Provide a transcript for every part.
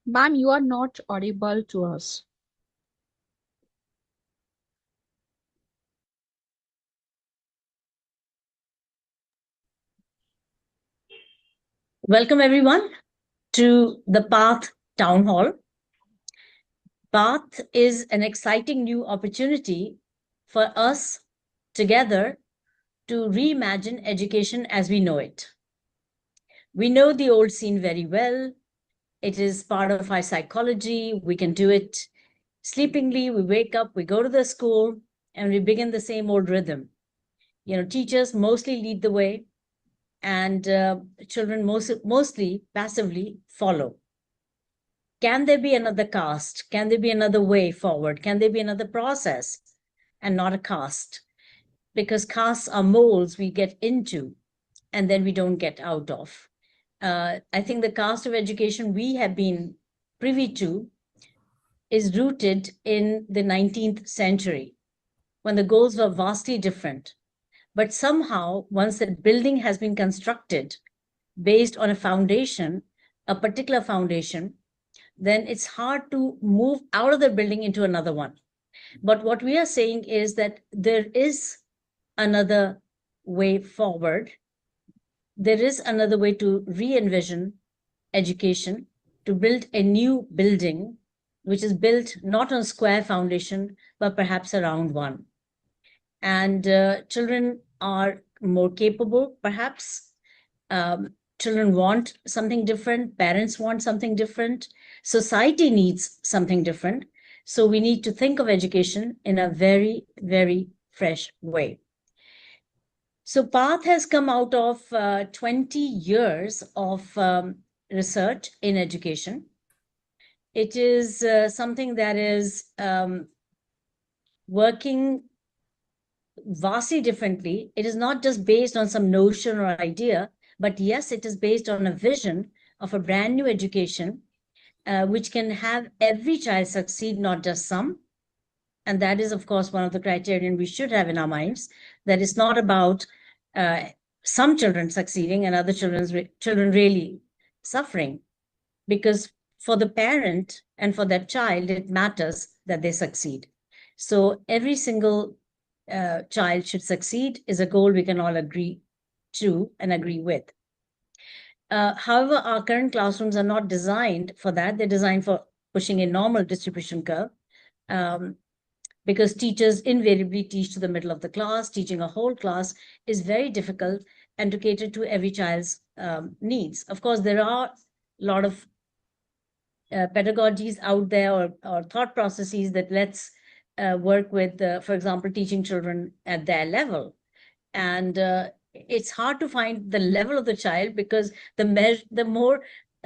Ma'am, you are not audible to us. Welcome, everyone, to the Path Town Hall. Path is an exciting new opportunity for us together to reimagine education as we know it. We know the old scene very well. It is part of our psychology. We can do it sleepingly. We wake up, we go to the school, and we begin the same old rhythm. Teachers mostly lead the way, and children mostly passively follow. Can there be another caste? Can there be another way forward? Can there be another process and not a caste? Because castes are molds we get into and then we don't get out of. I think the caste of education we have been privy to is rooted in the 19th century when the goals were vastly different. But somehow, once that building has been constructed based on a foundation, a particular foundation, then it's hard to move out of the building into another one. But what we are saying is that there is another way forward. There is another way to re envision education, to build a new building, which is built not on a square foundation, but perhaps around one. And children are more capable, perhaps. Children want something different, parents want something different, society needs something different. So we need to think of education in a very, very fresh way. So Path has come out of 20 years of research in education. It is something that is working vastly differently. It is not just based on some notion or idea, but yes, it is based on a vision of a brand new education, which can have every child succeed, not just some. And that is, of course, one of the criterion we should have in our minds, that it's not about uh, some children succeeding and other children really suffering. Because for the parent and for that child, it matters that they succeed. So every single child should succeed is a goal we can all agree to and agree with. However, our current classrooms are not designed for that. They're designed for pushing a normal distribution curve, um, because teachers invariably teach to the middle of the class. Teaching a whole class is very difficult and to cater to every child's needs. Of course, there are a lot of pedagogies out there, or thought processes that let's work with, for example, teaching children at their level. And it's hard to find the level of the child, because the more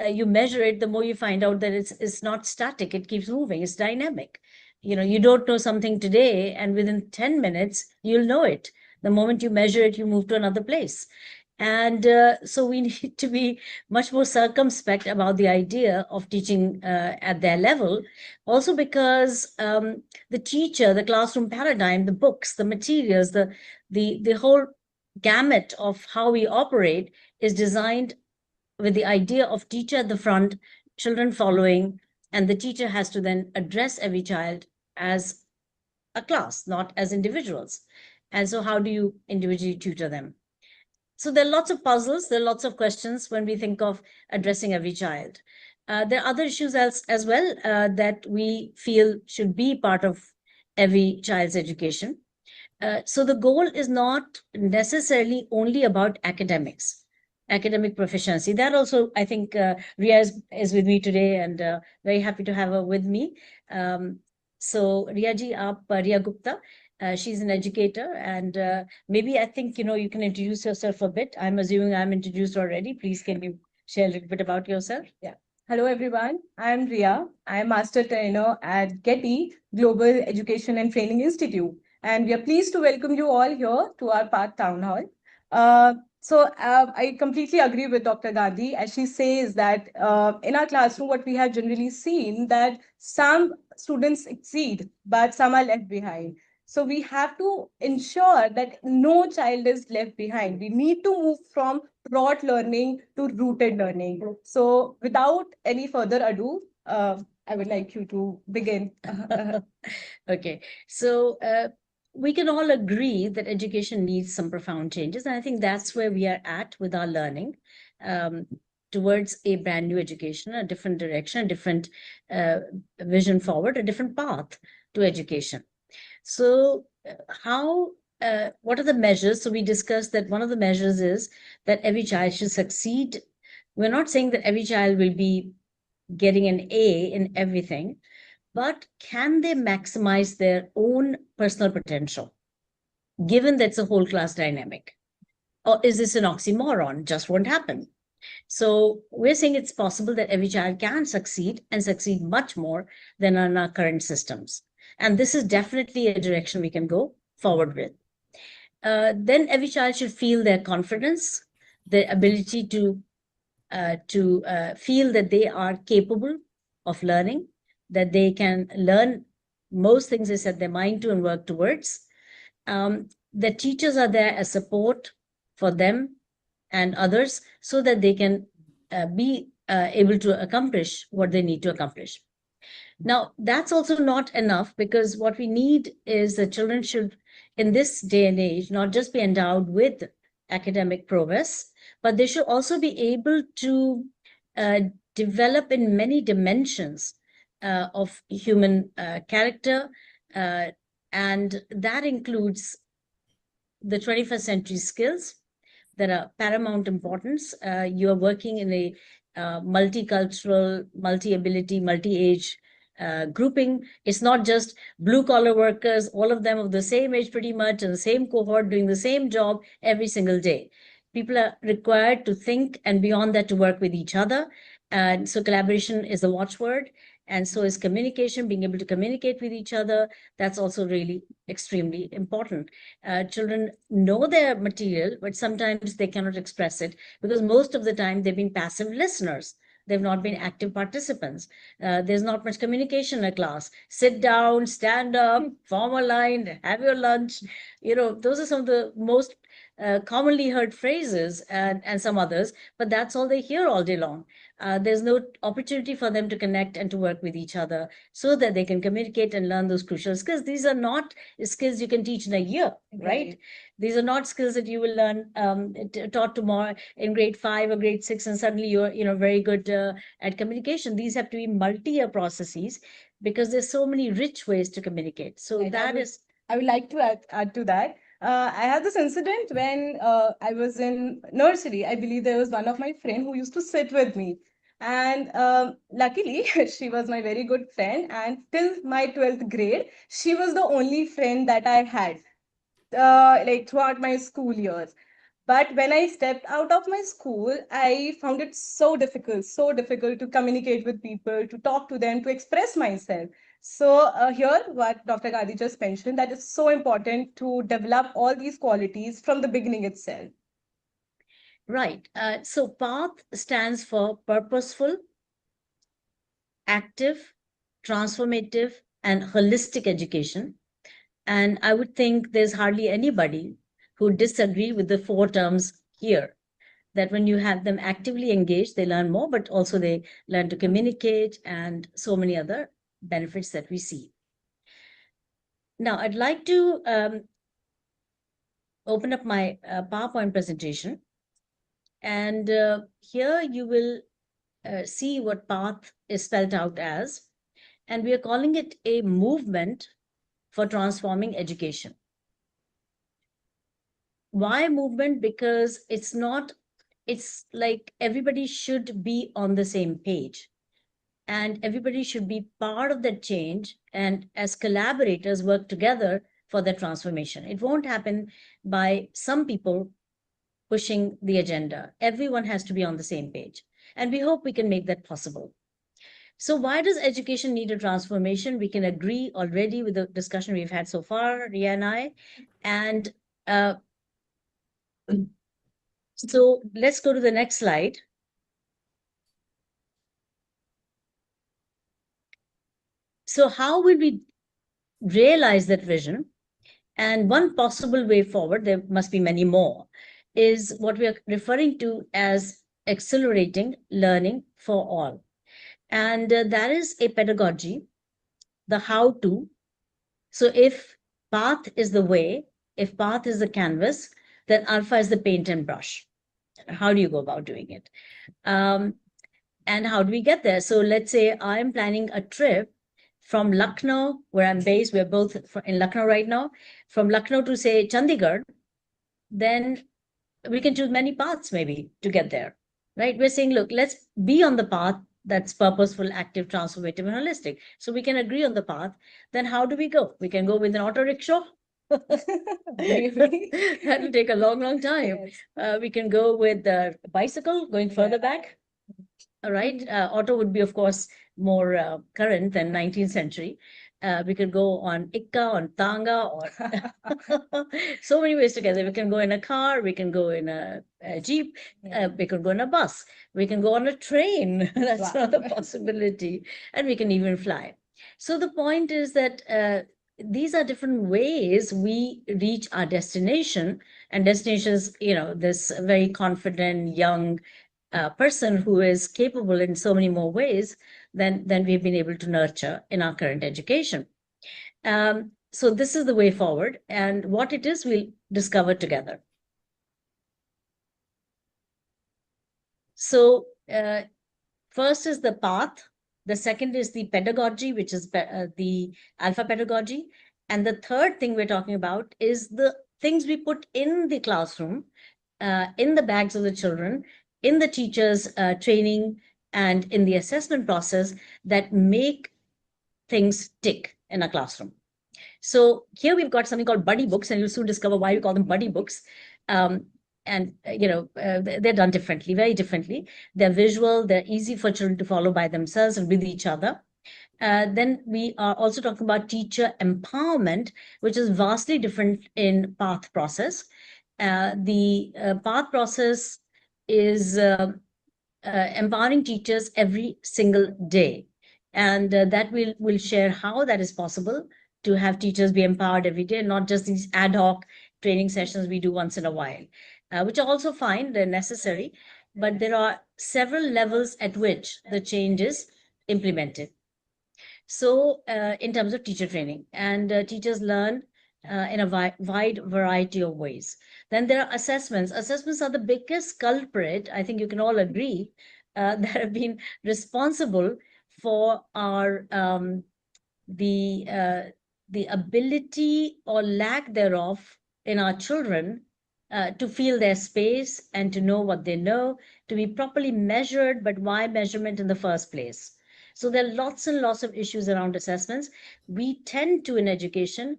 you measure it, the more you find out that it's not static. It keeps moving. It's dynamic. You don't know something today, and within 10 minutes, you'll know it. The moment you measure it, you move to another place. And so we need to be much more circumspect about the idea of teaching at their level. Also because the teacher, the classroom paradigm, the books, the materials, the whole gamut of how we operate is designed with the idea of teacher at the front, children following, and the teacher has to then address every child as a class, not as individuals. And so how do you individually tutor them? So there are lots of puzzles, there are lots of questions when we think of addressing every child. There are other issues as well that we feel should be part of every child's education. So the goal is not necessarily only about academics, academic proficiency. That also, I think, Ria is with me today, and very happy to have her with me. Um, so Ria ji, Ria Gupta, she's an educator, and maybe I think you can introduce yourself a bit. I'm assuming I'm introduced already. Please, can you share a little bit about yourself? Yeah. Hello, everyone. I'm Ria. I'm Master Trainer at Getty Global Education and Training Institute. And we are pleased to welcome you all here to our Path Town Hall. I completely agree with Dr. Gandhi as she says that in our classroom, what we have generally seen that some students succeed, but some are left behind. So we have to ensure that no child is left behind. We need to move from rote learning to rooted learning. So without any further ado, I would like you to begin. Okay, so we can all agree that education needs some profound changes. And I think that's where we are at with our learning, um, towards a brand new education, a different direction, a different uh, vision forward, a different path to education. So, what are the measures? So, we discussed that one of the measures is that every child should succeed. We're not saying that every child will be getting an A in everything, but can they maximize their own personal potential, given that's a whole class dynamic? Or is this an oxymoron? Just won't happen. So we're saying it's possible that every child can succeed and succeed much more than in our current systems. And this is definitely a direction we can go forward with. Then every child should feel their confidence, their ability to feel that they are capable of learning, that they can learn most things they set their mind to and work towards. The teachers are there as support for them and others so that they can be able to accomplish what they need to accomplish. Now, that's also not enough, because what we need is the children should, in this day and age, not just be endowed with academic prowess, but they should also be able to uh, develop in many dimensions of human character. Uh, and that includes the 21st century skills that are paramount importance. You are working in a multicultural, multi-ability, multi-age grouping. It's not just blue collar workers, all of them of the same age pretty much, and the same cohort doing the same job every single day. People are required to think and beyond that to work with each other. And so collaboration is the watchword. And so is communication, being able to communicate with each other. That's also really extremely important. Children know their material, but sometimes they cannot express it because most of the time they've been passive listeners. They've not been active participants. There's not much communication in a class. Sit down, stand up, form a line, have your lunch. Those are some of the most commonly heard phrases, and some others, but that's all they hear all day long. There's no opportunity for them to connect and to work with each other so that they can communicate and learn those crucial skills. These are not skills you can teach in a year, right? These are not skills that you will learn taught tomorrow in grade 5 or grade 6, and suddenly you're very good at communication. These have to be multi-year processes because there's so many rich ways to communicate. So Right, I I would like to add to that. I had this incident when I was in nursery. I believe there was one of my friend who used to sit with me. And luckily, she was my very good friend. And till my 12th grade, she was the only friend that I had, like throughout my school years. But when I stepped out of my school, I found it so difficult to communicate with people, to talk to them, to express myself. So, here, what Dr. Gandhi just mentioned, that is so important to develop all these qualities from the beginning itself. Right. So PATH stands for purposeful, active, transformative, and holistic education. And I would think there's hardly anybody who disagree with the 4 terms here. That when you have them actively engaged, they learn more, but also they learn to communicate and so many other benefits that we see. Now, I'd like to open up my PowerPoint presentation. And here you will see what PATH is spelled out as. And we are calling it a movement for transforming education. Why movement? Because it's like everybody should be on the same page and everybody should be part of that change, and as collaborators work together for the transformation. It won't happen by some people pushing the agenda. Everyone has to be on the same page, and we hope we can make that possible. So why does education need a transformation? We can agree already with the discussion we've had so far, Ria and I. And so let's go to the next slide. So how will we realize that vision? And one possible way forward, there must be many more, is what we are referring to as accelerating learning for all. And that is a pedagogy, the how to. So if path is the way, if path is the canvas, then alpha is the paint and brush. How do you go about doing it? And how do we get there? So let's say I'm planning a trip from Lucknow, where I'm based. We're both in Lucknow right now. From Lucknow to, say, Chandigarh, then we can choose many paths maybe to get there, right? We're saying, look, let's be on the path that's purposeful, active, transformative, and holistic. So we can agree on the path. Then how do we go? We can go with an auto rickshaw. Maybe. That'll take a long, long time. Yes. We can go with the bicycle going further back. All right. Auto would be, of course, more current than 19th century. We could go on Ikka, on Tanga, or so many ways together. We can go in a car, we can go in a Jeep, we can go in a bus, we can go on a train. That's Wow. another possibility. And we can even fly. So the point is that these are different ways we reach our destination. And destinations, this very confident, young, person who is capable in so many more ways than we've been able to nurture in our current education. So this is the way forward, and what it is, we'll discover together. So first is the path. The second is the pedagogy, which is the alpha pedagogy. And the third thing we're talking about is the things we put in the classroom, in the bags of the children, in the teachers' training, and in the assessment process that make things tick in a classroom. So here we've got something called buddy books, and you'll soon discover why we call them buddy books. They're done differently, very differently. They're visual, they're easy for children to follow by themselves and with each other. Then we are also talking about teacher empowerment, which is vastly different in path process. The path process is empowering teachers every single day. And that we'll share how that is possible to have teachers be empowered every day, not just these ad hoc training sessions we do once in a while, which are also fine, they're necessary, but there are several levels at which the change is implemented. So in terms of teacher training, and teachers learn in a wide variety of ways. Then there are assessments. Assessments are the biggest culprit, I think you can all agree, that have been responsible for our the ability or lack thereof in our children to feel their space and to know what they know, to be properly measured. But why measurement in the first place? So there are lots and lots of issues around assessments. We tend to, in education,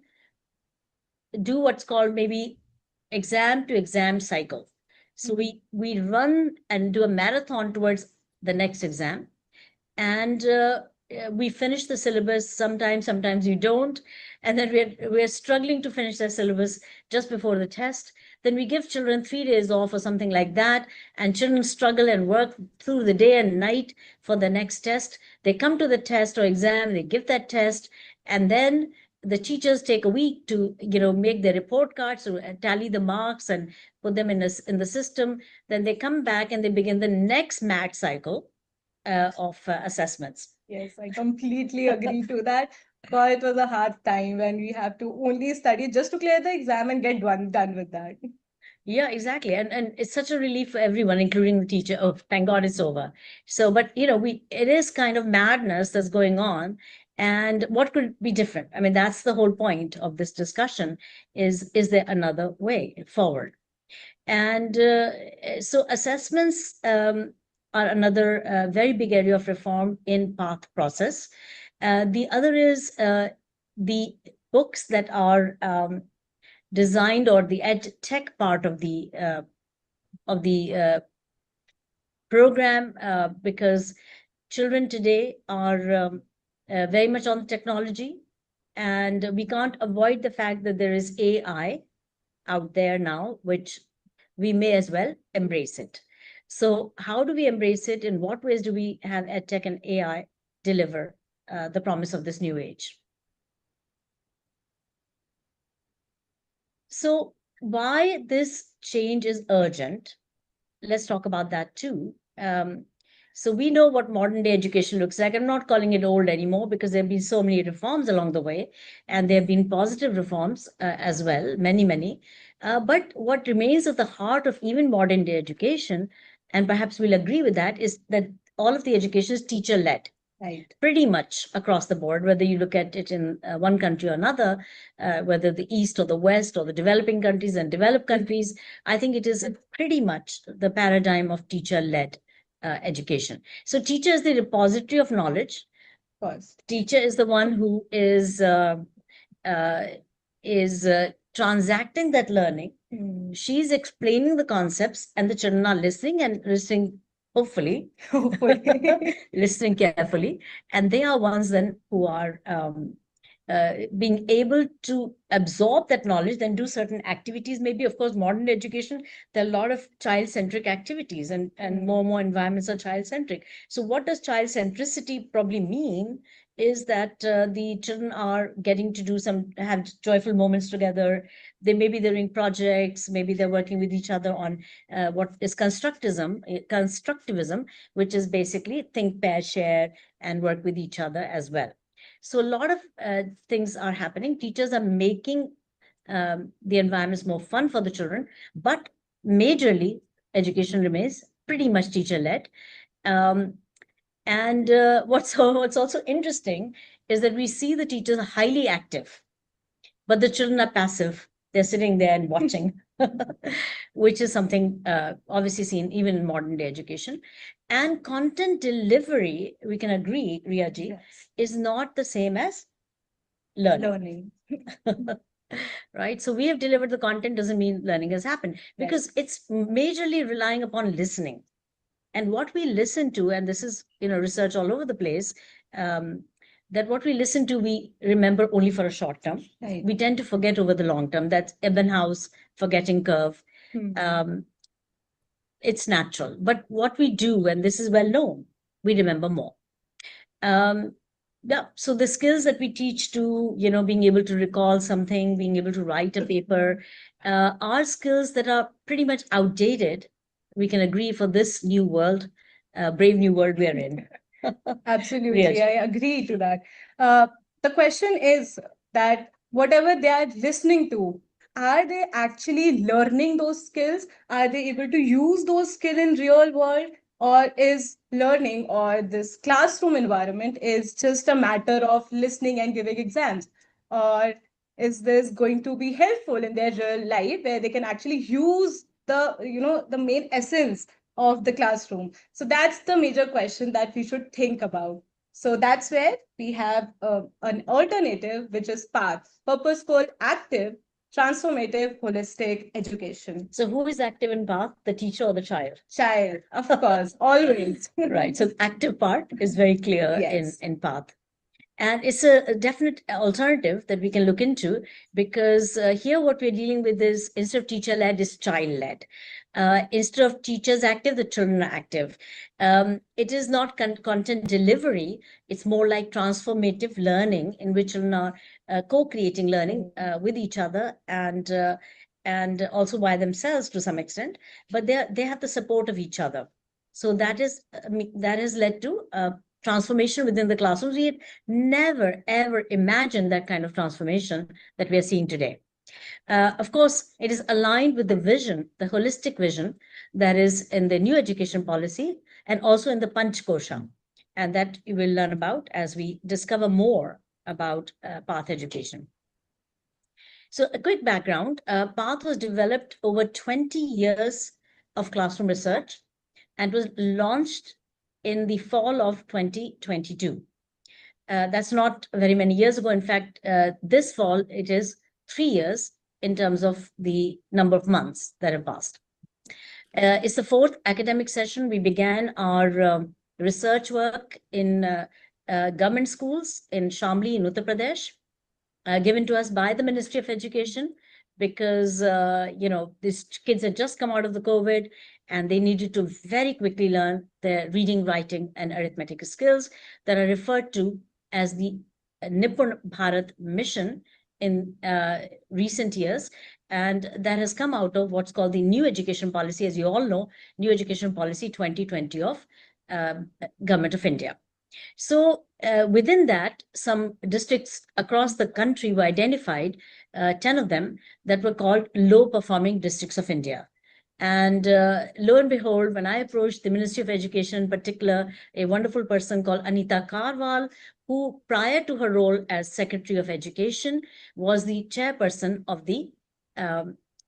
do what's called maybe exam to exam cycle. So we run and do a marathon towards the next exam, and we finish the syllabus sometimes you don't, and then we're struggling to finish the syllabus just before the test. Then we give children 3 days off or something like that, and children struggle and work through the day and night for the next test. They come to the test or exam, they give that test, and then the teachers take a week to make their report cards, to tally the marks and put them in the system. Then they come back and they begin the next math cycle of assessments. Yes, I completely agree to that. But it was a hard time when we have to only study just to clear the exam and get done with that. Yeah, exactly. And it's such a relief for everyone, including the teacher. Oh, thank God it's over. So, but it is kind of madness that's going on. And what could be different? I mean, that's the whole point of this discussion is there another way forward? And so assessments are another very big area of reform in path process. The other is the books that are designed, or the ed tech part of the program, because children today are very much on technology, and we can't avoid the fact that there is AI out there now, which we may as well embrace it. So how do we embrace it? In what ways do we have EdTech and AI deliver the promise of this new age? So why this change is urgent, let's talk about that too. So we know what modern day education looks like. I'm not calling it old anymore because there have been so many reforms along the way, and there have been positive reforms as well, many, many. But what remains at the heart of even modern day education, and perhaps we'll agree with that, is that all of the education is teacher led. Right. Pretty much across the board, whether you look at it in one country or another, whether the East or the West or the developing countries and developed countries, I think it is pretty much the paradigm of teacher-led education. So teacher is the repository of knowledge. Of course. Teacher is the one who is uh, transacting that learning. She's explaining the concepts, and the children are listening and listening, hopefully, Hopefully. listening carefully. And they are ones then who are being able to absorb that knowledge, then do certain activities. Maybe, of course, modern education, there are a lot of child-centric activities, and more environments are child-centric. So what does child centricity probably mean is that the children are getting to have joyful moments together. They maybe they're doing projects, maybe they're working with each other on what is constructivism, which is basically think, pair, share, and work with each other as well. So a lot of things are happening. Teachers are making the environments more fun for the children, but majorly education remains pretty much teacher-led. And what's also interesting is that we see the teachers are highly active, but the children are passive. They're sitting there and watching, which is something obviously seen even in modern day education. And content delivery, we can agree, Riyaji, Yes. is not the same as learning. Right? So we have delivered the content doesn't mean learning has happened, because it's majorly relying upon listening. And what we listen to, and this is research all over the place, that what we listen to, we remember only for a short term. Right. We tend to forget over the long term. That's Ebbinghaus forgetting curve. It's natural. But what we do, and this is well known, we remember more. Yeah, so the skills that we teach to, being able to recall something, being able to write a paper, are skills that are pretty much outdated. We can agree for this new world, brave new world we are in. Absolutely, Yes. I agree to that. The question is that whatever they are listening to, are they actually learning those skills? Are they able to use those skills in real world? Or is learning or this classroom environment is just a matter of listening and giving exams? Or is this going to be helpful in their real life where they can actually use the main essence of the classroom? So that's the major question that we should think about. So that's where we have an alternative, which is PATH, purposeful, active, transformative, holistic education. So who is active in PATH, the teacher or the child? Child, of course, always. Right. So the active part is very clear Yes. in PATH. And it's a definite alternative that we can look into, because here what we're dealing with is, instead of teacher-led, is child-led. Instead of teachers active, the children are active. It is not content delivery. It's more like transformative learning, in which children are co-creating learning with each other, and also by themselves to some extent. But they have the support of each other. So that has led to transformation within the classrooms. We had never, ever imagined that kind of transformation that we are seeing today. Of course, it is aligned with the vision, the holistic vision that is in the new education policy, and also in the Panchkosha. And that you will learn about as we discover more about PATH education. So a quick background, PATH was developed over 20 years of classroom research and was launched in the fall of 2022. That's not very many years ago. In fact, this fall, it is 3 years in terms of the number of months that have passed. It's the fourth academic session. We began our research work in government schools in Shamli in Uttar Pradesh, given to us by the Ministry of Education, because these kids had just come out of the COVID and they needed to very quickly learn their reading, writing, and arithmetic skills that are referred to as the Nipun Bharat mission in recent years. And that has come out of what's called the new education policy. As you all know, new education policy 2020 of government of India. So within that, some districts across the country were identified, 10 of them, that were called low performing districts of India. And lo and behold, when I approached the Ministry of Education, in particular, a wonderful person called Anita Karwal, who prior to her role as Secretary of Education was the chairperson of the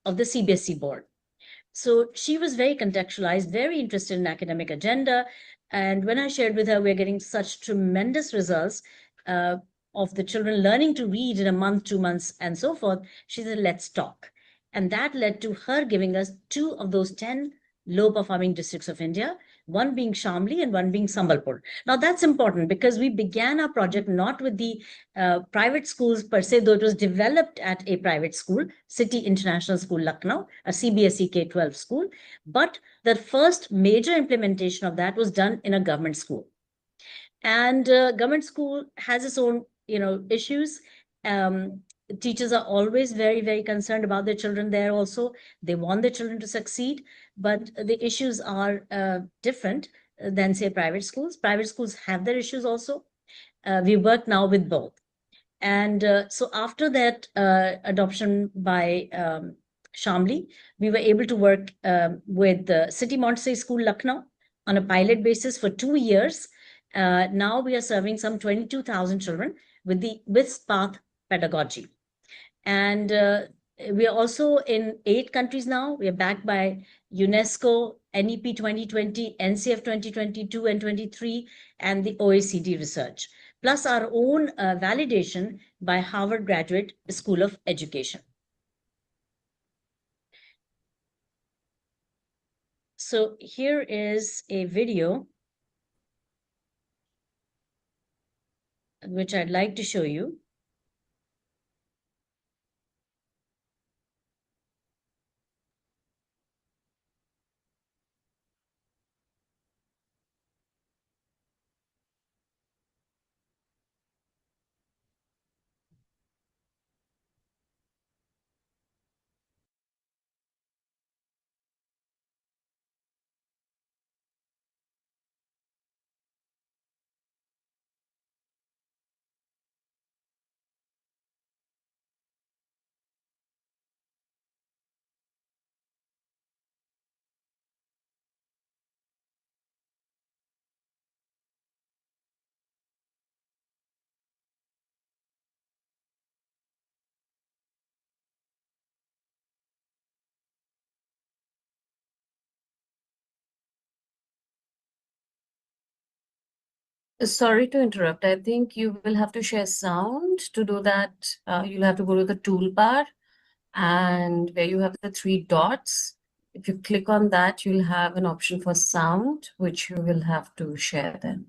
CBSE board. So she was very contextualized, very interested in academic agenda. And when I shared with her, we're getting such tremendous results of the children learning to read in a month, 2 months, and so forth, she said, let's talk. And that led to her giving us 2 of those 10 low-performing districts of India, one being Shamli and one being Sambalpur. Now, that's important because we began our project not with the private schools per se, though it was developed at a private school, City International School, Lucknow, a CBSE K-12 school. But the first major implementation of that was done in a government school. And government school has its own, issues. Teachers are always very, very concerned about their children there also. They want their children to succeed, but the issues are different than, say, private schools. Private schools have their issues also. We work now with both. And so after that adoption by Shamli, we were able to work with the City Montessori School, Lucknow, on a pilot basis for 2 years. Now we are serving some 22,000 children with PATH pedagogy. And we are also in 8 countries now. We are backed by UNESCO, NEP 2020, NCF 2022 and 23, and the OECD research, plus our own validation by Harvard Graduate School of Education. So here is a video which I'd like to show you. Sorry to interrupt. I think you will have to share sound. To do that, you'll have to go to the toolbar and where you have the 3 dots. If you click on that, you'll have an option for sound, which you will have to share then.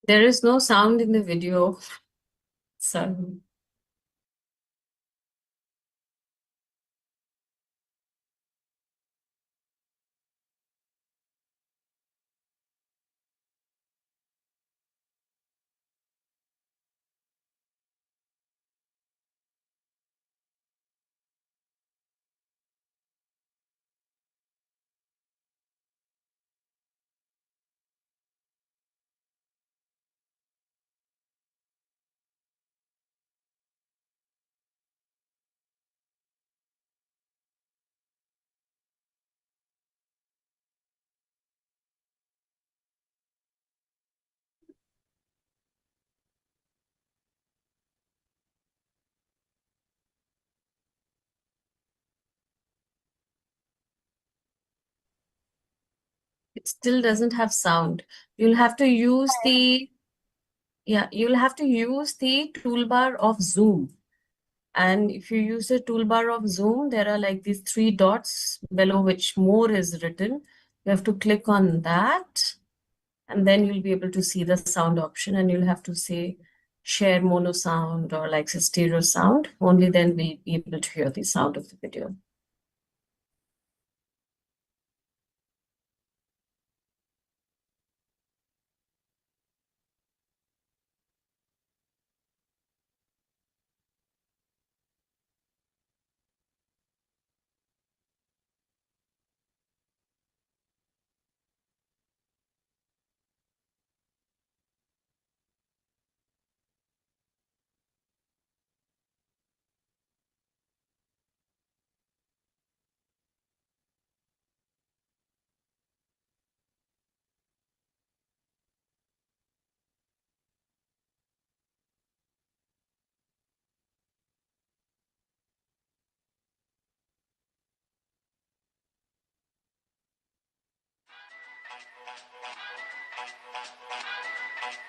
There is no sound in the video. So it still doesn't have sound. You'll have to use you'll have to use the toolbar of Zoom. And if you use the toolbar of Zoom, there are like these 3 dots below which more is written. You have to click on that and then you'll be able to see the sound option, and you'll have to say share mono sound or like say stereo sound. Only then we'll be able to hear the sound of the video.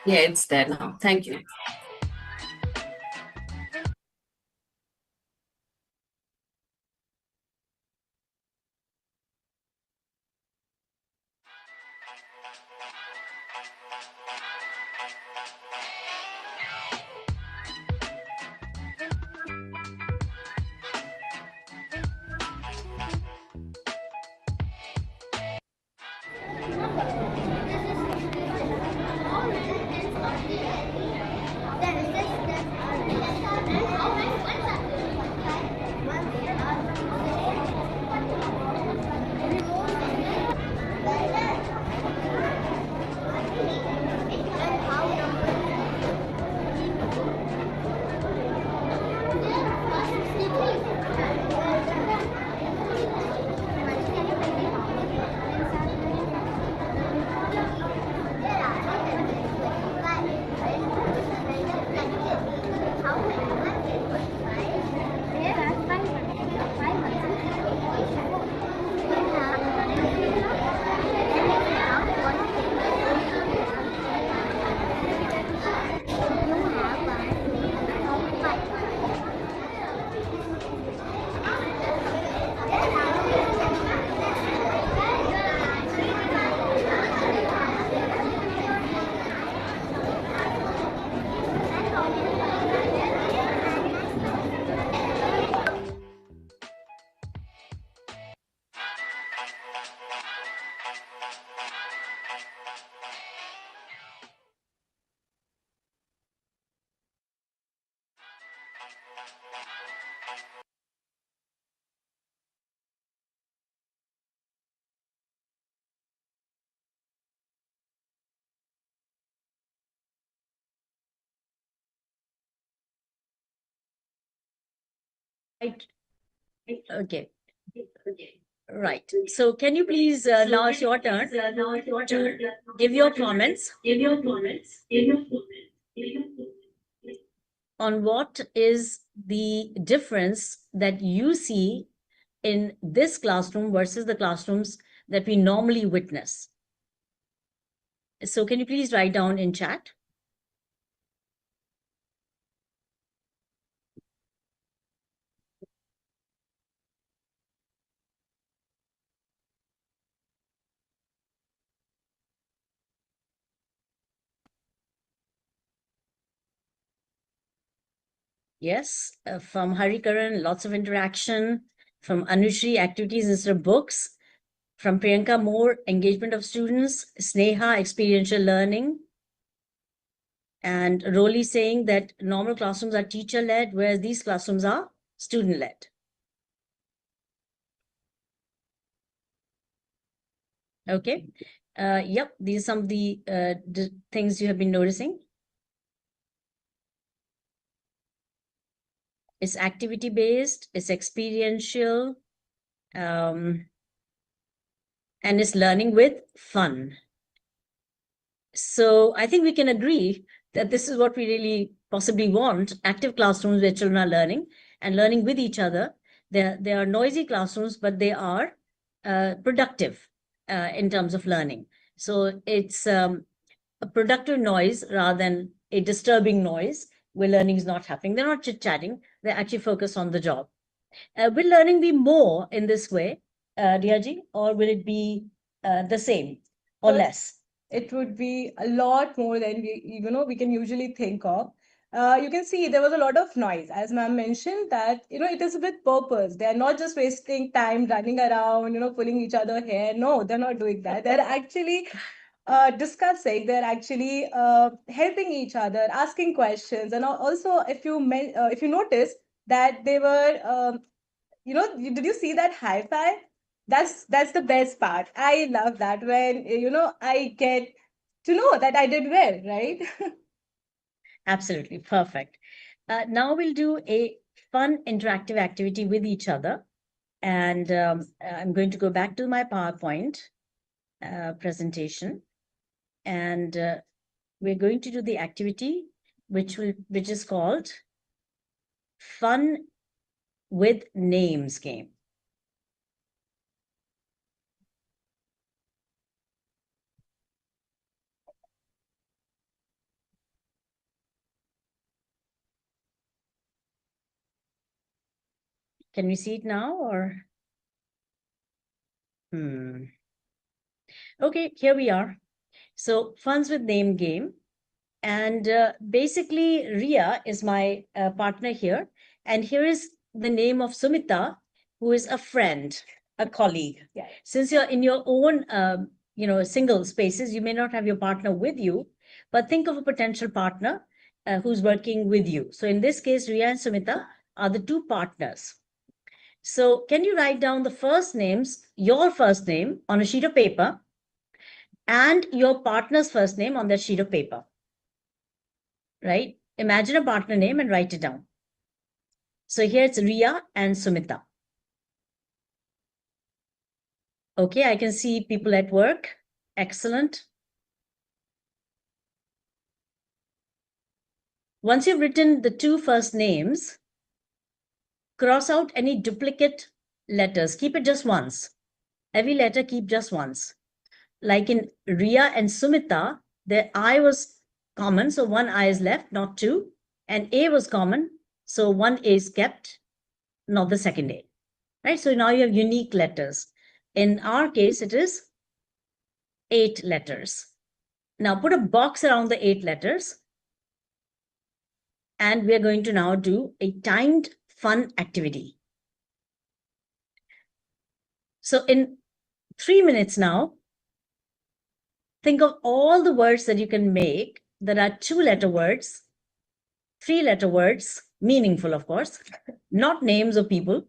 Yeah, it's there now. Thank you. Right. Okay. Right. So can you please, now it's your turn to give your comments on what is the difference that you see in this classroom versus the classrooms that we normally witness. So can you please write down in chat? Yes, from Harikaran, lots of interaction. From Anushri, activities instead of books. From Priyanka, more engagement of students. Sneha, experiential learning. And Roli saying that normal classrooms are teacher-led, whereas these classrooms are student-led. Okay. Yep, these are some of the things you have been noticing. It's activity-based, it's experiential, and it's learning with fun. So I think we can agree that this is what we really possibly want, active classrooms where children are learning and learning with each other. They are noisy classrooms, but they are productive in terms of learning. So it's a productive noise rather than a disturbing noise where learning is not happening. They're not chit-chatting, they're actually focused on the job. Will learning be more in this way, Diyaji, or will it be the same or less? it would be a lot more than we can usually think of. You can see there was a lot of noise, as ma'am mentioned, that it is with purpose. They are not just wasting time running around, pulling each other hair. No, they're not doing that. They're actually discussing. They're actually helping each other, asking questions, and also if you notice that they were did you see that high five? That's the best part. I love that when I get to know that I did well, right? Absolutely perfect. Now we'll do a fun interactive activity with each other. And I'm going to go back to my PowerPoint presentation. And we're going to do the activity which is called Fun with Names game. Can we see it now or? Okay, here we are. So Funs with Name game. And basically, Ria is my partner here. And here is the name of Sumita, who is a friend, a colleague. Yeah. Since you're in your own, single spaces, you may not have your partner with you, but think of a potential partner who's working with you. So in this case, Ria and Sumita are the two partners. So can you write down the first names, your first name on a sheet of paper and your partner's first name on that sheet of paper? Right? Imagine a partner name and write it down. So here it's Ria and Sumita. Okay, I can see people at work. Excellent. Once you've written the two first names, cross out any duplicate letters. Keep it just once. Every letter keep just once. Like in Ria and Sumita, their I was common, so one I is left, not two. And A was common, so one A is kept, not the second A. Right? So now you have unique letters. In our case, it is 8 letters. Now put a box around the 8 letters. And we're going to now do a timed fun activity. So in 3 minutes now, think of all the words that you can make that are 2-letter words, 3-letter words, meaningful, of course, not names of people,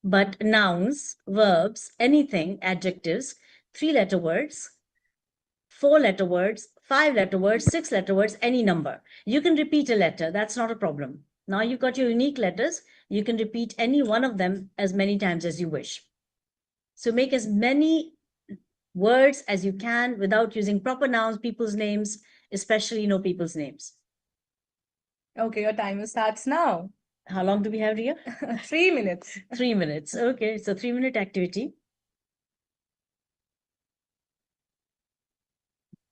but nouns, verbs, anything, adjectives, 3-letter words, 4-letter words, 5-letter words, 6-letter words, any number. You can repeat a letter. That's not a problem. Now you've got your unique letters. You can repeat any one of them as many times as you wish. So make as many words as you can without using proper nouns, people's names, especially no people's names. Okay, your timer starts now. How long do we have, Ria? 3 minutes. 3 minutes. Okay, so 3-minute activity.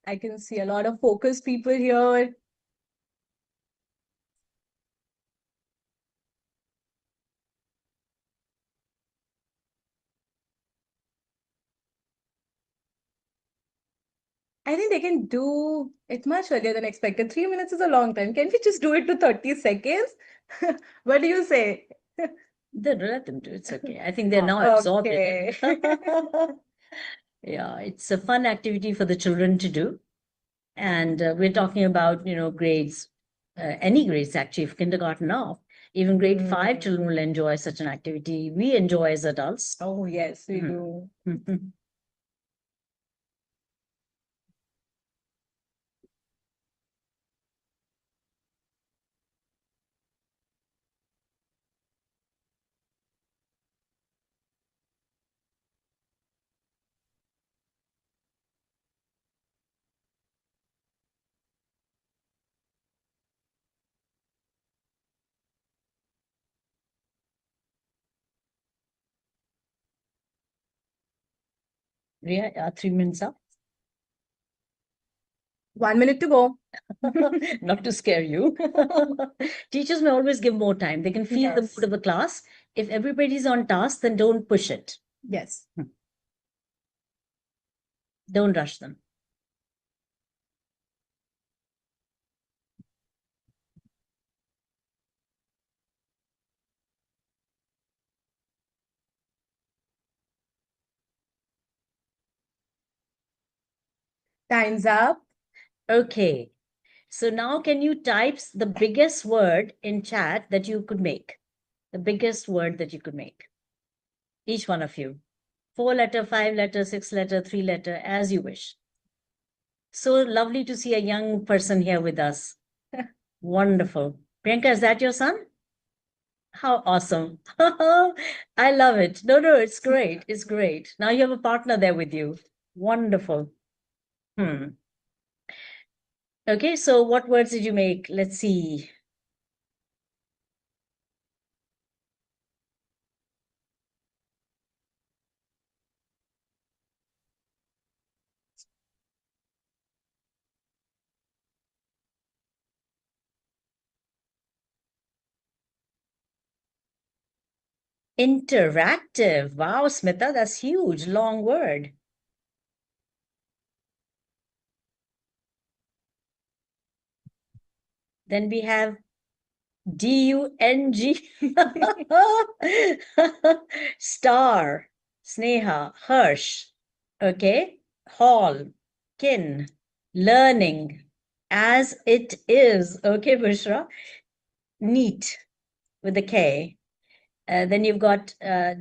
I can see a lot of focused people here. I think they can do it much earlier than expected. 3 minutes is a long time. Can we just do it to 30 seconds? What do you say? Then let them do it. It's okay. I think they're now absorbed in Okay. it. Yeah, it's a fun activity for the children to do. And we're talking about, grades, any grades actually, if kindergarten off. Even grade 5 children will enjoy such an activity. We enjoy as adults. Oh, yes, we Mhm. do. Mhm. Ria, 3 minutes up. 1 minute to go. Not to scare you. Teachers may always give more time. They can feel the Yes. mood of the class. If everybody's on task, then don't push it. Yes. Don't rush them. Time's up. Okay. So now can you type the biggest word in chat that you could make? The biggest word that you could make. Each one of you. 4-letter, 5-letter, 6-letter, 3-letter, as you wish. So lovely to see a young person here with us. Wonderful. Priyanka, is that your son? How awesome. I love it. No, it's great. It's great. Now you have a partner there with you. Wonderful. Okay, so what words did you make? Let's see. Interactive. Wow, Smita, that's huge. Long word. Then we have D-U-N-G. Star, Sneha, Hirsch. Okay. Hall, kin, learning, as it is. Okay, Bushra. Neat with a K. Then you've got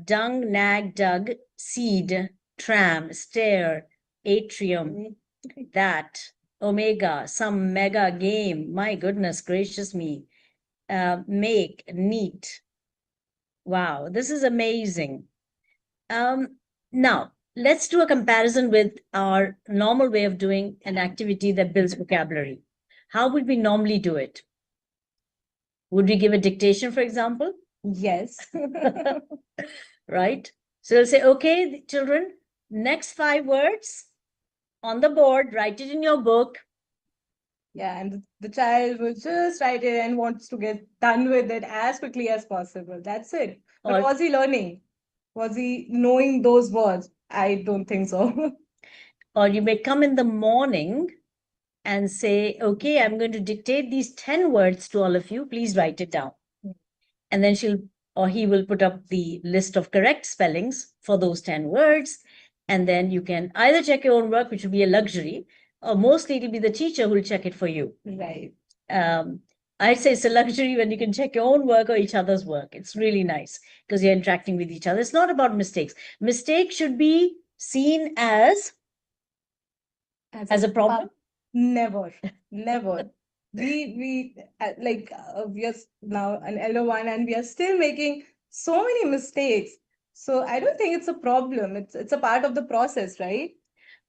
dung, nag, dug, seed, tram, stair, atrium, that, omega, some mega game. My goodness gracious me. Make, neat. Wow, this is amazing. Now, let's do a comparison with our normal way of doing an activity that builds vocabulary. How would we normally do it? Would we give a dictation, for example? Yes. Right? So we'll say, okay, children, next 5 words on the board, write it in your book. Yeah, and the child will just write it and wants to get done with it as quickly as possible. That's it. But Or- was he learning? Was he knowing those words? I don't think so. Or you may come in the morning and say, okay, I'm going to dictate these 10 words to all of you. Please write it down. And then she'll or he will put up the list of correct spellings for those 10 words. And then you can either check your own work, which will be a luxury, or mostly it'll be the teacher who will check it for you. Right. I'd say it's a luxury when you can check your own work or each other's work. It's really nice because you're interacting with each other. It's not about mistakes. Mistakes should be seen as a problem. Never, never. We we are now an elder one, and we are still making so many mistakes. So I don't think it's a problem. It's a part of the process, right?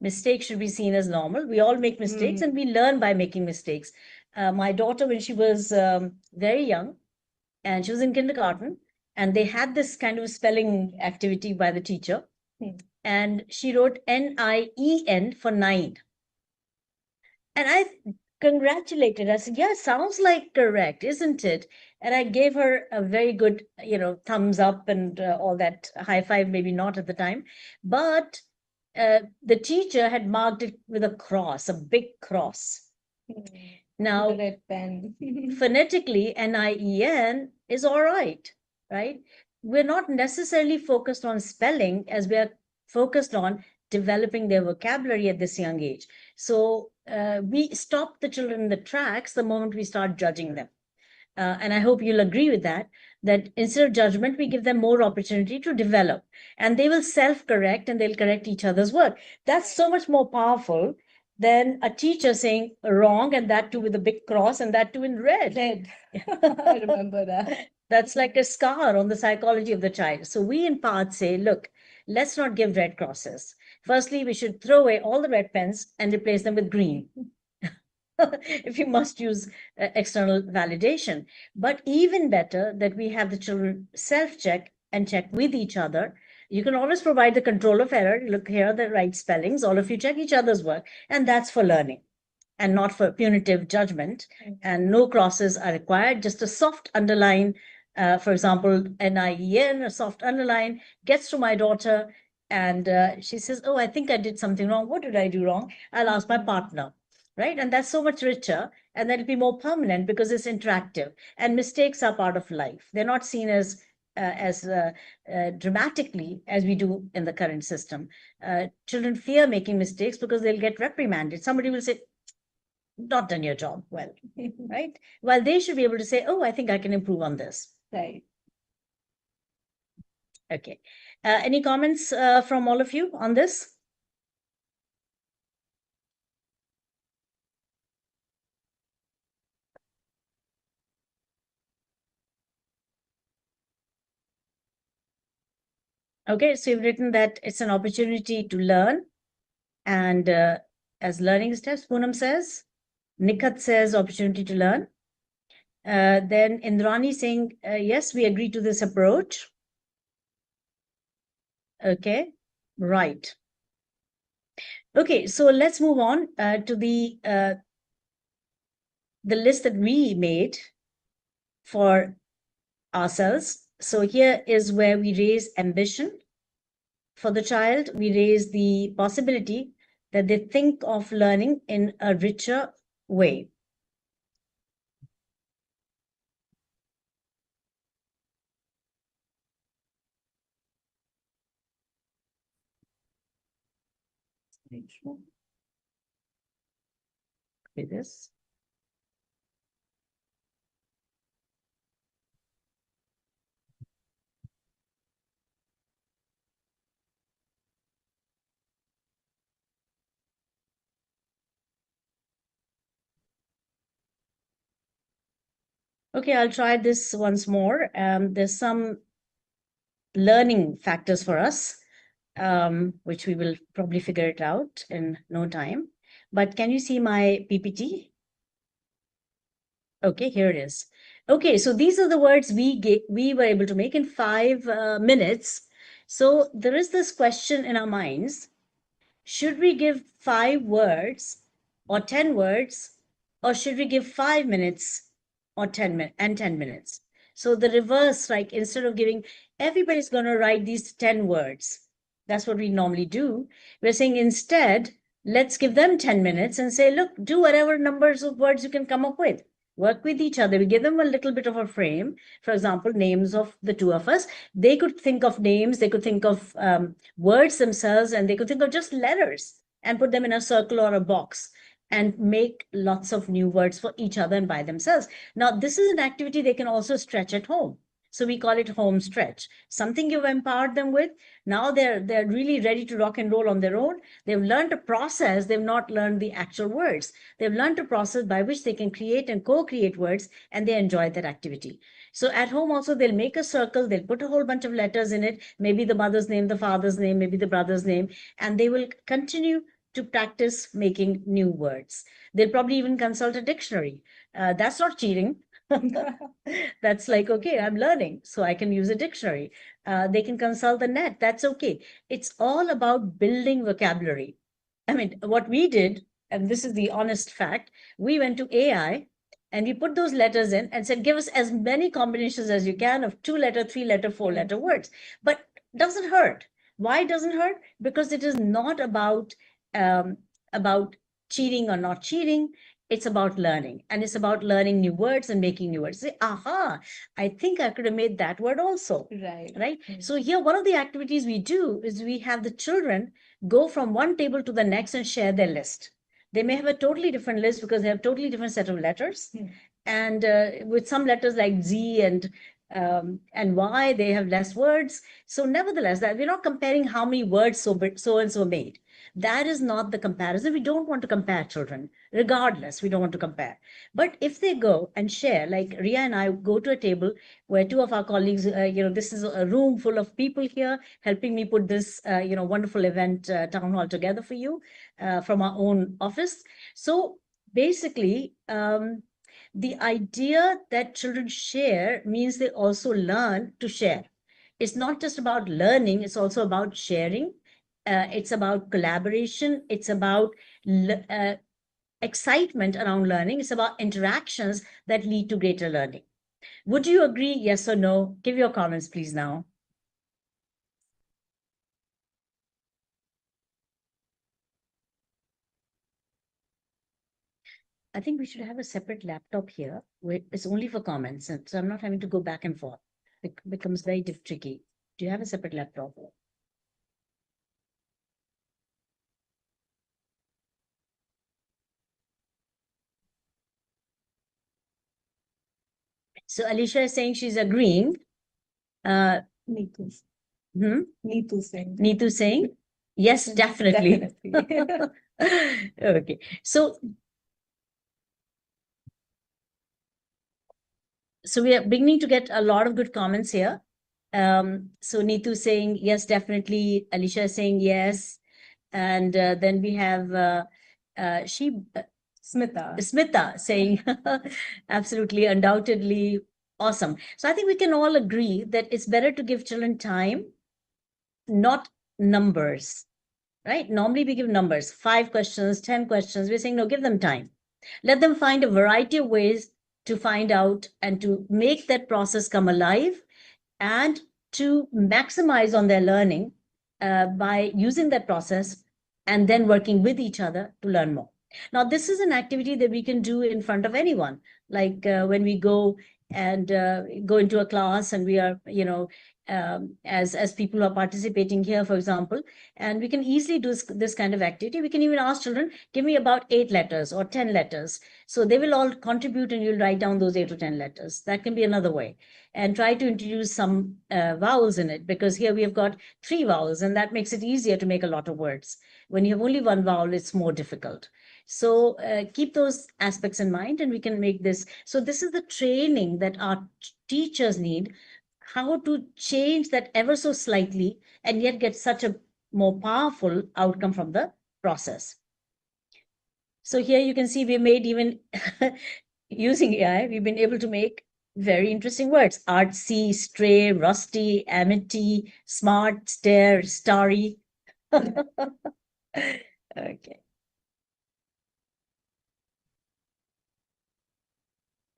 Mistakes should be seen as normal. We all make mistakes and we learn by making mistakes. My daughter, when she was very young, and she was in kindergarten, and they had this kind of spelling activity by the teacher, and she wrote N-I-E-N for 9. And I congratulated her. I said, yeah, sounds like correct, isn't it? And I gave her a very good, thumbs up and all that, high five, maybe not at the time. But the teacher had marked it with a cross, a big cross. Now, Red pen. phonetically, N-I-E-N is all right, right? We're not necessarily focused on spelling as we are focused on developing their vocabulary at this young age. So we stop the children in the tracks the moment we start judging them. And I hope you'll agree with that instead of judgment, we give them more opportunity to develop. And they will self-correct and they'll correct each other's work. That's so much more powerful than a teacher saying wrong, and that too with a big cross, and that too in red. Red. I remember that. That's like a scar on the psychology of the child. So we in PATH say, look, let's not give red crosses. Firstly, we should throw away all the red pens and replace them with green. If you must use external validation. But even better that we have the children self-check and check with each other. You can always provide the control of error. Look, here are the right spellings. All of you check each other's work. And that's for learning and not for punitive judgment. And no crosses are required. Just a soft underline. For example, N-I-E-N, a soft underline, gets to my daughter. And she says, oh, I think I did something wrong. What did I do wrong? I'll ask my partner. Right? And that's so much richer, and that'll be more permanent because it's interactive. And mistakes are part of life. They're not seen as dramatically as we do in the current system. Children fear making mistakes because they'll get reprimanded. Somebody will say, not done your job well, right? While they should be able to say, oh, I think I can improve on this. Right. Okay. Any comments from all of you on this? Okay, so you've written that it's an opportunity to learn. And as learning steps, Poonam says, Nikhat says opportunity to learn. Then Indrani saying, yes, we agree to this approach. Okay, right. Okay, so let's move on to the list that we made for ourselves. So here is where we raise ambition for the child. We raise the possibility that they think of learning in a richer way. With this. Okay, I'll try this once more. There's some learning factors for us, which we will probably figure it out in no time. But can you see my PPT? Okay, here it is. Okay, so these are the words we were able to make in 5 minutes. So there is this question in our minds. Should we give 5 words or 10 words, or should we give 5 minutes or 10 minutes? So the reverse, like instead of giving, everybody's going to write these 10 words. That's what we normally do. We're saying instead, let's give them 10 minutes and say, look, do whatever numbers of words you can come up with. Work with each other. We give them a little bit of a frame. For example, names of the two of us. They could think of names. They could think of words themselves, and they could think of just letters and put them in a circle or a box and make lots of new words for each other and by themselves. Now, this is an activity they can also stretch at home. So we call it home stretch. Something you've empowered them with. Now they're really ready to rock and roll on their own. They've learned a process. They've not learned the actual words. They've learned a process by which they can create and co-create words, and they enjoy that activity. So at home also, they'll make a circle. They'll put a whole bunch of letters in it. Maybe the mother's name, the father's name, maybe the brother's name, and they will continue to practice making new words. They'll probably even consult a dictionary. That's not cheating. That's like, okay, I'm learning, so I can use a dictionary. They can consult the net. That's okay. It's all about building vocabulary. I mean, what we did, and this is the honest fact, we went to AI and we put those letters in and said, give us as many combinations as you can of 2-letter, 3-letter, 4-letter words. But doesn't hurt. Why doesn't hurt? Because it is not about cheating or not cheating. It's about learning, and it's about learning new words and making new words. Say, aha, I think I could have made that word also. Right. Right. So here, one of the activities we do is we have the children go from one table to the next and share their list. They may have a totally different list because they have totally different set of letters. And with some letters like Z and Y, they have less words. So nevertheless, that we're not comparing how many words so and so made. That is not the comparison. We don't want to compare children. Regardless, we don't want to compare. But if they go and share, like Ria and I go to a table where 2 of our colleagues, this is a room full of people here helping me put this, wonderful event town hall together for you from our own office. So basically, the idea that children share means they also learn to share. It's not just about learning, it's also about sharing. It's about collaboration. It's about excitement around learning. It's about interactions that lead to greater learning. Would you agree, yes or no? Give your comments, please, now. I think we should have a separate laptop here where it's only for comments. So I'm not having to go back and forth. it becomes very tricky. Do you have a separate laptop? So Alicia is saying she's agreeing. Neetu. Hmm? Neetu Singh. Neetu saying, yes, definitely. Definitely. Okay. So we are beginning to get a lot of good comments here. So Neetu saying, yes, definitely. Alicia is saying yes. And then we have Smita saying, absolutely, undoubtedly, awesome. So I think we can all agree that it's better to give children time, not numbers, right? Normally we give numbers, 5 questions, 10 questions. We're saying, no, give them time. Let them find a variety of ways to find out and to make that process come alive and to maximize on their learning by using that process and then working with each other to learn more. Now, this is an activity that we can do in front of anyone, like when we go and go into a class and we are, as people who are participating here, for example, and we can easily do this kind of activity. We can even ask children, give me about 8 letters or 10 letters. So they will all contribute and you'll write down those 8 or 10 letters. That can be another way. And try to introduce some vowels in it, because here we have got 3 vowels and that makes it easier to make a lot of words. When you have only 1 vowel, it's more difficult. So keep those aspects in mind and we can make this. So this is the training that our teachers need, how to change that ever so slightly and yet get such a more powerful outcome from the process. So here you can see we made even using AI, we've been able to make very interesting words: artsy, stray, rusty, amity, smart, stare, starry. Okay.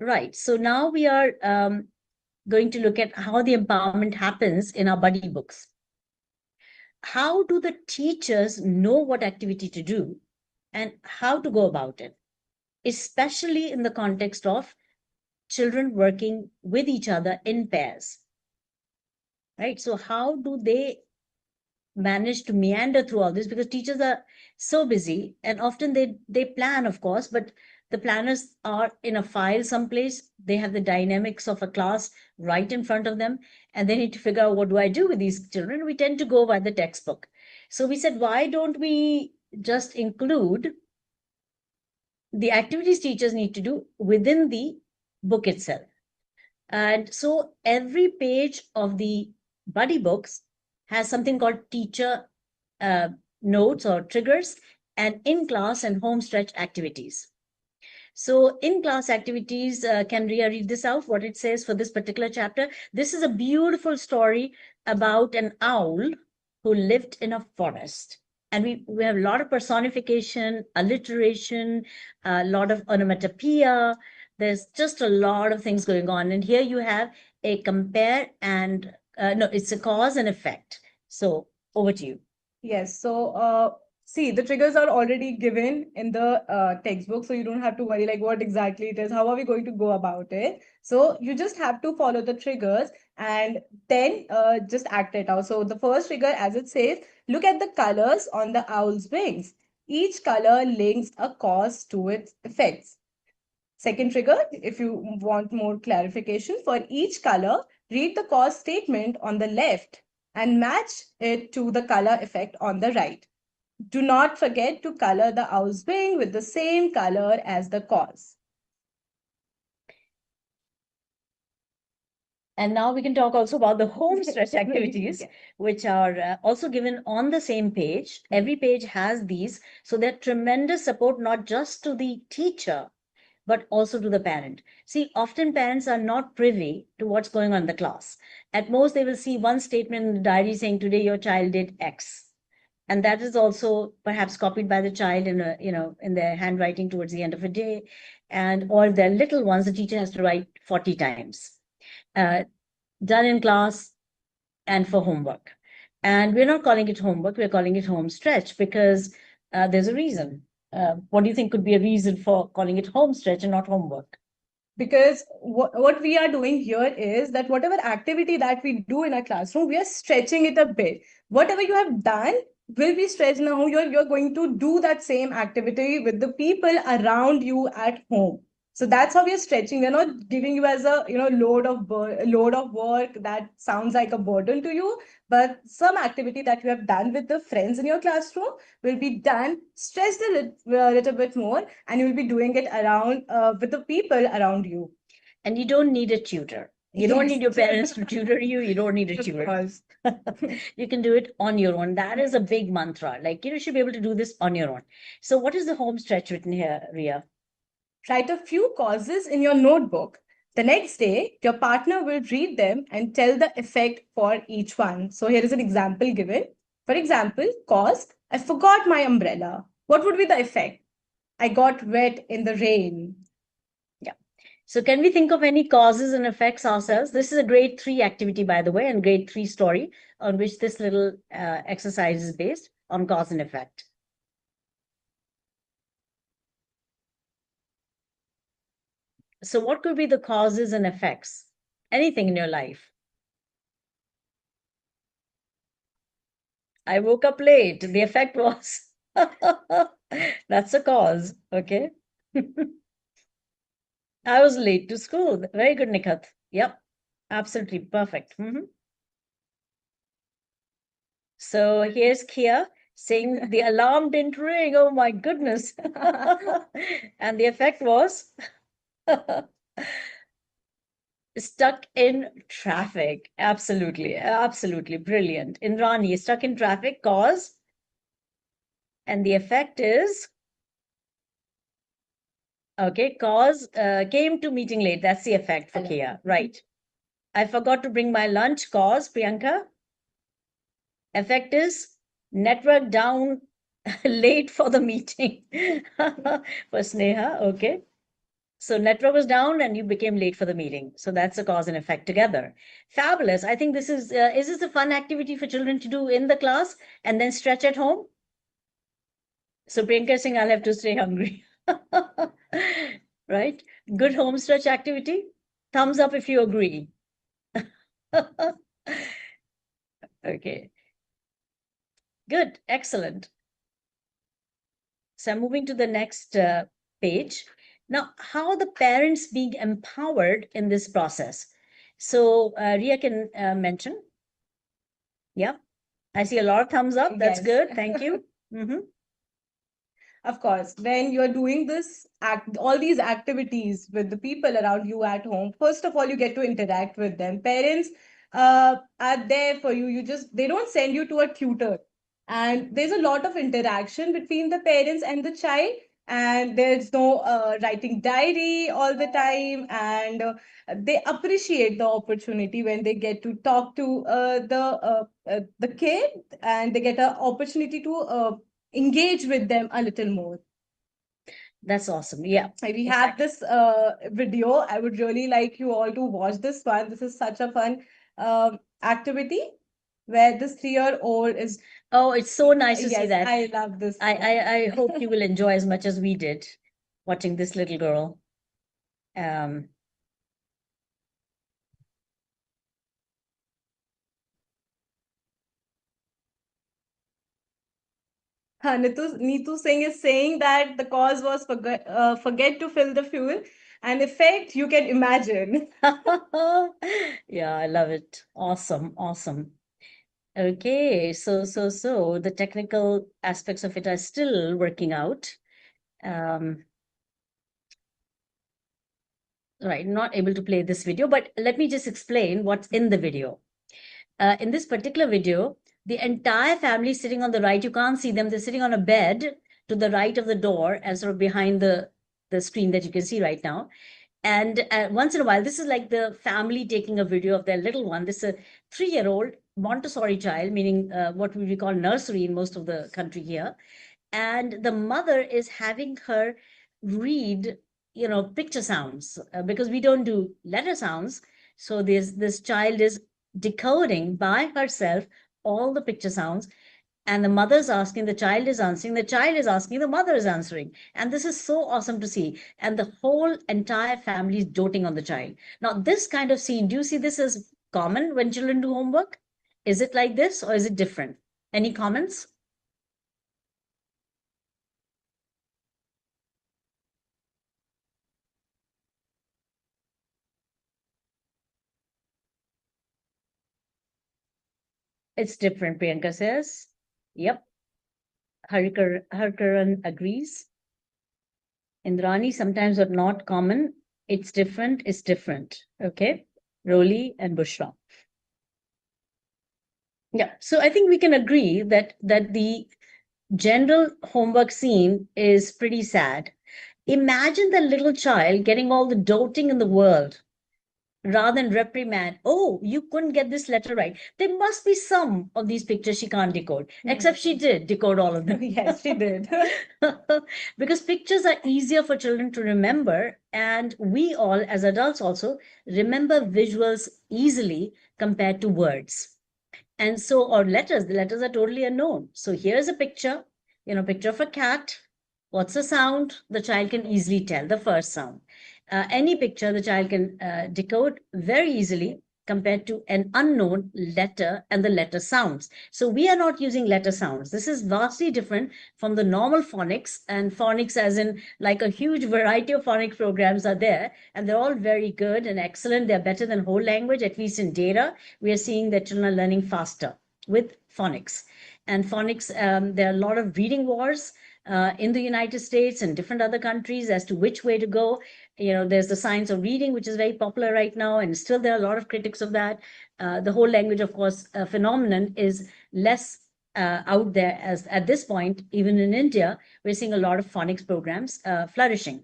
Right. So now we are going to look at how the empowerment happens in our buddy books. How do the teachers know what activity to do and how to go about it, especially in the context of children working with each other in pairs? Right? So how do they manage to meander through all this? Because teachers are so busy and often they plan, of course, but the planners are in a file someplace. They have the dynamics of a class right in front of them and they need to figure out, what do I do with these children? We tend to go by the textbook. So we said, why don't we just include the activities teachers need to do within the book itself? And so every page of the buddy books has something called teacher notes or triggers and in-class and home stretch activities. So in-class activities, can Ria read this out, what it says for this particular chapter? This is a beautiful story about an owl who lived in a forest. And we have a lot of personification, alliteration, a lot of onomatopoeia. There's just a lot of things going on. And here you have a compare and, no, it's a cause and effect. So over to you. Yes. So see, the triggers are already given in the textbook, so you don't have to worry like what exactly it is. How are we going to go about it? So you just have to follow the triggers and then just act it out. So the first trigger, as it says, look at the colors on the owl's wings. Each color links a cause to its effects. Second trigger, if you want more clarification, for each color, read the cause statement on the left and match it to the color effect on the right. Do not forget to color the owl's wing with the same color as the cause. And now we can talk also about the home stretch activities, which are also given on the same page. Every page has these. So they're tremendous support, not just to the teacher, but also to the parent. See, often parents are not privy to what's going on in the class. At most, they will see one statement in the diary saying, today your child did X. And that is also perhaps copied by the child in a, in their handwriting towards the end of a day. And or their little ones, the teacher has to write 40 times. Done in class and for homework. And we're not calling it homework, we're calling it home stretch because there's a reason. What do you think could be a reason for calling it home stretch and not homework? because what we are doing here is that whatever activity that we do in our classroom, we are stretching it a bit. Whatever you have done will be stretched. Now you're going to do that same activity with the people around you at home. So that's how we are stretching. We're not giving you as a load of work that sounds like a burden to you, but some activity that you have done with the friends in your classroom will be done stretched a little bit more, and you'll be doing it around with the people around you. And you don't need a tutor. You don't need your parents to tutor you. You don't need a tutor. You can do it on your own. That is a big mantra. Like, you should be able to do this on your own. So what is the home stretch written here, Ria? Write a few causes in your notebook. The next day, your partner will read them and tell the effect for each one. So here is an example given. For example, cause, I forgot my umbrella. What would be the effect? I got wet in the rain. Yeah. So can we think of any causes and effects ourselves? This is a grade 3 activity, by the way, and grade 3 story on which this little exercise is based on cause and effect. So what could be the causes and effects? Anything in your life? I woke up late. The effect was, that's a cause, okay? I was late to school. Very good, Nikhat. Yep, absolutely perfect. So here's Kia saying the alarm didn't ring. Oh my goodness. And the effect was stuck in traffic. Absolutely, absolutely brilliant. Indrani, stuck in traffic, cause. And the effect is, okay, cause came to meeting late. That's the effect for Kia, right? I forgot to bring my lunch, cause, Priyanka. Effect is network down, late for the meeting. For Sneha, okay. So network was down and you became late for the meeting. So that's a cause and effect together. Fabulous. I think this is this a fun activity for children to do in the class and then stretch at home? So Priyanka is saying I'll have to stay hungry. Right? Good home stretch activity. Thumbs up if you agree. Okay. Good. Excellent. So I'm moving to the next page. Now, how are the parents being empowered in this process? So Ria can mention. Yeah, I see a lot of thumbs up. That's Yes. good. Thank you. Of course, when you're doing all these activities with the people around you at home, first of all, you get to interact with them. Parents are there for you. They don't send you to a tutor. And there's a lot of interaction between the parents and the child. And there's no writing diary all the time. And they appreciate the opportunity when they get to talk to the kid, and they get an opportunity to engage with them a little more. That's awesome. Yeah. We have this video. I would really like you all to watch this one. This is such a fun activity where this 3-year-old is. Oh, it's so nice to see Yes, that. I love this. I hope you will enjoy as much as we did watching this little girl. Neetu Singh is saying that the cause was forget to fill the fuel, and effect you can imagine. Yeah, I love it. Awesome, awesome. Okay, so the technical aspects of it are still working out. Right, not able to play this video, but let me just explain what's in the video. In this particular video, the entire family is sitting on the right. You can't see them. They're sitting on a bed to the right of the door and sort of behind the screen that you can see right now. And once in a while, this is like the family taking a video of their little one. This is a 3-year-old Montessori child, meaning what we call nursery in most of the country here. And the mother is having her read, picture sounds because we don't do letter sounds. So this child is decoding by herself all the picture sounds. and the mother's asking, the child is answering, the child is asking, the mother is answering. And this is so awesome to see. And the whole entire family is doting on the child. Now, this kind of scene, do you see this as common when children do homework? Is it like this or is it different? Any comments? It's different, Priyanka says. Yep. Harkaran agrees. Indrani, sometimes but not common. It's different, it's different. Okay. Roli and Bushra. Yeah. So I think we can agree that the general homework scene is pretty sad. Imagine the little child getting all the doting in the world rather than reprimand. Oh, you couldn't get this letter right. There must be some of these pictures she can't decode, except she did decode all of them. Yes, she did. Because pictures are easier for children to remember, and we all, as adults, also remember visuals easily compared to words. And so, or letters, the letters are totally unknown. So here's a picture, picture of a cat. What's the sound? The child can easily tell the first sound. Any picture the child can decode very easily compared to an unknown letter and the letter sounds. So we are not using letter sounds. This is vastly different from the normal phonics, and phonics as in like a huge variety of phonics programs are there, and they're all very good and excellent. They're better than whole language, at least in data. We are seeing that children are learning faster with phonics. And phonics, there are a lot of reading wars in the United States and different other countries as to which way to go. There's the science of reading, which is very popular right now, and still there are a lot of critics of that. The whole language, of course, phenomenon is less out there as at this point. Even in India, we're seeing a lot of phonics programs flourishing.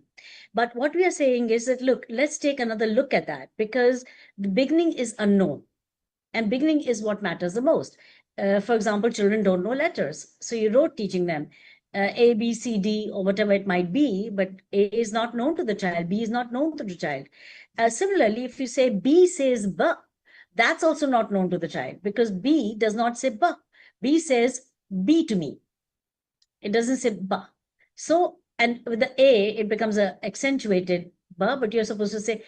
But what we are saying is that, look, let's take another look at that, because the beginning is unknown, and beginning is what matters the most. For example, children don't know letters, so you wrote teaching them A, B, C, D, or whatever it might be, but A is not known to the child, B is not known to the child. Similarly, if you say B says B, that's also not known to the child, because B does not say B. B says B to me. It doesn't say B. So, and with the A, it becomes a accentuated B, but you're supposed to say,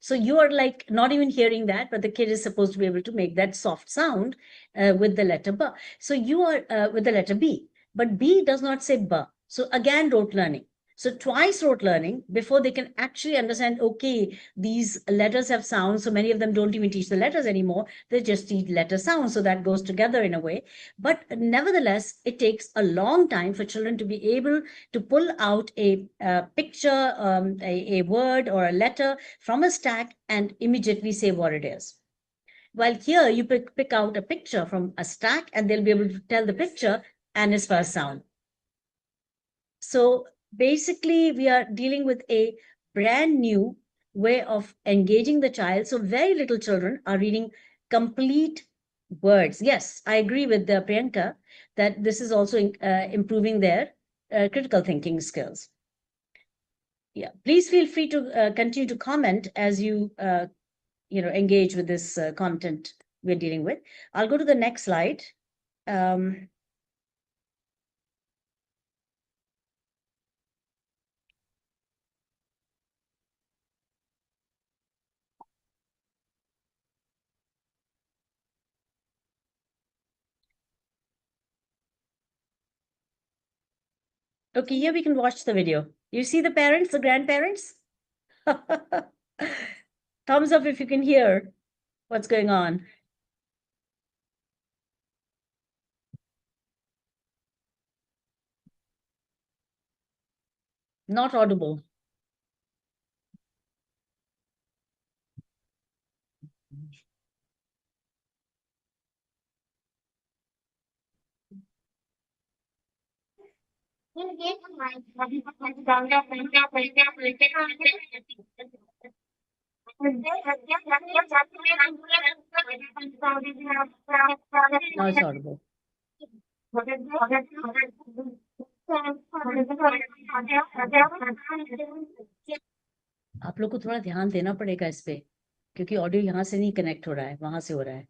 so you are like not even hearing that, but the kid is supposed to be able to make that soft sound with the letter B. So you are with the letter B, but B does not say B. So again, rote learning. So twice rote learning before they can actually understand, okay, these letters have sounds. So many of them don't even teach the letters anymore. They just teach letter sounds. So that goes together in a way. But nevertheless, it takes a long time for children to be able to pull out a picture, a word or a letter from a stack and immediately say what it is. While here, you pick out a picture from a stack and they'll be able to tell the picture and its first sound. So basically, we are dealing with a brand new way of engaging the child. So very little children are reading complete words. Yes, I agree with Priyanka that this is also improving their critical thinking skills. Yeah, please feel free to continue to comment as you engage with this content we're dealing with. I'll go to the next slide. Okay, here we can watch the video. You see the parents, the grandparents? Thumbs up if you can hear what's going on. Not audible. Now it's audible. आप लोग को थोड़ा ध्यान देना पड़ेगा इस पे, क्योंकि ऑडियो यहाँ से नहीं कनेक्ट हो रहा है, वहां से हो रहा है.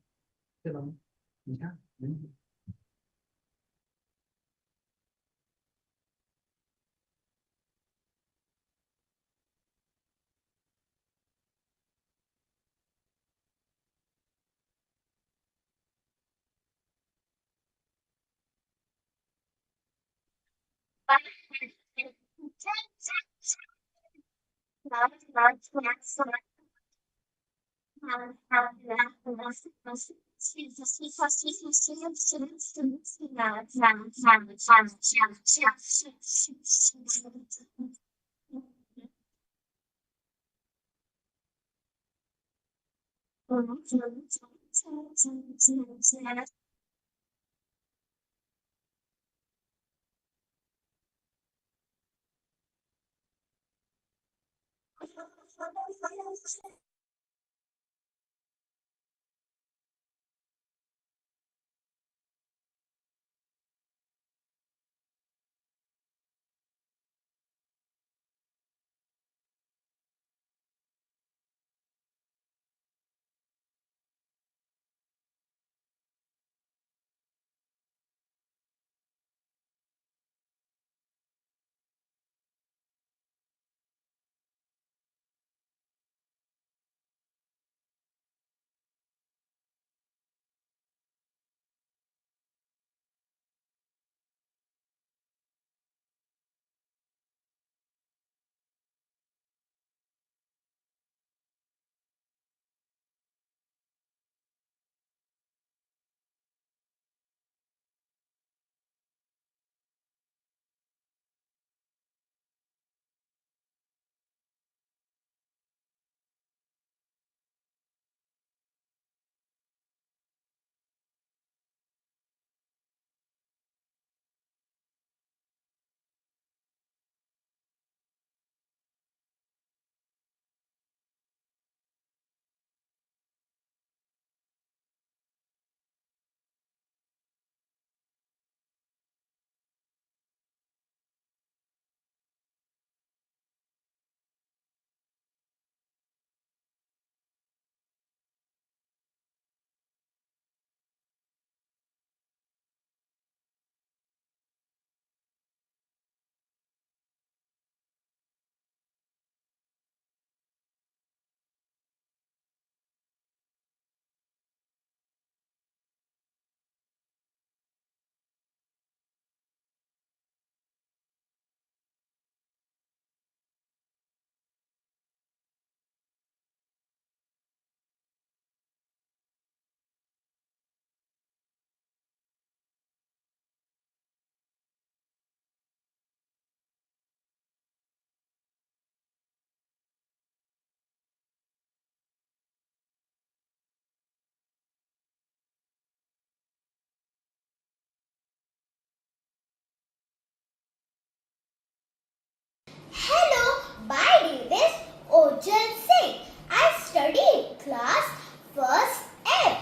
Hello, my name is Ojal Singh. I study in class first M.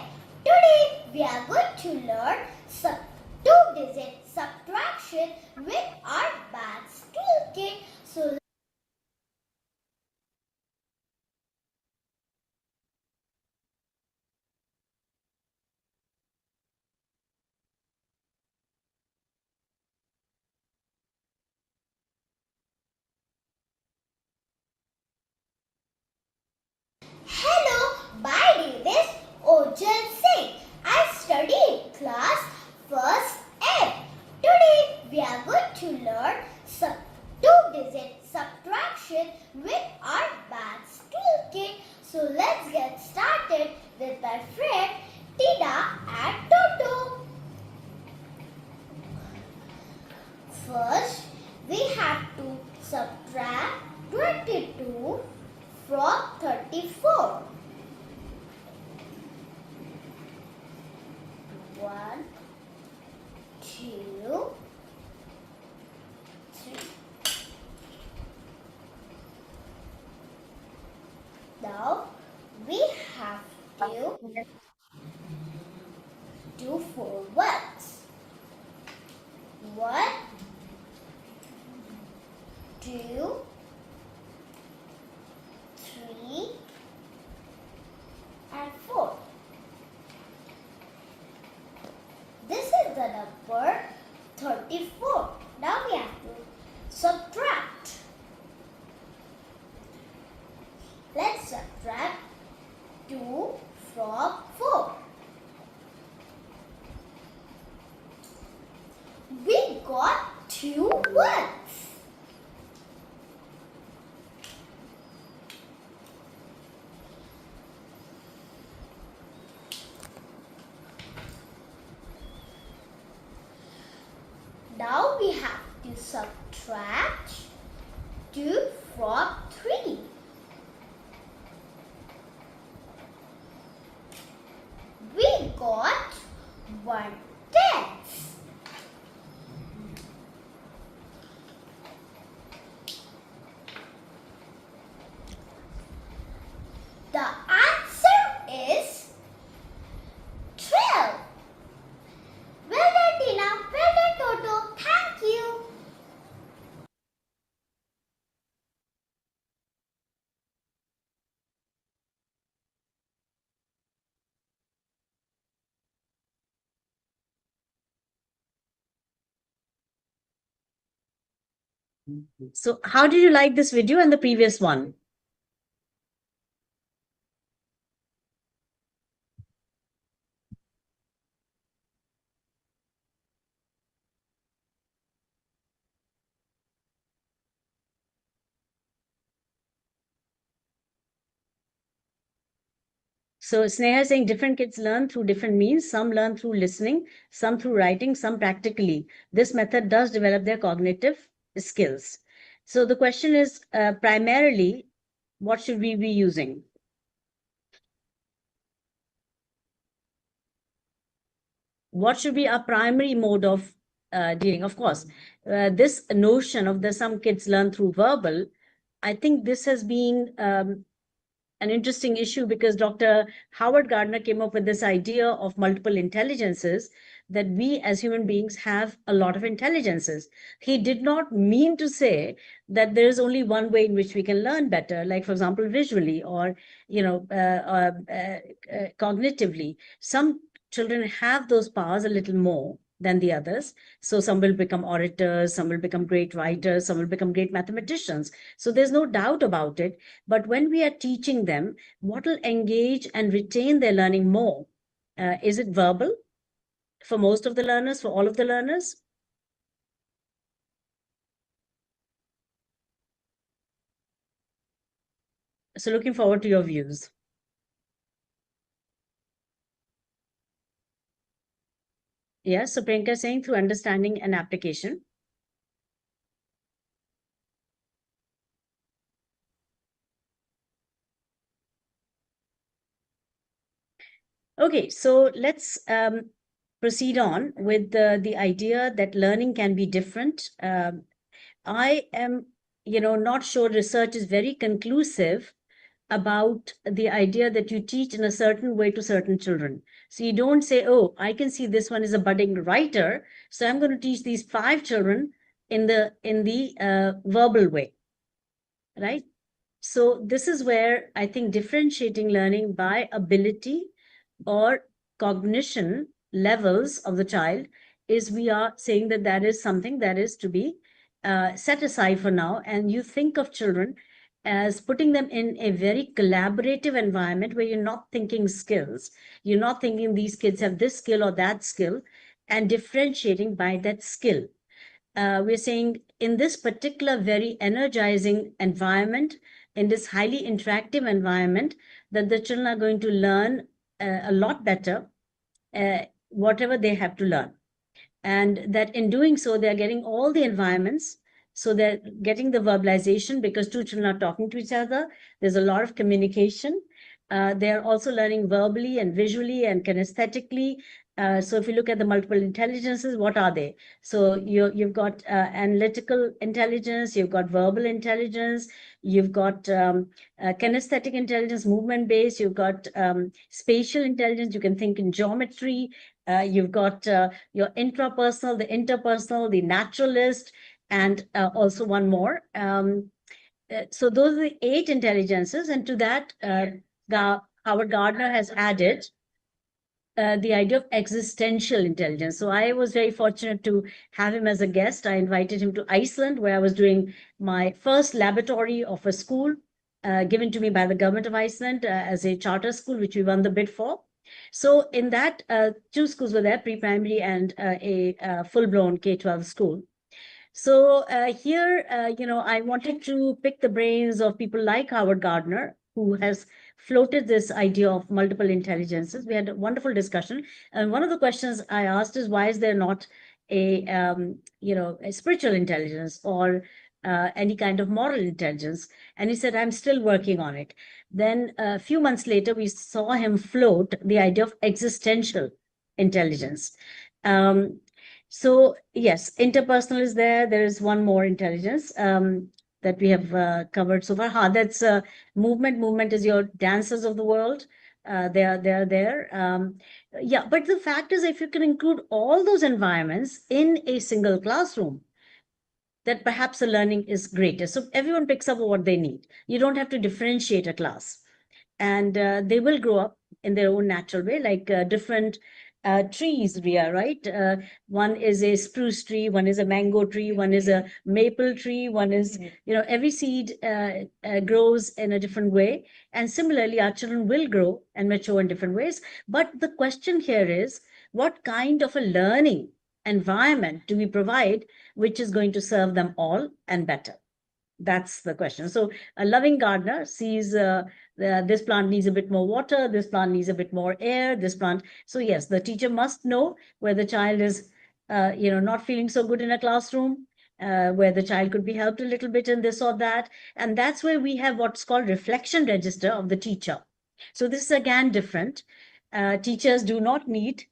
Today we are going to learn two-digit subtraction with our maths toolkit. So hello, my name is Ojal Singh. I study in class first M. Today we are going to learn two-digit subtraction with our maths toolkit. So let's get started with my friend Tina and Toto. First, we have to subtract 22 from 34. 1, 2, 3. Now we have to do 4 ones. 1, 2, 3, and 4. This is the number 34. Now we have to subtract. Let's subtract 2 from 4. We got 2 words. Now we have to subtract 2 from 3. We got 1/10. The answer is 12. Well done, Tina. Well done, Toto. Thank you. So how did you like this video and the previous one? So Sneha is saying different kids learn through different means. Some learn through listening, some through writing, some practically. This method does develop their cognitive skills. So the question is primarily, what should we be using? What should be our primary mode of dealing? Of course, this notion of the some kids learn through verbal, I think this has been an interesting issue because Dr. Howard Gardner came up with this idea of multiple intelligences, that we as human beings have a lot of intelligences. He did not mean to say that there is only one way in which we can learn better, like, for example, visually or, cognitively. Some children have those powers a little more than the others. So some will become orators, some will become great writers, some will become great mathematicians. So there's no doubt about it. But when we are teaching them, what will engage and retain their learning more? Is it verbal for most of the learners, for all of the learners? So looking forward to your views. Yes, so Priyanka is saying through understanding and application. Okay, so let's proceed on with the idea that learning can be different. I am, not sure research is very conclusive about the idea that you teach in a certain way to certain children. So you don't say, oh, I can see this one is a budding writer, so I'm going to teach these 5 children in the verbal way, right? So this is where I think differentiating learning by ability or cognition levels of the child is, we are saying that that is something that is to be set aside for now. And you think of children as putting them in a very collaborative environment where you're not thinking skills. You're not thinking these kids have this skill or that skill, and differentiating by that skill. We're saying in this particular very energizing environment, in this highly interactive environment, that the children are going to learn a lot better, whatever they have to learn. And that in doing so, they're getting all the environments. So they're getting the verbalization because 2 children are talking to each other. There's a lot of communication. They're also learning verbally and visually and kinesthetically. So if you look at the multiple intelligences, what are they? So you've got analytical intelligence, you've got verbal intelligence, you've got kinesthetic intelligence, movement-based, you've got spatial intelligence, you can think in geometry, you've got your intrapersonal, the interpersonal, the naturalist, and also one more. So those are the 8 intelligences, and to that, Howard Gardner has added the idea of existential intelligence. So I was very fortunate to have him as a guest. I invited him to Iceland, where I was doing my first laboratory of a school given to me by the government of Iceland as a charter school, which we won the bid for. So in that, 2 schools were there, pre-primary and a full-blown K-12 school. So here, I wanted to pick the brains of people like Howard Gardner, who has floated this idea of multiple intelligences. We had a wonderful discussion. And one of the questions I asked is, why is there not a spiritual intelligence or any kind of moral intelligence? And he said, I'm still working on it. Then a few months later, we saw him float the idea of existential intelligence. So yes, interpersonal is there. There is one more intelligence that we have covered so far. That's movement. Movement is your dancers of the world. They are there. Yeah, but the fact is, if you can include all those environments in a single classroom, that perhaps the learning is greater. So everyone picks up what they need. You don't have to differentiate a class, and they will grow up in their own natural way, like different trees, Ria, right? One is a spruce tree, one is a mango tree, one is a maple tree, one is, every seed grows in a different way. And similarly, our children will grow and mature in different ways. But the question here is, what kind of a learning environment do we provide which is going to serve them all and better? That's the question. So a loving gardener sees this plant needs a bit more water, this plant needs a bit more air, this plant. So yes, the teacher must know where the child is, not feeling so good in a classroom, where the child could be helped a little bit in this or that. And that's where we have what's called reflection register of the teacher. So this is again different. Teachers do not need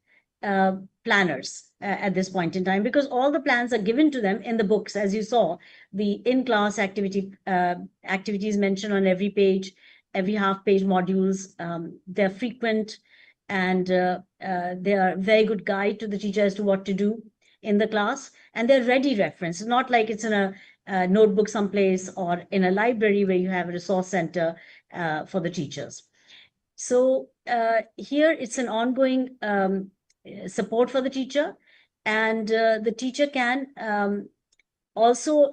planners at this point in time, because all the plans are given to them in the books. As you saw, the in-class activities mentioned on every page, every half-page modules. They're frequent, and they are a very good guide to the teacher as to what to do in the class. And they're ready reference. It's not like it's in a notebook someplace or in a library where you have a resource center for the teachers. So here it's an ongoing support for the teacher, and the teacher can also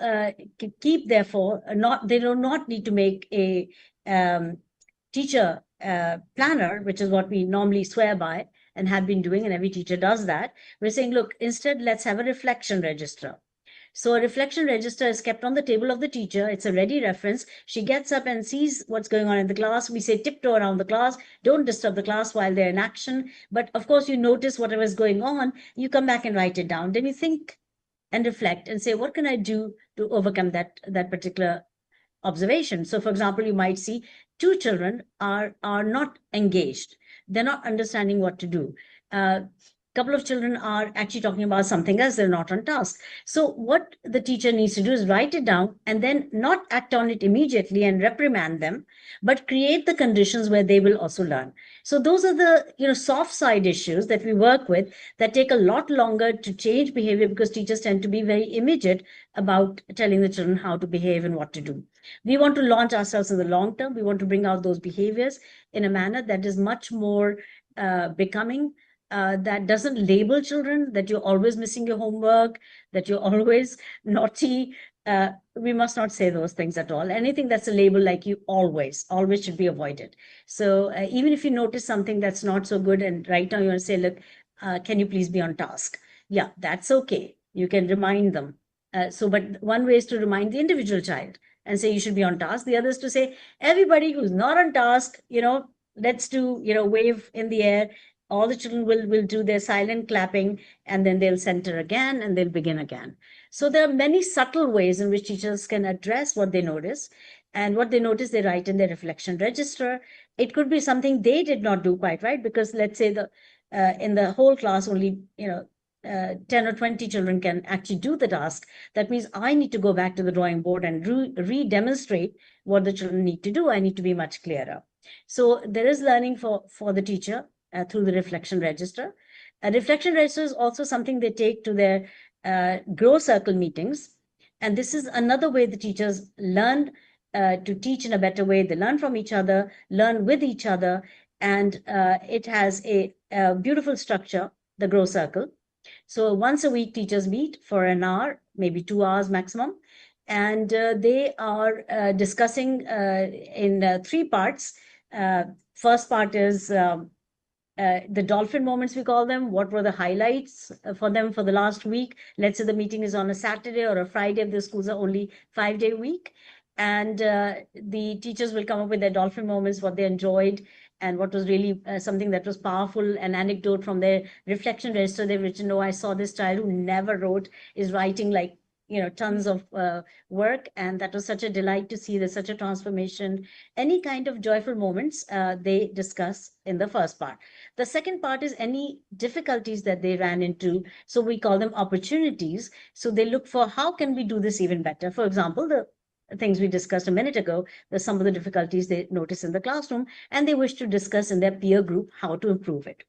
keep, therefore, they do not need to make a teacher planner, which is what we normally swear by and have been doing, and every teacher does that. We're saying, look, instead, let's have a reflection register. So a reflection register is kept on the table of the teacher. It's a ready reference. She gets up and sees what's going on in the class. We say tiptoe around the class. Don't disturb the class while they're in action. But of course, you notice whatever is going on. You come back and write it down. Then you think and reflect and say, what can I do to overcome that particular observation? So for example, you might see two children are not engaged. They're not understanding what to do. Couple of children are actually talking about something else. They're not on task. So what the teacher needs to do is write it down and then not act on it immediately and reprimand them, but create the conditions where they will also learn. So those are the soft side issues that we work with that take a lot longer to change behavior, because teachers tend to be very immediate about telling the children how to behave and what to do. We want to launch ourselves in the long term. We want to bring out those behaviors in a manner that is much more becoming, that doesn't label children, that you're always missing your homework, that you're always naughty. We must not say those things at all. Anything that's a label like you always should be avoided. So even if you notice something that's not so good, and right now you want to say, look, can you please be on task? Yeah, that's okay. You can remind them. But one way is to remind the individual child and say you should be on task. The other is to say, everybody who's not on task, let's do, wave in the air. All the children will do their silent clapping, and then they'll center again and they'll begin again. So there are many subtle ways in which teachers can address what they notice, and what they notice they write in their reflection register. It could be something they did not do quite right, because let's say in the whole class only 10 or 20 children can actually do the task. That means I need to go back to the drawing board and re-demonstrate what the children need to do. I need to be much clearer. So there is learning for the teacher through the reflection register. A reflection register is also something they take to their grow circle meetings. And this is another way the teachers learn to teach in a better way. They learn from each other, learn with each other. And it has a beautiful structure, the grow circle. So once a week, teachers meet for an hour, maybe 2 hours maximum. And they are discussing in 3 parts. First part is the dolphin moments, we call them. What were the highlights for them for the last week? Let's say the meeting is on a Saturday or a Friday if the schools are only 5-day week. And the teachers will come up with their dolphin moments, what they enjoyed, and what was really something that was powerful, an anecdote from their reflection register they've written. Oh, I saw this child who never wrote is writing like, tons of work. And that was such a delight to see. There's such a transformation. Any kind of joyful moments they discuss in the first part. The second part is any difficulties that they ran into. So we call them opportunities. So they look for how can we do this even better? For example, the things we discussed a minute ago, there's some of the difficulties they notice in the classroom, and they wish to discuss in their peer group how to improve it.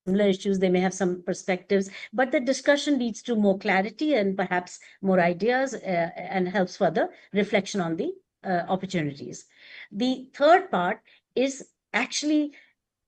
Similar issues, they may have some perspectives, but the discussion leads to more clarity and perhaps more ideas and helps further reflection on the opportunities. The third part is actually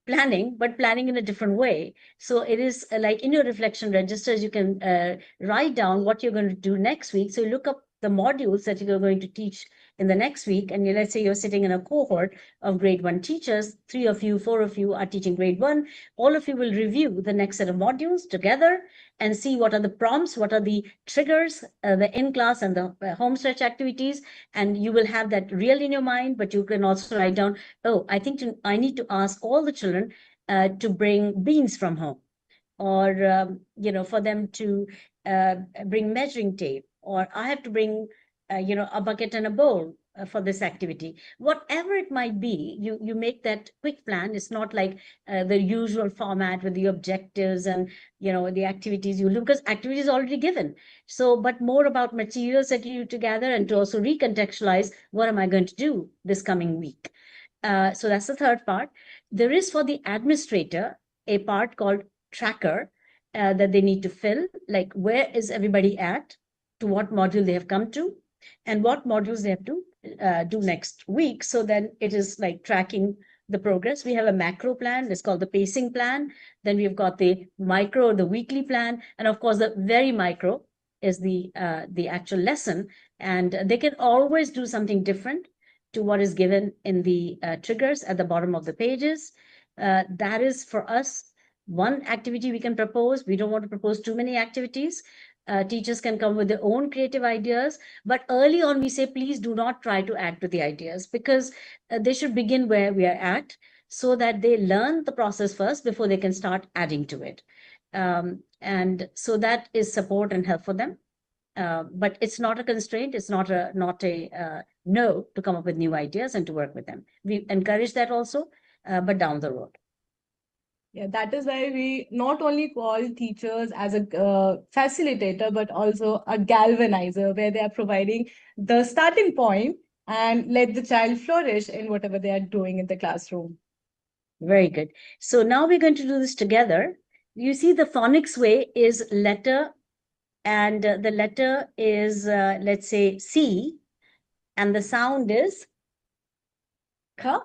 planning, but planning in a different way. So it is like in your reflection registers, you can write down what you're going to do next week. So you look up the modules that you're going to teach in the next week. And let's say you're sitting in a cohort of grade 1 teachers, 3 of you, 4 of you are teaching grade 1. All of you will review the next set of modules together and see what are the prompts, what are the triggers, the in-class and the home stretch activities. And you will have that real in your mind, but you can also write down, oh, I think I need to ask all the children to bring beans from home, or, for them to bring measuring tape, or I have to bring, a bucket and a bowl for this activity. Whatever it might be, you make that quick plan. It's not like the usual format with the objectives and, the activities you do, because activity is already given. So, but more about materials that you to gather and to also recontextualize what am I going to do this coming week. So that's the third part. There is for the administrator a part called tracker that they need to fill, like where is everybody at, to what module they have come to, and what modules they have to do next week. So then it is like tracking the progress. We have a macro plan, it's called the pacing plan. Then we've got the micro, the weekly plan, and of course the very micro is the actual lesson. And they can always do something different to what is given in the triggers at the bottom of the pages. That is for us one activity we can propose. We don't want to propose too many activities. Teachers can come with their own creative ideas, but early on we say, please do not try to add to the ideas, because they should begin where we are at, so that they learn the process first before they can start adding to it. And so that is support and help for them. But it's not a constraint. It's not a no to come up with new ideas and to work with them. We encourage that also, but down the road. Yeah, that is why we not only call teachers as a facilitator, but also a galvanizer, where they are providing the starting point and let the child flourish in whatever they are doing in the classroom. Very good. So now we're going to do this together. You see, the phonics way is letter, and the letter is, let's say, C, and the sound is K.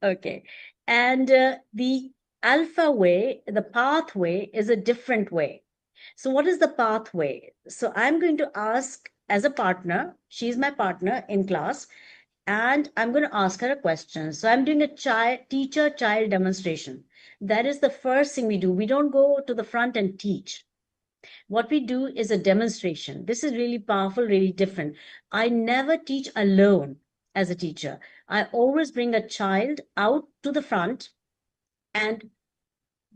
Okay. And the alpha way, the pathway, is a different way. So what is the pathway? So I'm going to ask as a partner, she's my partner in class, and I'm going to ask her a question. So I'm doing a teacher-child demonstration. That is the first thing we do. We don't go to the front and teach. What we do is a demonstration. This is really powerful, really different. I never teach alone as a teacher. I always bring a child out to the front and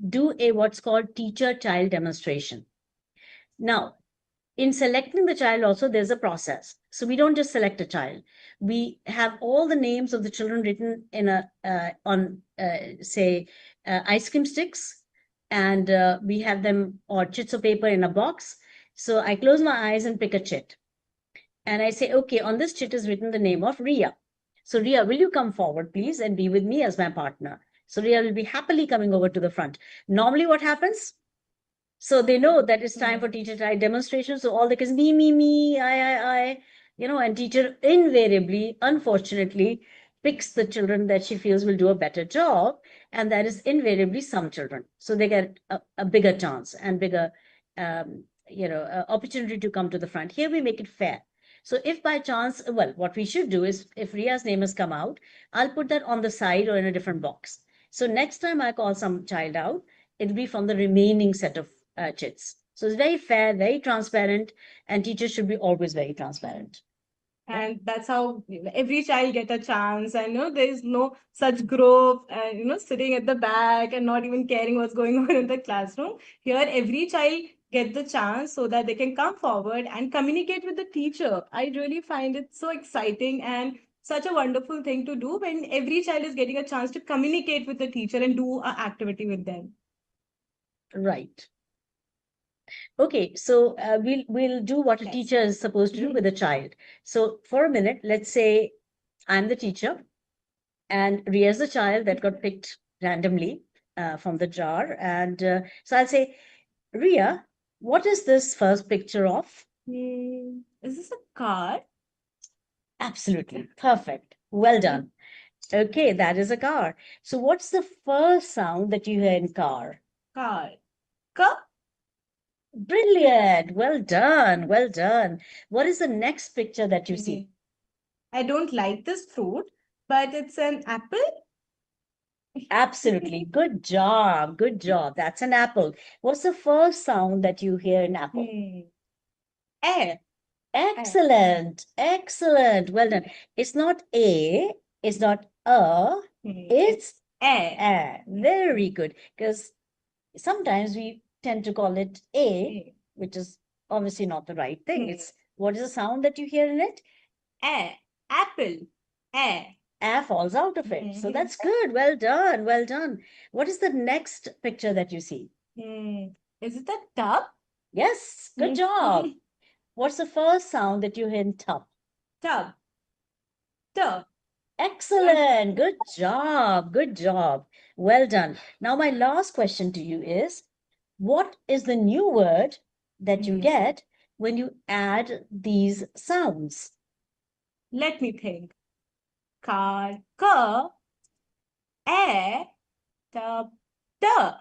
do a what's called teacher-child demonstration. Now, in selecting the child also, there's a process. So we don't just select a child. We have all the names of the children written in on ice cream sticks, and we have them, or chits of paper in a box. So I close my eyes and pick a chit. And I say, okay, on this chit is written the name of Ria. So Ria, will you come forward, please, and be with me as my partner? So Ria will be happily coming over to the front. Normally what happens? So they know that it's time for teacher-child demonstration. So all the kids, me, I, and teacher invariably, unfortunately, picks the children that she feels will do a better job. And that is invariably some children. So they get a bigger chance and bigger, opportunity to come to the front. Here we make it fair. So if by chance, well, what we should do is if Ria's name has come out, I'll put that on the side or in a different box. So next time I call some child out, it'll be from the remaining set of chits. So it's very fair, very transparent, and teachers should be always very transparent. And that's how every child get a chance, and there is no such group and sitting at the back and not even caring what's going on in the classroom. Here every child get the chance so that they can come forward and communicate with the teacher. I really find it so exciting and such a wonderful thing to do when every child is getting a chance to communicate with the teacher and do an activity with them. Right. Okay, so we'll do what a Yes. teacher is supposed to do with a child. So for a minute, let's say I'm the teacher and Ria's the child that got picked randomly from the jar. And so I'll say, Ria, what is this first picture of? Is this a car? Absolutely. Perfect. Well done. Okay, that is a car. So what's the first sound that you hear in car? Car. Cup. Brilliant. Well done. Well done. What is the next picture that you see? I don't like this fruit, but it's an apple. Absolutely. Good job. Good job. That's an apple. What's the first sound that you hear in apple? Air. Excellent. Excellent. Well done. It's not a, it's not it's air. very good. Because sometimes we tend to call it a, which is obviously not the right thing. It's what is the sound that you hear in it? Air. Apple. Air. A falls out of it. So Mhm. that's good. Well done. Well done. What is the next picture that you see? Is it a tub? Yes, good Mhm. job. What's the first sound that you hear in tub? Tub. Tub. Excellent. Good job. Good job. Well done. Now, my last question to you is, what is the new word that you get when you add these sounds? Let me think. Car. Car. Air. Tub. Tub.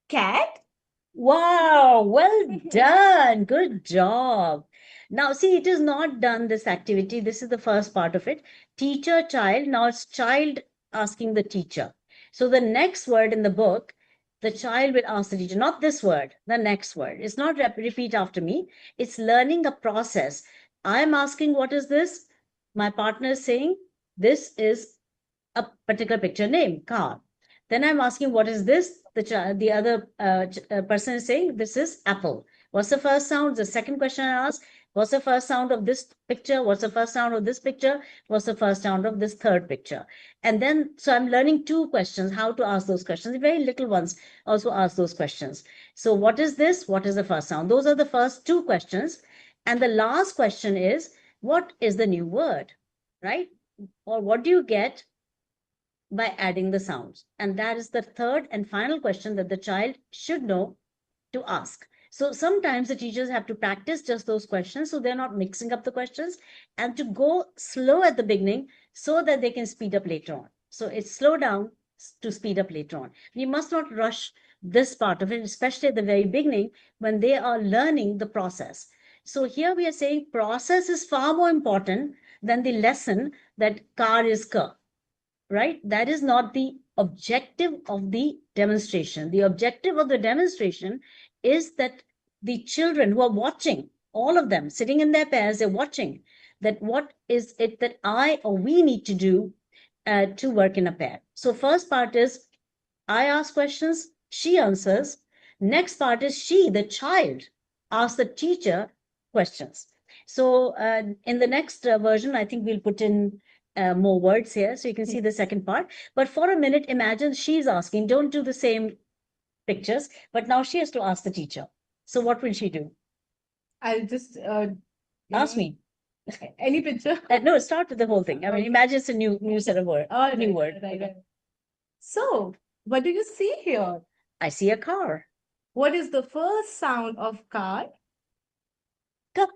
Cat. Wow, well done. Good job. Now, see, it is not done this activity. This is the first part of it. Teacher, child. Now it's child asking the teacher. So the next word in the book, the child will ask the teacher, not this word, the next word. It's not repeat after me. It's learning a process. I'm asking, what is this? My partner is saying, this is a particular picture name, car. Then I'm asking, what is this? The other person is saying, this is apple. What's the first sound? The second question I ask, what's the first sound of this picture? What's the first sound of this picture? What's the first sound of this third picture? And then, so I'm learning two questions, how to ask those questions. The very little ones also ask those questions. So what is this? What is the first sound? Those are the first two questions. And the last question is, what is the new word, right? Or what do you get by adding the sounds? And that is the third and final question that the child should know to ask. So sometimes the teachers have to practice just those questions so they're not mixing up the questions, and to go slow at the beginning so that they can speed up later on. So it's slow down to speed up later on. We must not rush this part of it, especially at the very beginning when they are learning the process. So here we are saying process is far more important than the lesson that car is car, right? That is not the objective of the demonstration. The objective of the demonstration is that the children who are watching, all of them sitting in their pairs, they're watching that what is it that I or we need to do to work in a pair. So first part is I ask questions, she answers. Next part is she, the child, asks the teacher questions. So in the next version, I think we'll put in more words here so you can see the second part. But for a minute, imagine she's asking, don't do the same pictures, but now she has to ask the teacher. So what will she do? I'll just Ask me. any picture. No, start with the whole thing. I mean, Okay. imagine it's a new set of words, Oh, new right, word. right, right. So, what do you see here? I see a car. What is the first sound of car? Cup.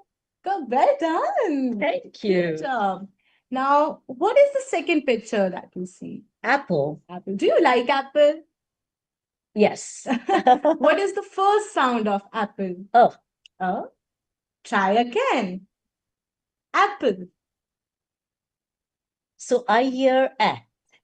Cup. Well done. Thank you. Good job. Now, what is the second picture that you see? Apple. Apple. Do you like apple? Yes. What is the first sound of apple? Oh. Oh. Try again. apple. So I hear a.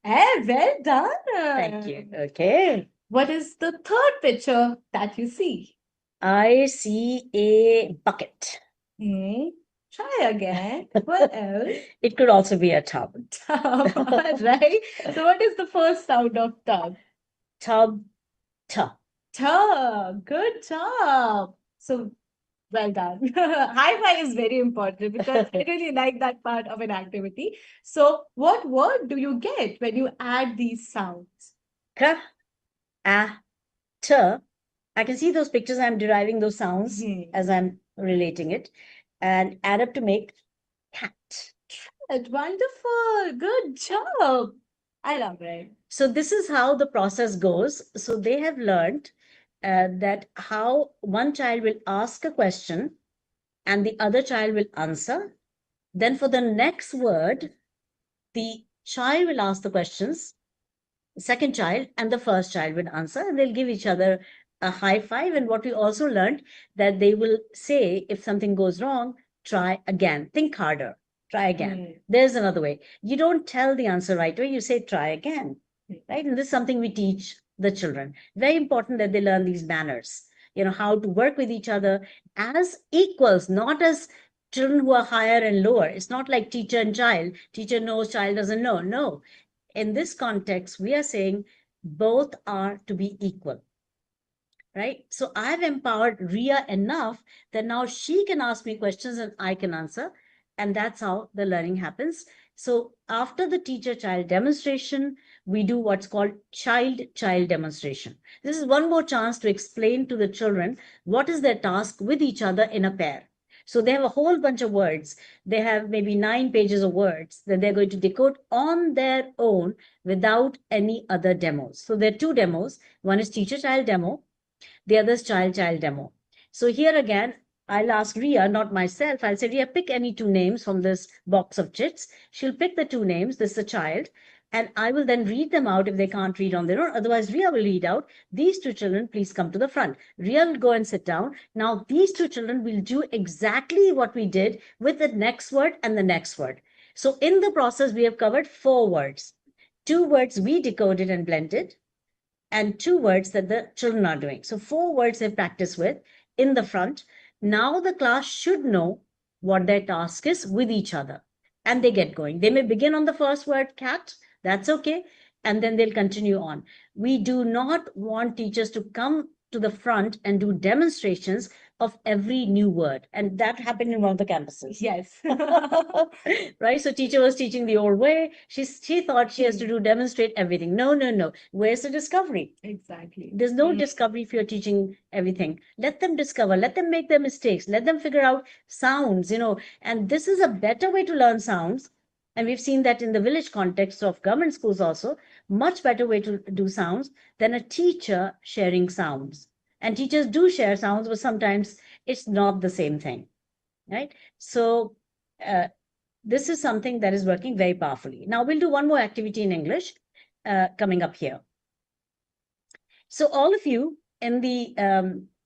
Well done. Thank you. Okay. What is the third picture that you see? I see a bucket. Try again. What else? It could also be a tub. Tub. Right. So what is the first sound of tub? Tub, tub. Tub. Good job. So well done. High five is very important because I really like that part of an activity. So what word do you get when you add these sounds? K, a, t. I can see those pictures. I'm deriving those sounds as I'm relating it and add up to make cat. That's wonderful. Good job. I love it. So this is how the process goes. So they have learned that how one child will ask a question and the other child will answer. Then for the next word, the child will ask the questions, the second child and the first child will answer, and they'll give each other a high five. And what we also learned that they will say, if something goes wrong, try again, think harder, try again. There's another way. You don't tell the answer right away, you say try again, right? And this is something we teach the children. Very important that they learn these manners, how to work with each other as equals, not as children who are higher and lower. It's not like teacher and child. Teacher knows, child doesn't know. No. In this context, we are saying both are to be equal, right? So I've empowered Ria enough that now she can ask me questions and I can answer. And that's how the learning happens. So after the teacher-child demonstration, we do what's called child-child demonstration. This is one more chance to explain to the children what is their task with each other in a pair. So they have a whole bunch of words. They have maybe 9 pages of words that they're going to decode on their own without any other demos. So there are 2 demos. One is teacher-child demo. The other is child-child demo. So here again, I'll ask Ria, not myself. I'll say, Ria, pick any 2 names from this box of chits. She'll pick the 2 names. This is a child. And I will then read them out if they can't read on their own. Otherwise, Ria will read out, these 2 children, please come to the front. Ria will go and sit down. Now, these 2 children will do exactly what we did with the next word and the next word. So in the process, we have covered 4 words. 2 words we decoded and blended, and 2 words that the children are doing. So 4 words they practice with in the front. Now the class should know what their task is with each other. And they get going. They may begin on the first word, cat. That's okay. And then they'll continue on. We do not want teachers to come to the front and do demonstrations of every new word. And that happened in one of the campuses. Yes. Right? So teacher was teaching the old way. She thought she has to demonstrate everything. No. Where's the discovery? Exactly. There's no discovery if you're teaching everything. Let them discover, let them make their mistakes, let them figure out sounds, and this is a better way to learn sounds. And we've seen that in the village context of government schools also, much better way to do sounds than a teacher sharing sounds. And teachers do share sounds, but sometimes it's not the same thing, right? So this is something that is working very powerfully. Now we'll do one more activity in English coming up here. So all of you in the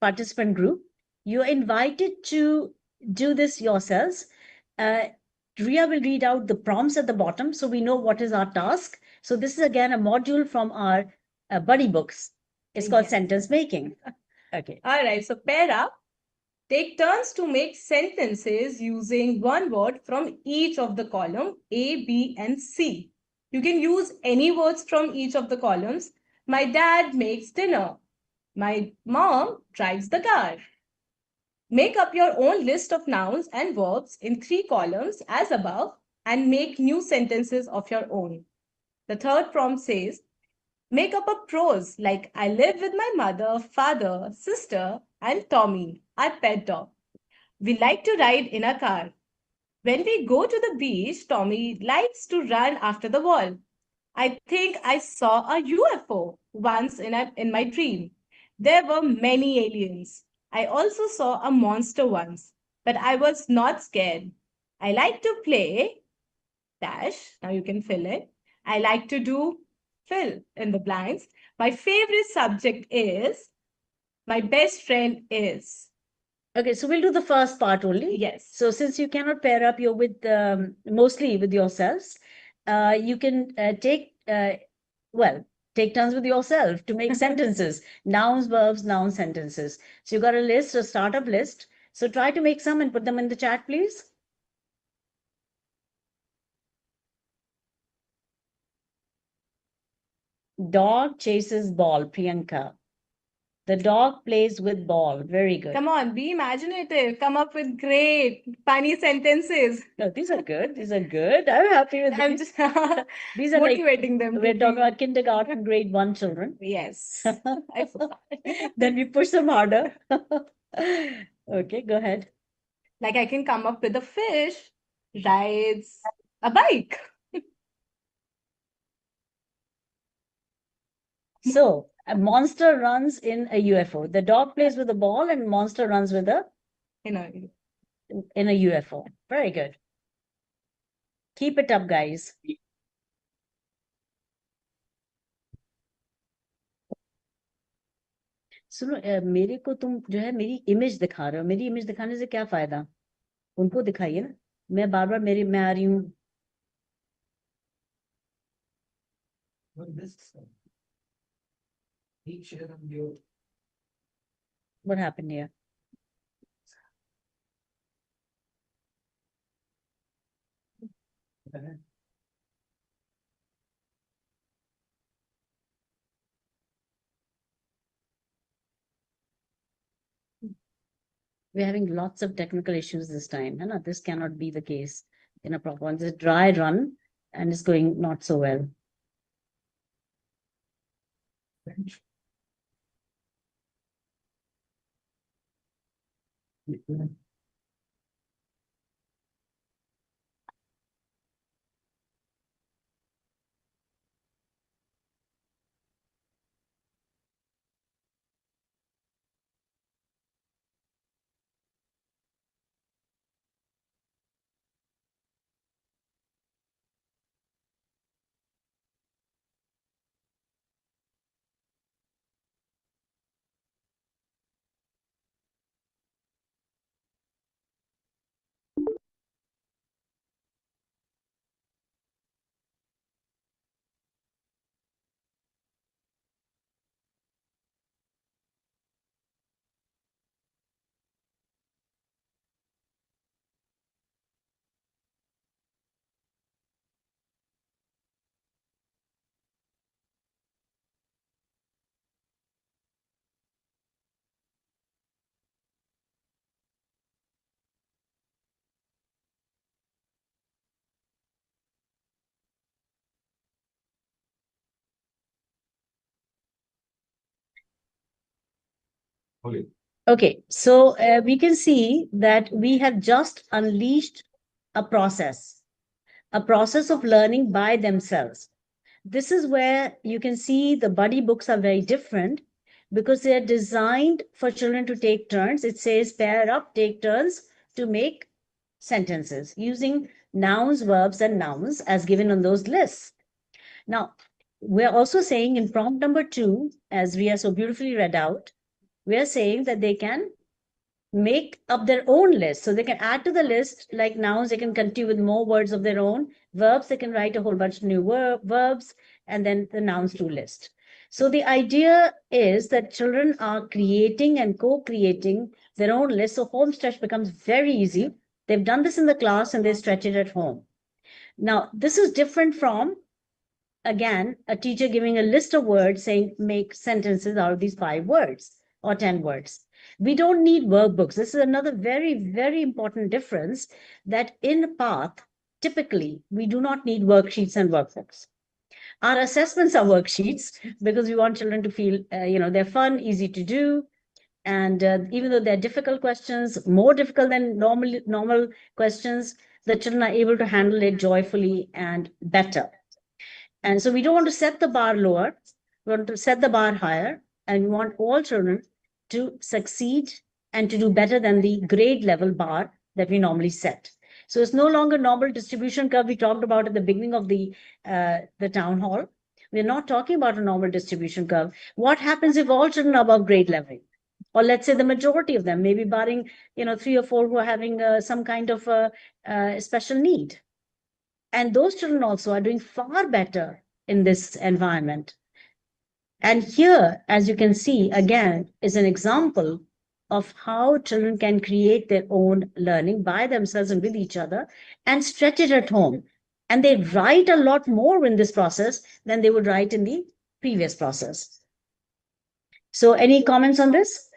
participant group, you're invited to do this yourselves. Ria will read out the prompts at the bottom so we know what is our task. So this is again a module from our buddy books. It's called sentence making. Okay. All right. So pair up. Take turns to make sentences using one word from each of the column A, B, and C. You can use any words from each of the columns. My dad makes dinner. My mom drives the car. Make up your own list of nouns and verbs in 3 columns as above and make new sentences of your own. The third prompt says, make up a prose like I live with my mother, father, sister, and Tommy, our pet dog. We like to ride in a car. When we go to the beach, Tommy likes to run after the wall. I think I saw a UFO once in my dream. There were many aliens. I also saw a monster once, but I was not scared. I like to play dash. Now you can fill it. I like to do fill in the blanks. My favorite subject is, my best friend is. Okay, so we'll do the first part only. Yes. So since you cannot pair up, you're with mostly with yourselves. You can take take turns with yourself to make sentences, nouns, verbs, noun sentences. So you got a list, a startup list. So try to make some and put them in the chat, please. Dog chases ball, Priyanka. The dog plays with ball. Very good. Come on, be imaginative. Come up with great, funny sentences. No, these are good. These are good. I'm happy with I'm these. just These are like, motivating them. we're to talking be- about kindergarten, grade 1 children. Yes. I forgot. Then we push them harder. Okay, go ahead. Like I can come up with a fish rides a bike. So a monster runs in a UFO. The dog plays with a ball and monster runs with a You know, in a UFO. Very good. Keep it up, guys. सुनो मेरे को तुम जो है मेरी image दिखा रहे हो मेरी इमेज दिखाने से क्या फायदा उनको दिखाइए ना मैं बार बार मैं आ रही हूँ What happened here? We're having lots of technical issues this time. And this cannot be the case in a proper one. It's a dry run and it's going not so well. Okay, so we can see that we have just unleashed a process of learning by themselves. This is where you can see the buddy books are very different because they are designed for children to take turns. It says pair up, take turns to make sentences using nouns, verbs, and nouns as given on those lists. Now, we're also saying in prompt number 2, as Ria so beautifully read out, we're saying that they can make up their own list. So they can add to the list, like nouns, they can continue with more words of their own. Verbs, they can write a whole bunch of new verbs, and then the nouns to list. So the idea is that children are creating and co-creating their own list. So home stretch becomes very easy. They've done this in the class and they stretch it at home. Now, this is different from, again, a teacher giving a list of words saying, make sentences out of these 5 words or 10 words. We don't need workbooks. This is another very, very important difference that in PATH, typically, we do not need worksheets and workbooks. Our assessments are worksheets because we want children to feel, they're fun, easy to do. And even though they're difficult questions, more difficult than normal questions, the children are able to handle it joyfully and better. And so we don't want to set the bar lower. We want to set the bar higher. And we want all children to succeed and to do better than the grade level bar that we normally set. So it's no longer normal distribution curve we talked about at the beginning of the town hall. We're not talking about a normal distribution curve. What happens if all children are above grade level? or let's say the majority of them, maybe barring, 3 or 4 who are having some kind of special need. And those children also are doing far better in this environment. And here, as you can see, again, is an example of how children can create their own learning by themselves and with each other and stretch it at home. And they write a lot more in this process than they would write in the previous process. So any comments on this?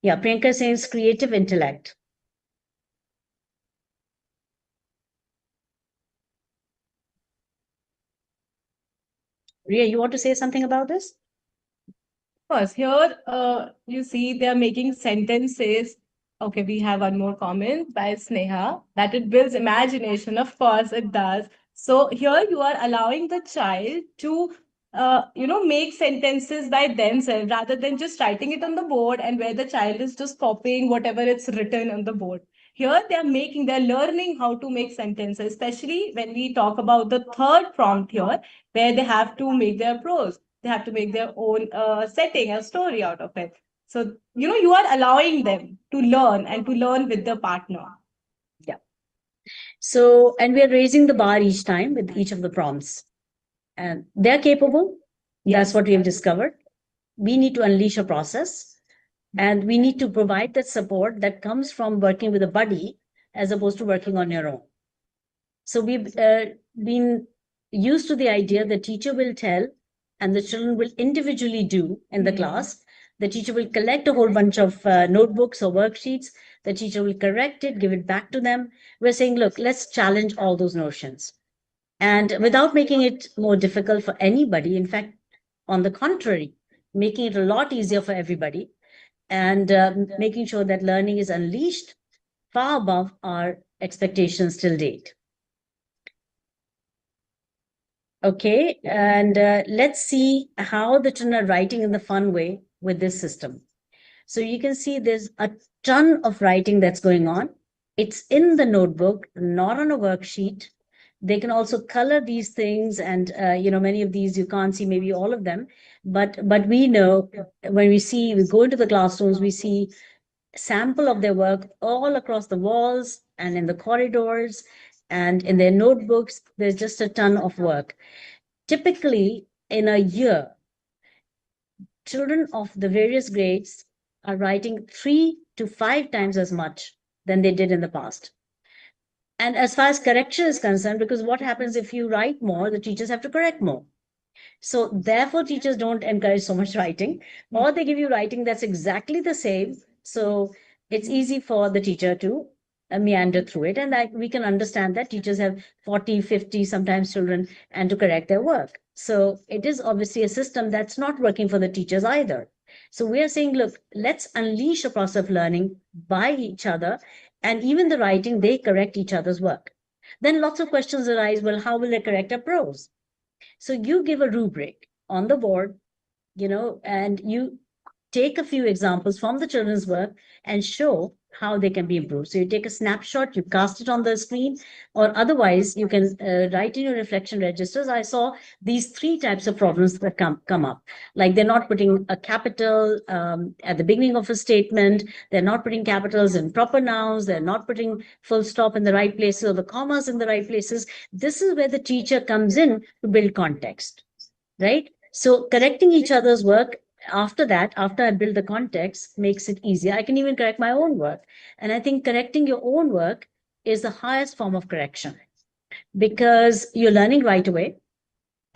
Yeah, Priyanka says creative intellect. Ria, you want to say something about this? Course, here you see they're making sentences. Okay, we have one more comment by Sneha that it builds imagination. Of course, it does. So here you are allowing the child to, make sentences by themselves rather than just writing it on the board and where the child is just copying whatever it's written on the board. Here they're learning how to make sentences, especially when we talk about the third prompt here, where they have to make their prose. They have to make their own setting, a story out of it. So, you are allowing them to learn and to learn with their partner. Yeah. So, and we are raising the bar each time with each of the prompts. And they're capable. That's what we have discovered. We need to unleash a process and we need to provide that support that comes from working with a buddy as opposed to working on your own. So we've been used to the idea the teacher will tell and the children will individually do in the class. The teacher will collect a whole bunch of notebooks or worksheets. The teacher will correct it, give it back to them. We're saying, look, let's challenge all those notions. And without making it more difficult for anybody, in fact, on the contrary, making it a lot easier for everybody and making sure that learning is unleashed far above our expectations till date. Okay, and let's see how the children are writing in the fun way with this system. So you can see there's a ton of writing that's going on. It's in the notebook, not on a worksheet. They can also color these things, and many of these you can't see, maybe all of them, but we know when we go into the classrooms, we see sample of their work all across the walls and in the corridors and in their notebooks. There's just a ton of work. Typically, in a year, children of the various grades are writing 3 to 5 times as much than they did in the past. And as far as correction is concerned, because what happens if you write more, the teachers have to correct more. So therefore, teachers don't encourage so much writing, or they give you writing that's exactly the same. So it's easy for the teacher to meander through it. And we can understand that teachers have 40, 50, sometimes children, and to correct their work. So it is obviously a system that's not working for the teachers either. So we are saying, look, let's unleash a process of learning by each other. And even the writing, they correct each other's work. Then lots of questions arise. Well, how will they correct a prose? So you give a rubric on the board, and you take a few examples from the children's work and show how they can be improved. So you take a snapshot, you cast it on the screen, or otherwise you can write in your reflection registers. I saw these 3 types of problems that come up. Like they're not putting a capital at the beginning of a statement. They're not putting capitals in proper nouns. They're not putting full stop in the right places or the commas in the right places. This is where the teacher comes in to build context, right? So correcting each other's work after I build the context, makes it easier. I can even correct my own work. And I think correcting your own work is the highest form of correction because you're learning right away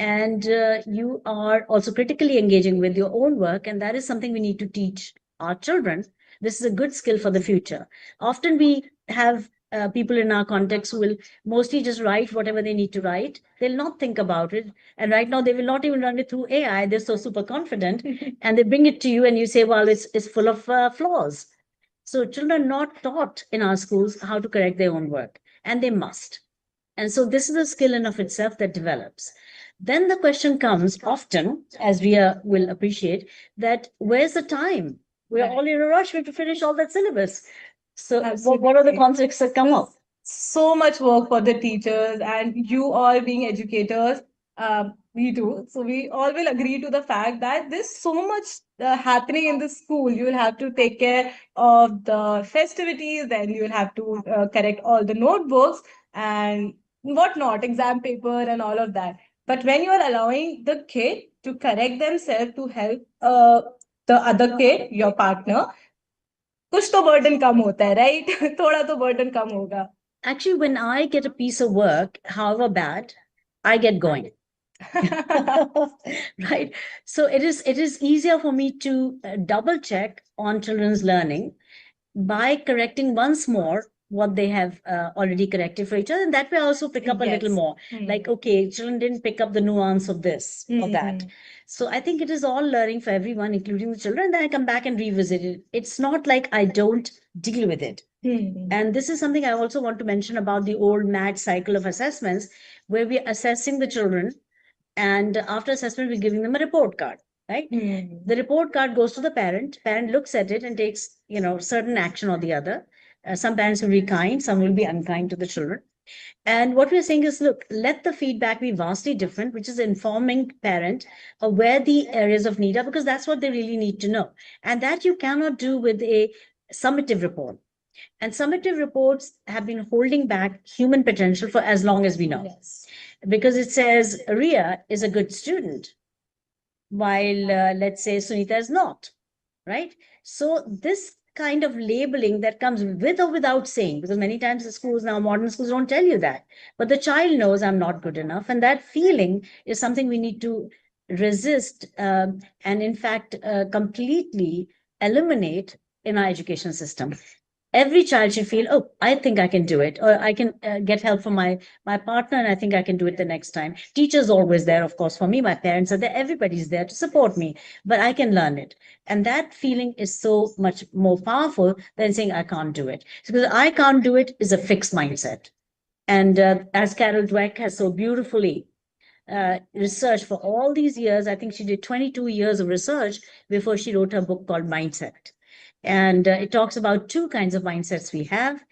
and you are also critically engaging with your own work. And that is something we need to teach our children. This is a good skill for the future. Often we have people in our context who will mostly just write whatever they need to write. They'll not think about it. And right now they will not even run it through AI. They're so super confident and they bring it to you and you say, well, it's full of flaws. So children are not taught in our schools how to correct their own work, and they must. And so this is a skill in of itself that develops. Then the question comes often, as we will appreciate, that where's the time? We're all in a rush. We have to finish all that syllabus. So what are the conflicts that come up? So much work for the teachers, and you all being educators, We do. So we all will agree to the fact that there's so much happening in the school. You will have to take care of the festivities, then you will have to correct all the notebooks and whatnot, exam paper and all of that. But when you are allowing the kid to correct themselves to help the other kid, your partner, कुछ तो burden कम होता है, right? थोड़ा तो burden कम होगा. Actually, when I get a piece of work, however bad, I get going. Right. So it is easier for me to double check on children's learning by correcting once more what they have already corrected for each other, and that way I also pick up a little Yes. more. Like, okay, children didn't pick up the nuance of this or that. So I think it is all learning for everyone, including the children. Then I come back and revisit it. It's not like I don't deal with it. And this is something I also want to mention about the old mad cycle of assessments, where we're assessing the children, and after assessment, we're giving them a report card, right? The report card goes to the parent. Parent looks at it and takes, certain action or the other. Some parents will be kind, some will be unkind to the children. And what we're saying is, look, let the feedback be vastly different, which is informing parent of where the areas of need are, because that's what they really need to know. And that you cannot do with a summative report. And summative reports have been holding back human potential for as long as we know. Yes. Because it says Ria is a good student, while let's say Sunita is not, right? So this kind of labeling that comes with or without saying, because many times the schools now, modern schools don't tell you that, but the child knows I'm not good enough. And that feeling is something we need to resist and in fact completely eliminate in our education system. Every child should feel, oh, I think I can do it, or I can get help from my partner, and I think I can do it the next time. Teacher's always there, of course, for me. My parents are there. Everybody's there to support me, but I can learn it. And that feeling is so much more powerful than saying I can't do it. Because I can't do it is a fixed mindset. And as Carol Dweck has so beautifully researched for all these years, I think she did 22 years of research before she wrote her book called Mindset. And it talks about two kinds of mindsets we have.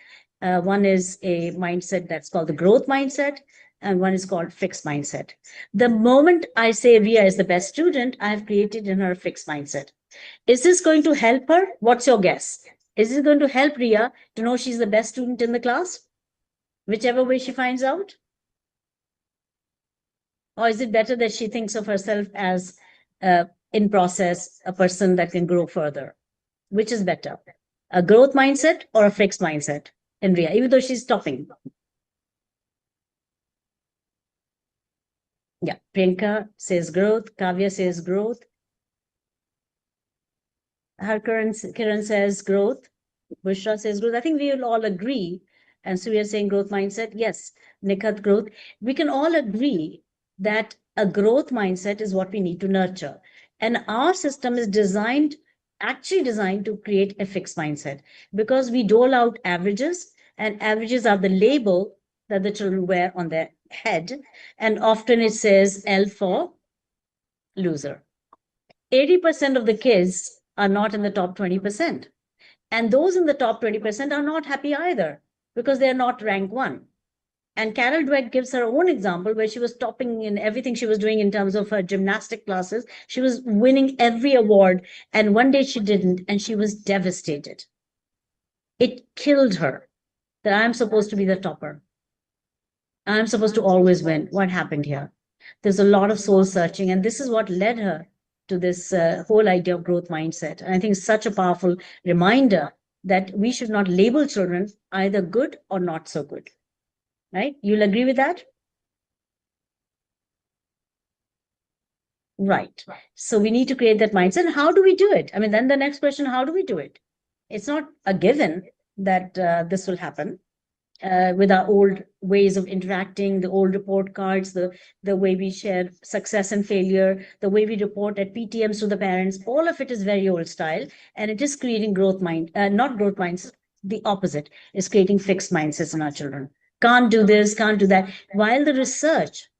One is a mindset that's called the growth mindset, and one is called fixed mindset. The moment I say Ria is the best student, I have created in her a fixed mindset. Is this going to help her? What's your guess? Is it going to help Ria to know she's the best student in the class, whichever way she finds out? Or is it better that she thinks of herself as in process, a person that can grow further? Which is better, a growth mindset or a fixed mindset in Ria, even though she's topping? Yeah, Priyanka says growth, Kavya says growth. Kiran says growth, Bushra says growth. I think we will all agree. And so we are saying growth mindset. Yes, Nikhat, growth. We can all agree that a growth mindset is what we need to nurture. And our system is actually designed to create a fixed mindset, because we dole out averages, and averages are the label that the children wear on their head. And often it says L for loser. 80% of the kids are not in the top 20%. And those in the top 20% are not happy either, because they're not rank one. And Carol Dweck gives her own example where she was topping in everything she was doing in terms of her gymnastic classes. She was winning every award. And one day she didn't, and she was devastated. It killed her that I'm supposed to be the topper. I'm supposed to always win. What happened here? There's a lot of soul searching, and this is what led her to this whole idea of growth mindset. And I think it's such a powerful reminder that we should not label children either good or not so good. Right? You'll agree with that? Right. So we need to create that mindset. How do we do it? I mean, then the next question, how do we do it? It's not a given that this will happen. With our old ways of interacting, the old report cards, the way we share success and failure, the way we report at PTMs to the parents, all of it is very old style, and it is creating not growth minds. The opposite is creating fixed mindsets in our children. Can't do this, can't do that. While the research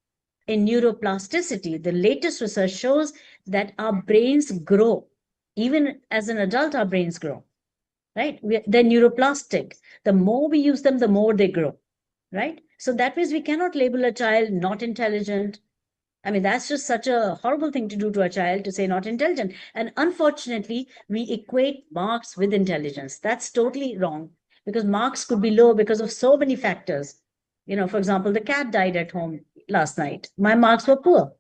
in neuroplasticity, the latest research shows that our brains grow. Even as an adult, our brains grow. Right? They're neuroplastic. The more we use them, the more they grow. Right? So that means we cannot label a child not intelligent, I mean, that's just such a horrible thing to do to a child, to say not intelligent. And unfortunately, we equate marks with intelligence. That's totally wrong, because marks could be low because of so many factors. For example, the cat died at home last night. My marks were poor.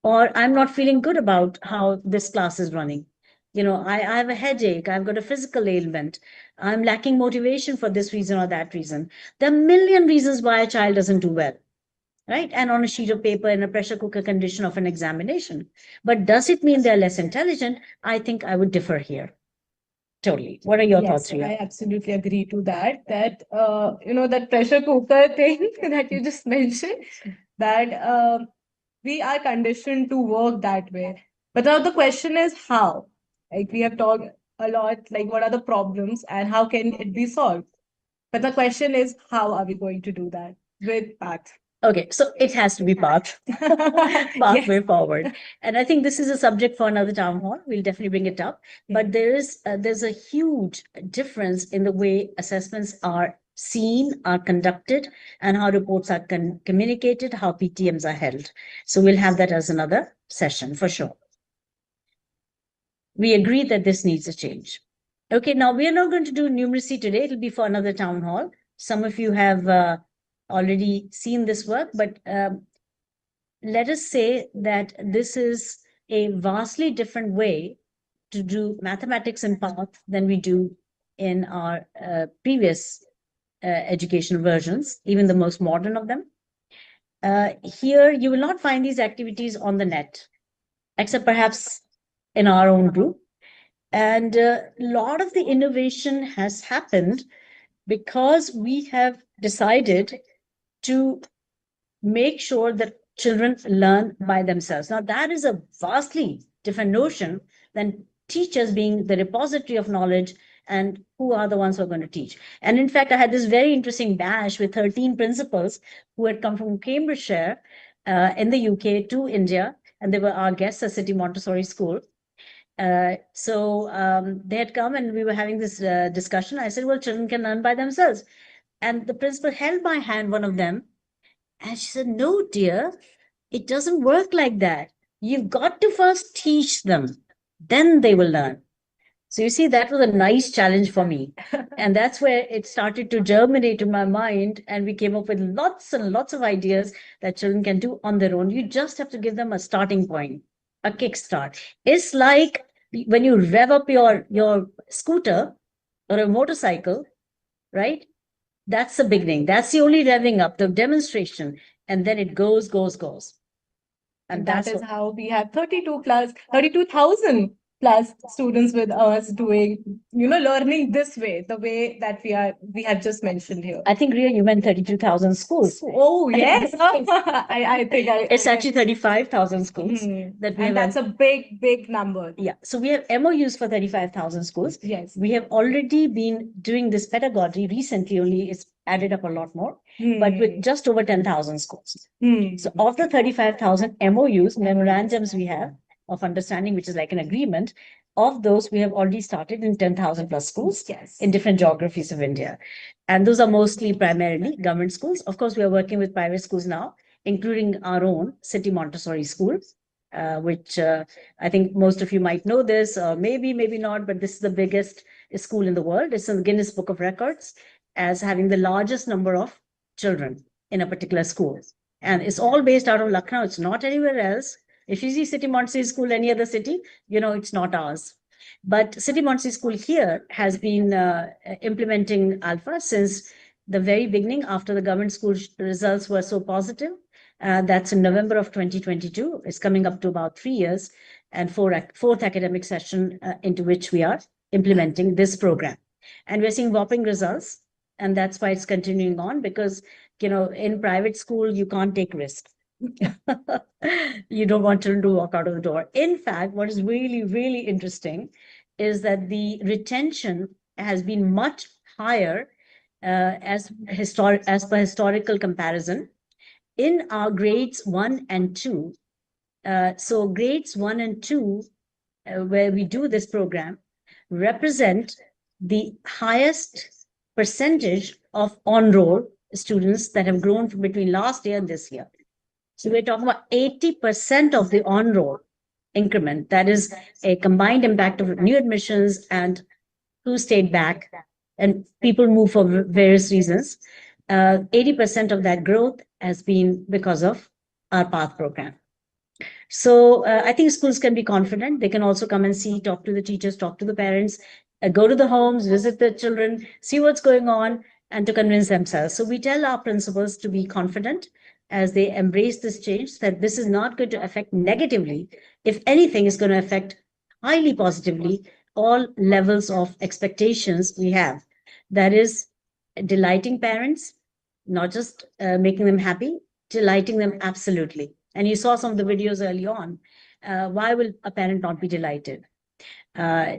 Or I'm not feeling good about how this class is running. I have a headache, I've got a physical ailment, I'm lacking motivation for this reason or that reason. There are a million reasons why a child doesn't do well, right? And on a sheet of paper in a pressure cooker condition of an examination. But does it mean they're less intelligent? I think I would differ here. Totally. What are your thoughts, Ria? I absolutely agree to that. That pressure cooker thing that you just mentioned, that we are conditioned to work that way. But now the question is how? Like we have talked a lot, like what are the problems and how can it be solved? But the question is, how are we going to do that with path? Okay, so it has to be pathway forward. And I think this is a subject for another town hall. We'll definitely bring it up. But there's a huge difference in the way assessments are seen, are conducted, and how reports are communicated, how PTMs are held. So we'll have that as another session for sure. We agree that this needs a change. Okay, now we are not going to do numeracy today. It'll be for another town hall. Some of you have already seen this work, but let us say that this is a vastly different way to do mathematics and path than we do in our previous educational versions, even the most modern of them. Here, you will not find these activities on the net, except perhaps in our own group. And a lot of the innovation has happened because we have decided to make sure that children learn by themselves. Now, that is a vastly different notion than teachers being the repository of knowledge and who are the ones who are going to teach. And in fact, I had this very interesting bash with 13 principals who had come from Cambridgeshire in the UK to India, and they were our guests at City Montessori School. So they had come and we were having this discussion. I said, well, children can learn by themselves. And the principal held my hand, one of them, and she said, no, dear, it doesn't work like that. You've got to first teach them, then they will learn. So you see, that was a nice challenge for me. And that's where it started to germinate in my mind. And we came up with lots and lots of ideas that children can do on their own. You just have to give them a starting point, a kickstart. It's like when you rev up your scooter or a motorcycle, right? That's the beginning. That's the only revving up, the demonstration. And then it goes. And that is how we have 32,000 plus students with us doing, learning this way, the way that we have just mentioned here. I think, Ria, you meant 32,000 schools. Oh, yes. I think it's actually 35,000 schools. That we and that's a big number. Yeah. So we have MOUs for 35,000 schools. Yes. We have already been doing this pedagogy recently, only it's added up a lot more, but with just over 10,000 schools. So of the 35,000 MOUs, memorandums we have of understanding, which is like an agreement, of those we have already started in 10,000 plus schools in different geographies of India. And those are mostly primarily government schools. Of course, we are working with private schools now, including our own City Montessori School, which I think most of you might know this, or maybe not, but this is the biggest school in the world. It's in the Guinness Book of Records as having the largest number of children in a particular school. And it's all based out of Lucknow. It's not anywhere else. If you see City Montessori School, any other city, it's not ours. But City Montessori School here has been implementing Alpha since the very beginning, after the government school results were so positive. That's in November of 2022. It's coming up to about 3 years and fourth academic session into which we are implementing this program. And we're seeing whopping results. And that's why it's continuing on, because, in private school, you can't take risks. You don't want children to walk out of the door. In fact, what is really, really interesting is that the retention has been much higher as per historical comparison in our grades 1 and 2. So grades 1 and 2, where we do this program, represent the highest percentage of on-roll students that have grown from between last year and this year. So we're talking about 80% of the on-roll increment. That is a combined impact of new admissions and who stayed back and people move for various reasons. 80% of that growth has been because of our PATH program. So I think schools can be confident. They can also come and see, talk to the teachers, talk to the parents, go to the homes, visit the children, see what's going on, and to convince themselves. So we tell our principals to be confident as they embrace this change, that this is not going to affect negatively. If anything, is going to affect highly positively all levels of expectations we have. That is delighting parents, not just making them happy, delighting them absolutely. And you saw some of the videos early on. Why will a parent not be delighted?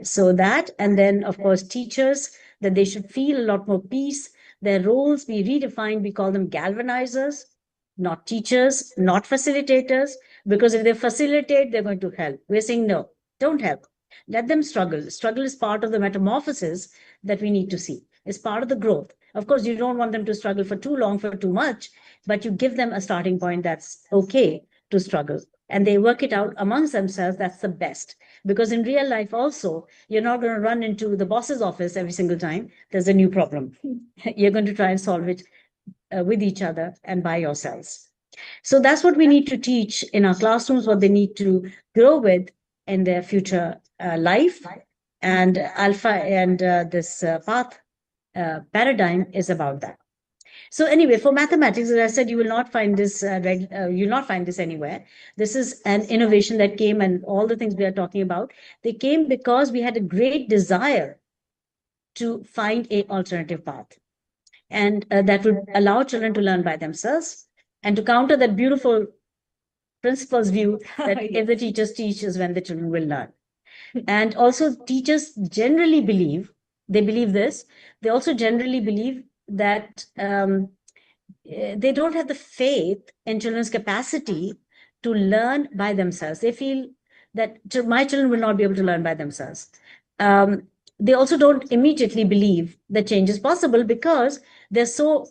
So that, and then of course, teachers, that they should feel a lot more peace. Their roles be redefined. We call them galvanizers, not teachers, not facilitators, because if they facilitate, they're going to help. We're saying, no, don't help. Let them struggle. Struggle is part of the metamorphosis that we need to see. It's part of the growth. Of course, you don't want them to struggle for too long, for too much, but you give them a starting point that's okay to struggle. And they work it out amongst themselves. That's the best. Because in real life also, you're not going to run into the boss's office every single time there's a new problem. You're going to try and solve it with each other and by yourselves. So that's what we need to teach in our classrooms, what they need to grow with in their future life. And Alpha and this PATH paradigm is about that. So anyway, for mathematics, as I said, you will not find this. You will not find this anywhere. This is an innovation that came, and all the things we are talking about, they came because we had a great desire to find a alternative path, and that would allow children to learn by themselves, and to counter that beautiful principal's view that if the teachers teach is when the children will learn. And also, teachers generally believe, they believe this. They also generally believe that they don't have the faith in children's capacity to learn by themselves. They feel that my children will not be able to learn by themselves. They also don't immediately believe that change is possible because they're so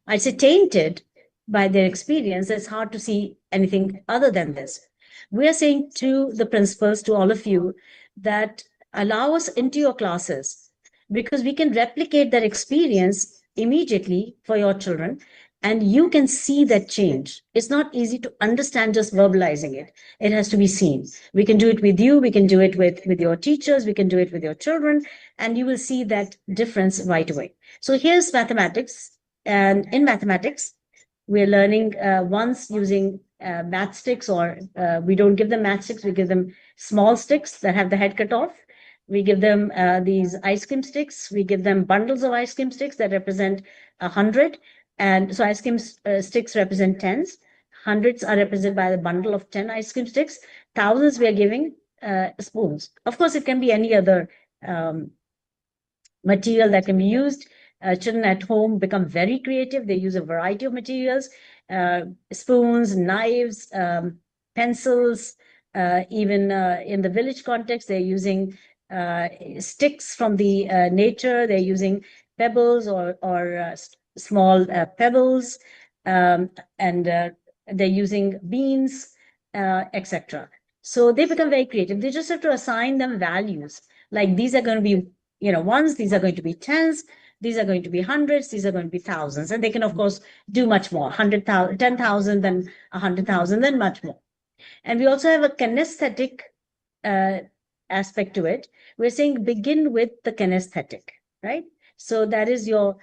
I'd say tainted by their experience. It's hard to see anything other than this. We are saying to the principals, to all of you, that allow us into your classes, because we can replicate that experience immediately for your children, and you can see that change. It's not easy to understand just verbalizing it. It has to be seen. We can do it with you. We can do it with your teachers. We can do it with your children, and you will see that difference right away. So here's mathematics. And in mathematics, we're learning once using matchsticks, or we don't give them matchsticks. We give them small sticks that have the head cut off. We give them these ice cream sticks. We give them bundles of ice cream sticks that represent 100. And so ice cream sticks represent tens. Hundreds are represented by the bundle of 10 ice cream sticks. Thousands, we are giving spoons. Of course, it can be any other material that can be used. Children at home become very creative. They use a variety of materials, spoons, knives, pencils. Even in the village context, they're using sticks from the nature. They're using pebbles or small pebbles, and they're using beans, etc. So they become very creative. They just have to assign them values. Like these are going to be, ones, these are going to be tens, these are going to be hundreds, these are going to be thousands. And they can, of course, do much more, 100,000, 10,000, then 100,000, then much more. And we also have a kinesthetic aspect to it. We're saying begin with the kinesthetic, right? So that is your,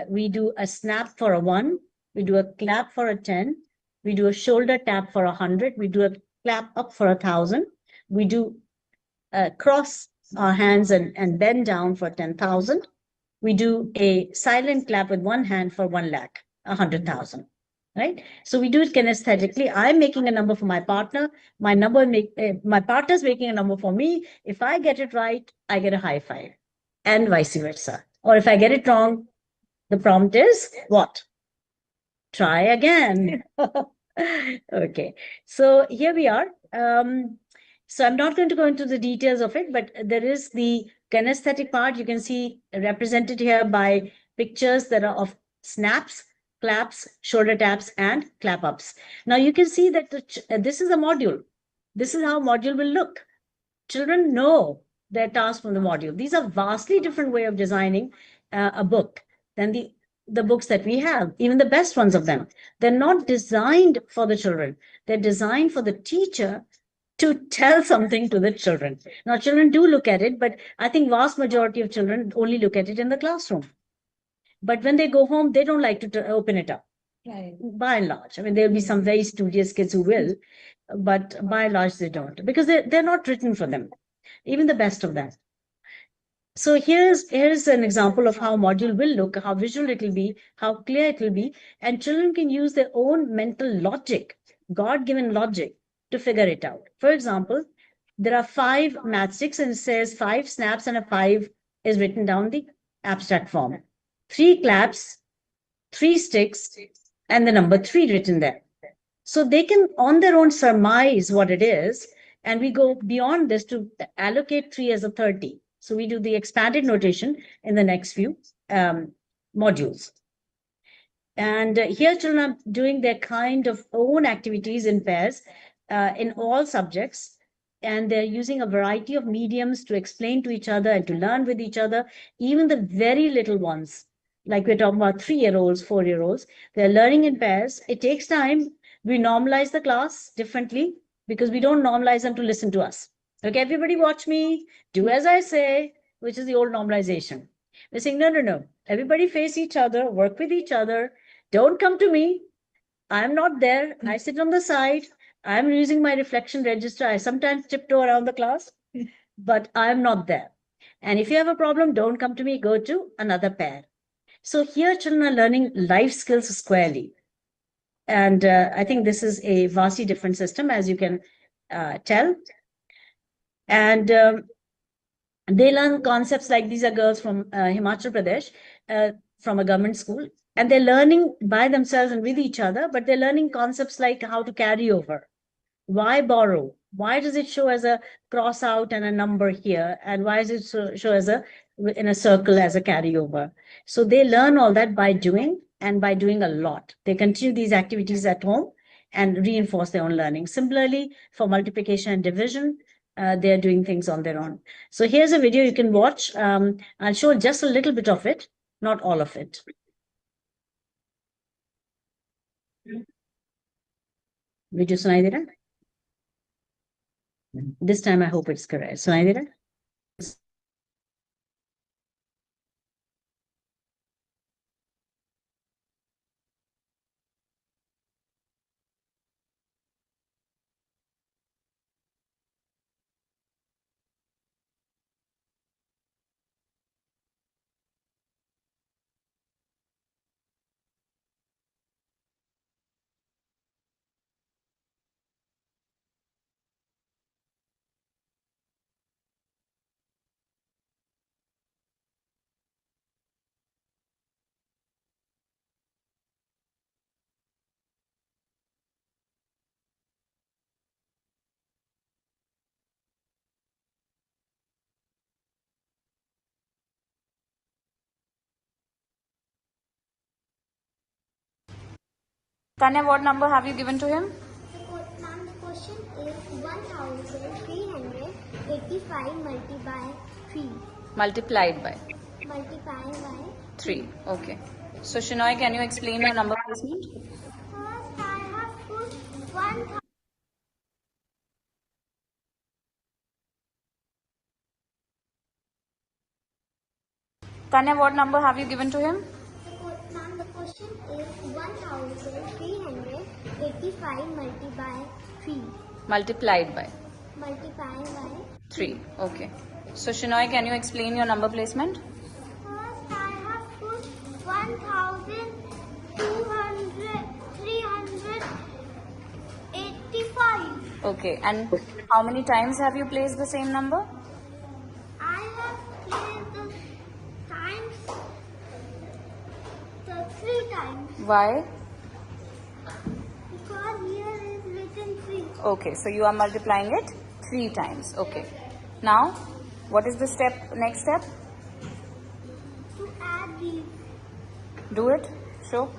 we do a snap for a 1, we do a clap for a 10, we do a shoulder tap for 100, we do a clap up for 1,000, we do cross our hands and bend down for 10,000. We do a silent clap with one hand for 1 lakh, 100,000. Right? So we do it kinesthetically. I'm making a number for my partner. My partner's making a number for me. If I get it right, I get a high five, and vice versa. Or if I get it wrong, the prompt is what? Try again. Okay. So here we are. So I'm not going to go into the details of it, but there is the kinesthetic part. You can see represented here by pictures that are of snaps. claps, shoulder taps, and clap ups. Now you can see that this is a module. This is how module will look. Children know their task from the module. These are vastly different way of designing a book than the books that we have, even the best ones of them. They're not designed for the children. They're designed for the teacher to tell something to the children. Now, children do look at it, but I think vast majority of children only look at it in the classroom. But when they go home, they don't like to open it up. Right. By and large. I mean, there'll be some very studious kids who will, but by and large, they don't, because they're not written for them, even the best of them. So here's an example of how module will look, how visual it will be, how clear it will be, and children can use their own mental logic, God-given logic, to figure it out. For example, there are 5 matchsticks and it says 5 snaps and a 5 is written down the abstract form. 3 claps, 3 sticks, and the number 3 written there. So they can on their own surmise what it is, and we go beyond this to allocate 3 as a 30. So we do the expanded notation in the next few modules. And here children are doing their kind of own activities in pairs in all subjects. And they're using a variety of mediums to explain to each other and to learn with each other, even the very little ones. Like we're talking about 3-year-olds, 4-year-olds, they're learning in pairs. It takes time. We normalize the class differently because we don't normalize them to listen to us. Okay, everybody watch me, do as I say, which is the old normalization. We're saying, no. Everybody face each other, work with each other. Don't come to me. I'm not there. I sit on the side. I'm using my reflection register. I sometimes tiptoe around the class, but I'm not there. And if you have a problem, don't come to me. Go to another pair. So here children are learning life skills squarely. And I think this is a vastly different system, as you can tell. And they learn concepts like, these are girls from Himachal Pradesh, from a government school. And they're learning by themselves and with each other, but they're learning concepts like how to carry over. Why borrow? Why does it show as a cross out and a number here? And why does it show as in a circle as a carryover? So they learn all that by doing, and by doing a lot. They continue these activities at home and reinforce their own learning. Similarly, for multiplication and division, they're doing things on their own. So here's a video you can watch. I'll show just a little bit of it, not all of it. Video सुनाई दे रहा है? This time I hope it's correct. सुनाई दे रहा है? Tanya, what number have you given to him? Ma'am, the question is 1385 multiplied by 3. Multiplied by Multiplied by 3. Okay. So, Shinoy, can you explain your number placement? First, I have put 1000. Tanya, what number have you given to him? Ma'am, the question is 1385 multiplied by 3. Multiplied by Multiplied by 3. Okay. So, Shinoy, can you explain your number placement? First, I have put 385. Okay. And how many times have you placed the same number? I have placed the times 3 times. Why? Because here is written 3. Okay. So, you are multiplying it 3 times. Okay. Now, what is the next step? To add these. Do it. Show.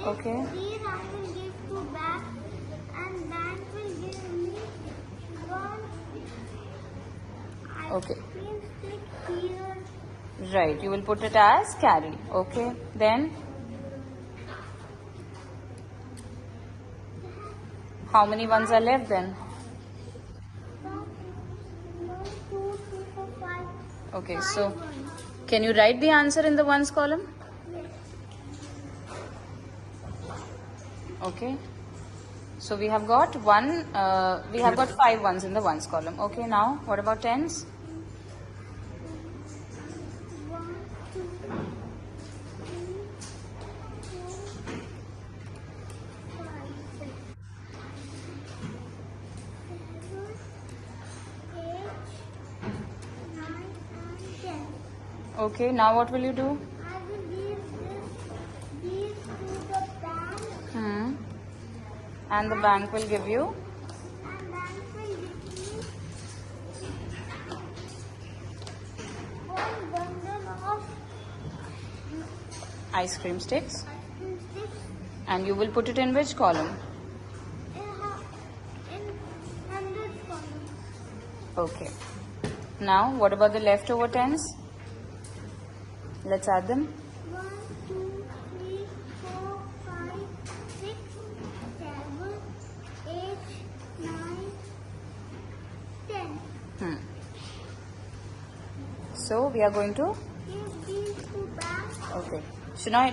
Okay. These I will give to back, and bank will give me one Okay. ice cream stick here. Right. You will put it as carry. Okay. Then how many ones are left then? 1, 2, 3, 4, 5. Okay. 5 So ones. can you write the answer in the ones column? Yes. Okay. So we have got we have got 5 ones in the ones column. Okay. Now what about tens? 1, 2, 3, 4, 5, 6, 7, 8, 9, and 10. Okay. Now what will you do? I will give these to the bank, Hmm. And the bank will give you. and bank will give me one bundle of Ice cream sticks. ice cream sticks And you will put it in which column? in 100 columns. Okay. Now, what about the leftover tens? Let's add them. 1, 2, 3, 4, 5, 6, 7, 8, 9, 10. Hmm. So, we are going to. Give these to bank. Okay. So now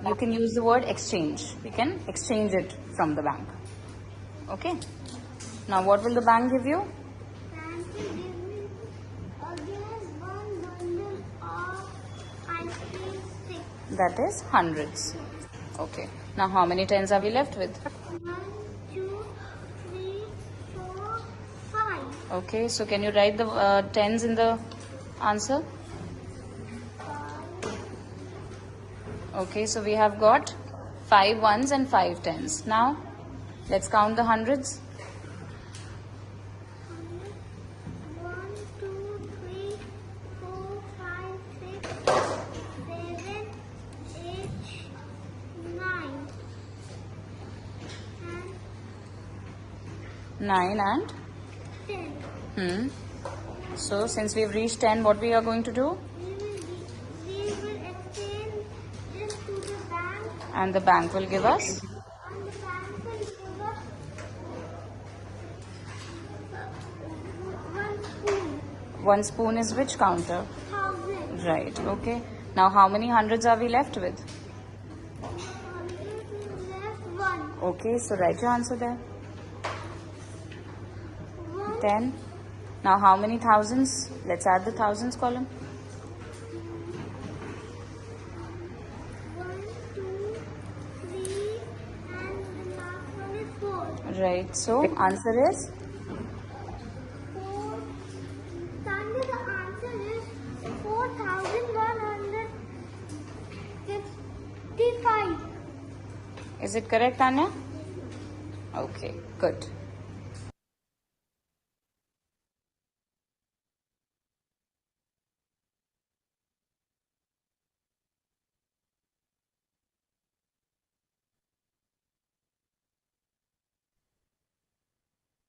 you can use the word exchange. We can exchange it from the bank. Okay. Now, what will the bank give you? Bank will give me again one bundle of ice cream sticks. That is hundreds. Okay. Now, how many tens are we left with? 1, 2, 3, 4, 5. Okay. So, can you write the tens in the answer? 5. Okay. So, we have got 5 ones and 5 tens. Now, let's count the hundreds. 1, 2, 3, 4, 5, 6, 7, 8, 9. And 9 and 10. So, since we've reached 10, what we are going to do? We will exchange this to the bank, And the bank will give us. and the bank will give us 1 spoon. 1 spoon is which counter? 1,000. Right, okay. Now, how many hundreds are we left with? Left 1. Okay, so write your answer there. 1, 10. Now, how many thousands? Let's add the thousands column. 1, 2, 3, and the last one is 4. Right, so answer is 4. Sandy, the answer is 4,155. Is it correct, Anya? Okay, good.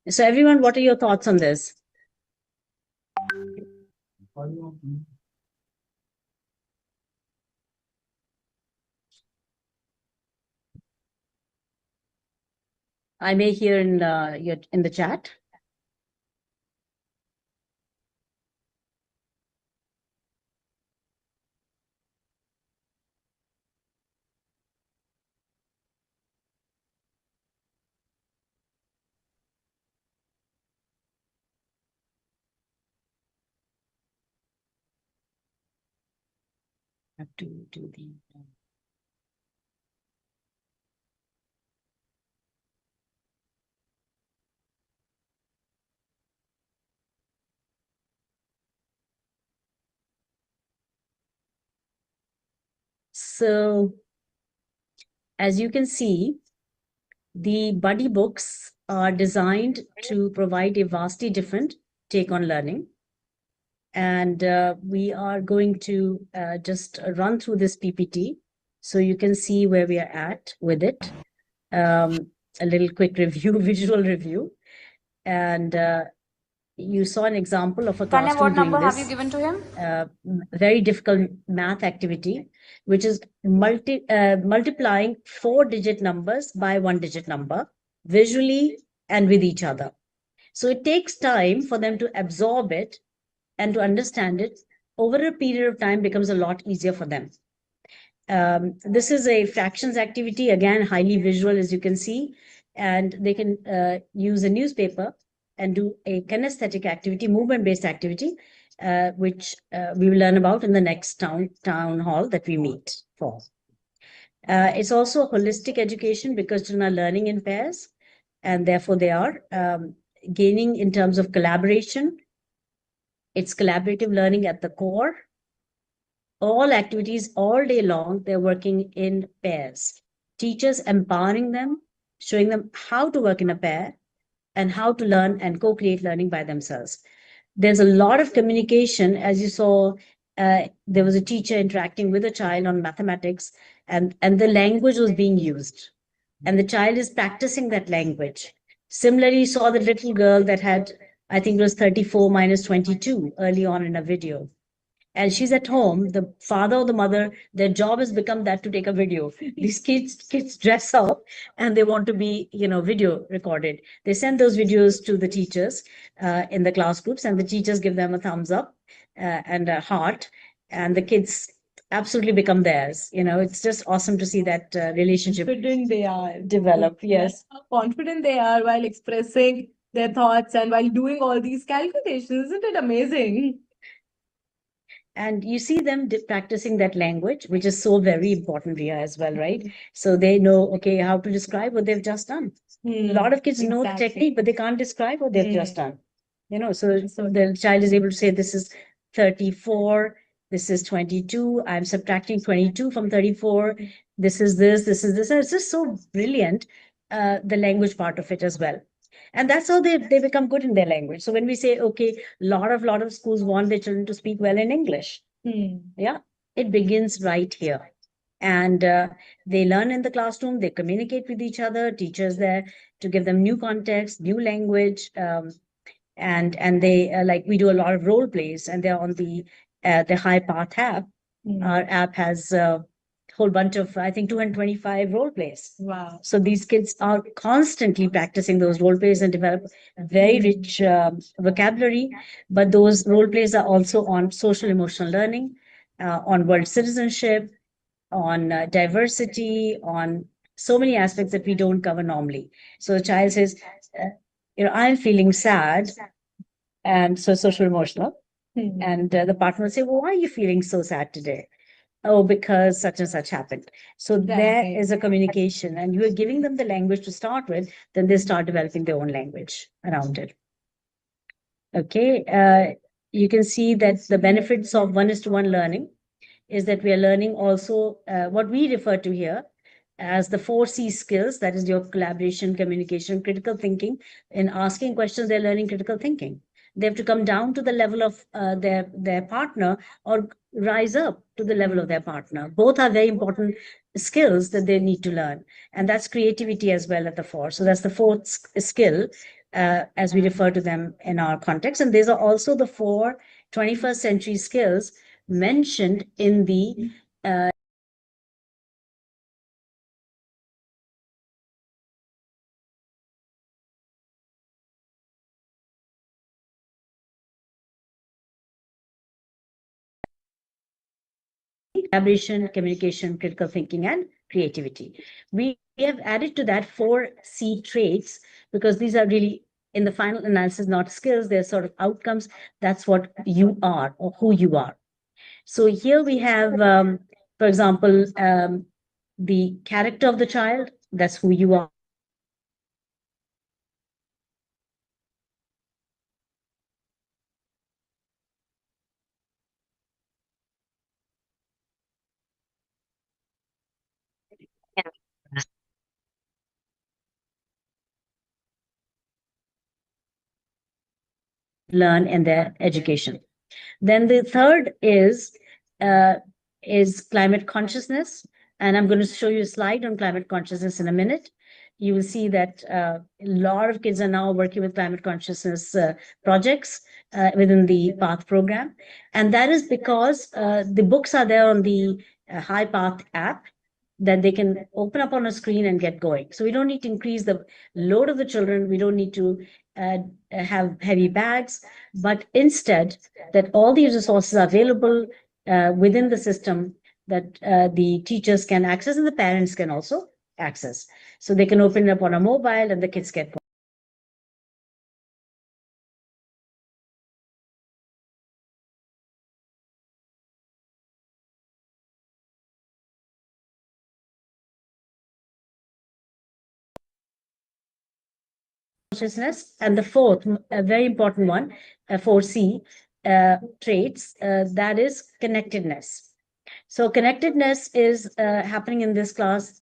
So everyone, what are your thoughts on this? I may hear in the chat. Have to do the. So, as you can see, the buddy books are designed to provide a vastly different take on learning. And we are going to just run through this PPT So you can see where we are at with it. A little quick review, visual review. And you saw an example of a Tanya, classroom what doing number have you this given to him? very difficult math activity, which is multiplying 4-digit numbers by 1-digit number visually and with each other. So it takes time for them to absorb it and to understand it. Over a period of time becomes a lot easier for them. This is a fractions activity, again, highly visual, as you can see, and they can use a newspaper and do a kinesthetic activity, movement-based activity, which we will learn about in the next town hall that we meet for. It's also holistic education because children are learning in pairs, and therefore they are gaining in terms of collaboration. It's collaborative learning at the core. All activities all day long, they're working in pairs. Teachers empowering them, showing them how to work in a pair and how to learn and co-create learning by themselves. There's a lot of communication. As you saw, there was a teacher interacting with a child on mathematics, and the language was being used. And the child is practicing that language. Similarly, you saw the little girl that had, I think it was 34 minus 22 early on in a video. And she's at home, the father or the mother, their job has become that to take a video. These kids dress up and they want to be, video recorded. They send those videos to the teachers in the class groups, and the teachers give them a thumbs up and a heart, and the kids absolutely become theirs. It's just awesome to see that relationship Confident they are. develop. Yes. How confident they are while expressing their thoughts and while doing all these calculations. Isn't it amazing? And you see them practicing that language, which is so very important here as well, right? So they know, okay, how to describe what they've just done. A lot of kids know the Exactly. technique, but they can't describe what they've just done. So the child is able to say, this is 34, this is 22, I'm subtracting 22 from 34, this is this. And it's just so brilliant, the language part of it as well. And that's how they become good in their language. So when we say, okay, lot of schools want their children to speak well in English. Yeah, it begins right here. And they learn in the classroom, they communicate with each other, teachers there to give them new context, new language. And they, like, we do a lot of role plays, and they're on the High Path app. Our app has a whole bunch of, I think, 225 role plays. Wow. So these kids are constantly practicing those role plays and develop very rich vocabulary. But those role plays are also on social emotional learning, on world citizenship, on diversity, on so many aspects that we don't cover normally. So the child says, I'm feeling sad. And so social emotional. And the partner will say, well, why are you feeling so sad today? Oh, because such and such happened. So there Right. is a communication, and you are giving them the language to start with, then they start developing their own language around it. Okay, you can see that the benefits of 1:1 learning is that we are learning also what we refer to here as the 4C skills, that is your collaboration, communication, critical thinking. In asking questions, they're learning critical thinking. They have to come down to the level of their partner, or rise up to the level of their partner. Both are very important skills that they need to learn. And that's creativity as well at the fore. So that's the fourth skill, as we refer to them in our context. And these are also the 4 21st century skills mentioned in the collaboration, communication, critical thinking, and creativity. We have added to that 4C traits because these are really, in the final analysis, not skills, they're sort of outcomes. That's what you are or who you are. So here we have, for example, the character of the child, that's who you are. Learn in their education. Then the third is climate consciousness. And I'm going to show you a slide on climate consciousness in a minute. You will see that a lot of kids are now working with climate consciousness projects within the PATH program. And that is because the books are there on the High Path app that they can open up on a screen and get going. So we don't need to increase the load of the children. We don't need to have heavy bags, but instead that all these resources are available within the system that the teachers can access and the parents can also access. So they can open it up on a mobile and the kids get going. Consciousness, and the fourth, a very important one, 4C traits, that is connectedness. So connectedness is happening in this class.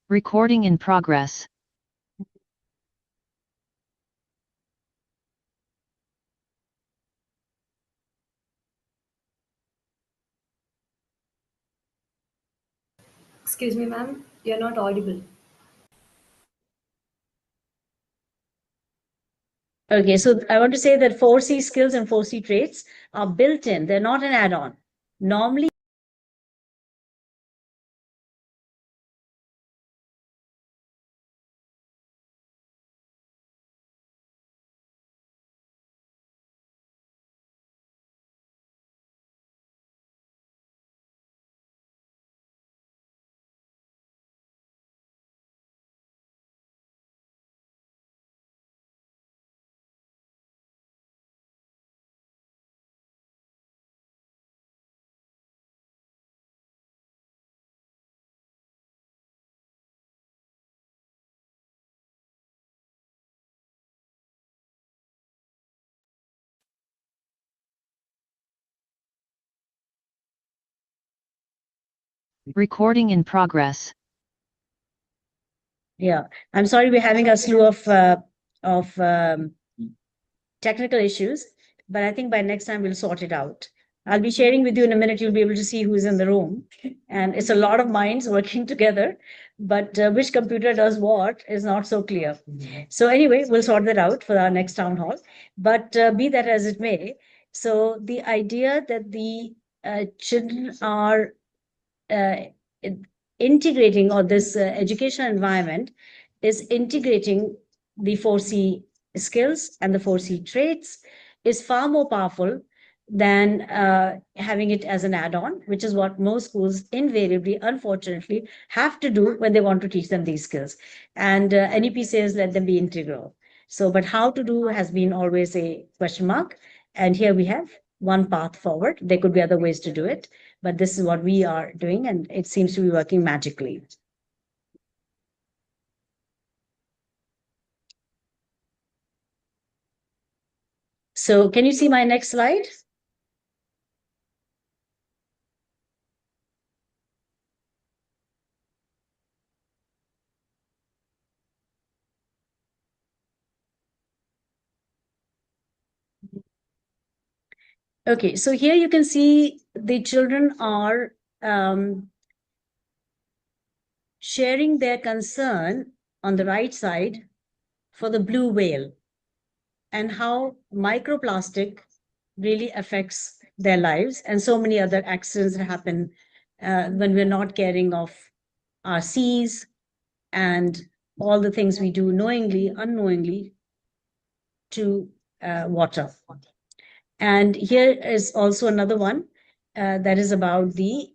Recording in progress. Excuse me, ma'am, you're not audible. Okay, so I want to say that 4C skills and 4C traits are built in. They're not an add-on. Normally, Recording in progress. yeah, I'm sorry we're having a slew of technical issues, but I think by next time we'll sort it out. I'll be sharing with you in a minute. You'll be able to see who's in the room, and it's a lot of minds working together. But which computer does what is not so clear. So anyway, we'll sort that out for our next town hall. But be that as it may, so the idea that the children are uh, integrating, or this educational environment is integrating the 4C skills and the 4C traits, is far more powerful than having it as an add-on, which is what most schools invariably, unfortunately, have to do when they want to teach them these skills. And NEP says let them be integral. So, but how to do has been always a question mark. And here we have one path forward. There could be other ways to do it, but this is what we are doing, and it seems to be working magically. So can you see my next slide? Okay, so here you can see the children are sharing their concern on the right side for the blue whale and how microplastic really affects their lives, and so many other accidents that happen when we're not caring of our seas and all the things we do knowingly, unknowingly to water. And here is also another one. that is about the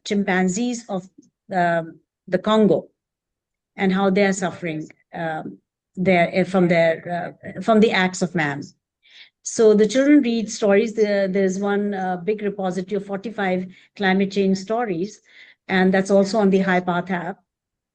chimpanzees of the Congo and how they are suffering from the acts of man. So the children read stories. There's one big repository of 45 climate change stories, and that's also on the High Path app.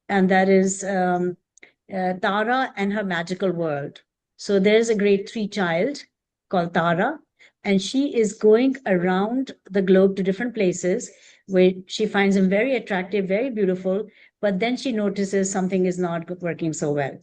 And that is Tara and Her Magical World. So there's a grade 3 child called Tara, and she is going around the globe to different places where she finds them very attractive, very beautiful, but then she notices something is not working so well.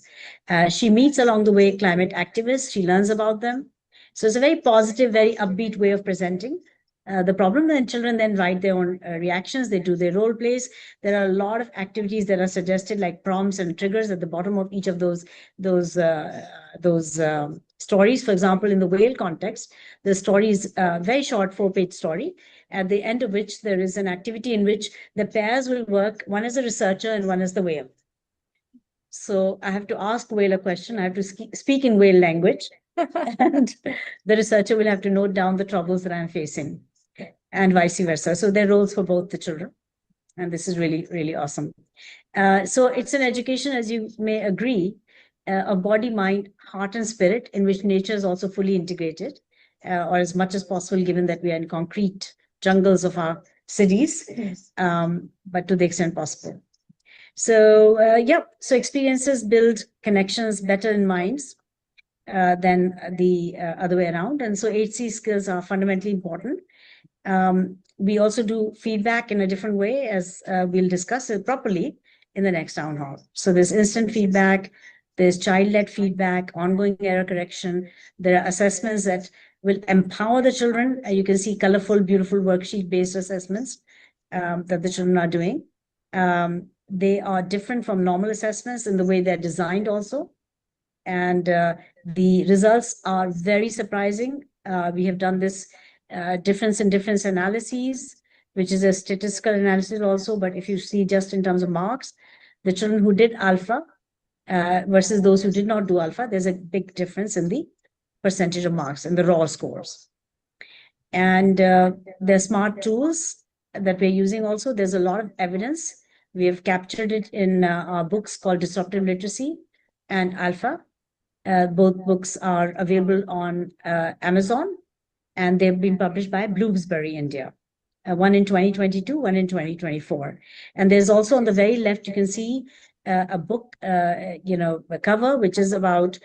She meets along the way climate activists, she learns about them. So it's a very positive, very upbeat way of presenting. The problem then children then write their own reactions, they do their role plays. There are a lot of activities that are suggested, like prompts and triggers at the bottom of each of those stories. For example, in the whale context, the story is a very short 4-page story, at the end of which there is an activity in which the pairs will work. One is a researcher and one is the whale. So I have to ask whale a question. I have to speak in whale language. And the researcher will have to note down the troubles that I'm facing, and vice versa. So there are roles for both the children. And this is really, really awesome. So it's an education, as you may agree, of body, mind, heart, and spirit, in which nature is also fully integrated, or as much as possible, given that we are in concrete jungles of our cities, but to the extent possible. So, so experiences build connections better in minds than the other way around. And so HC skills are fundamentally important. We also do feedback in a different way, as we'll discuss it properly in the next town hall. So there's instant feedback, there's child-led feedback, ongoing error correction. There are assessments that will empower the children. You can see colorful, beautiful worksheet-based assessments that the children are doing. They are different from normal assessments in the way they're designed also. And the results are very surprising. We have done this difference in difference analyses, which is a statistical analysis also. But if you see just in terms of marks, the children who did alpha versus those who did not do alpha, there's a big difference in the percentage of marks and the raw scores. And the smart tools that we're using also, there's a lot of evidence. We have captured it in our books called Disruptive Literacy and Alpha. Both books are available on Amazon, and they've been published by Bloomsbury India. One in 2022, one in 2024. And there's also on the very left, you can see a book, a cover, which is about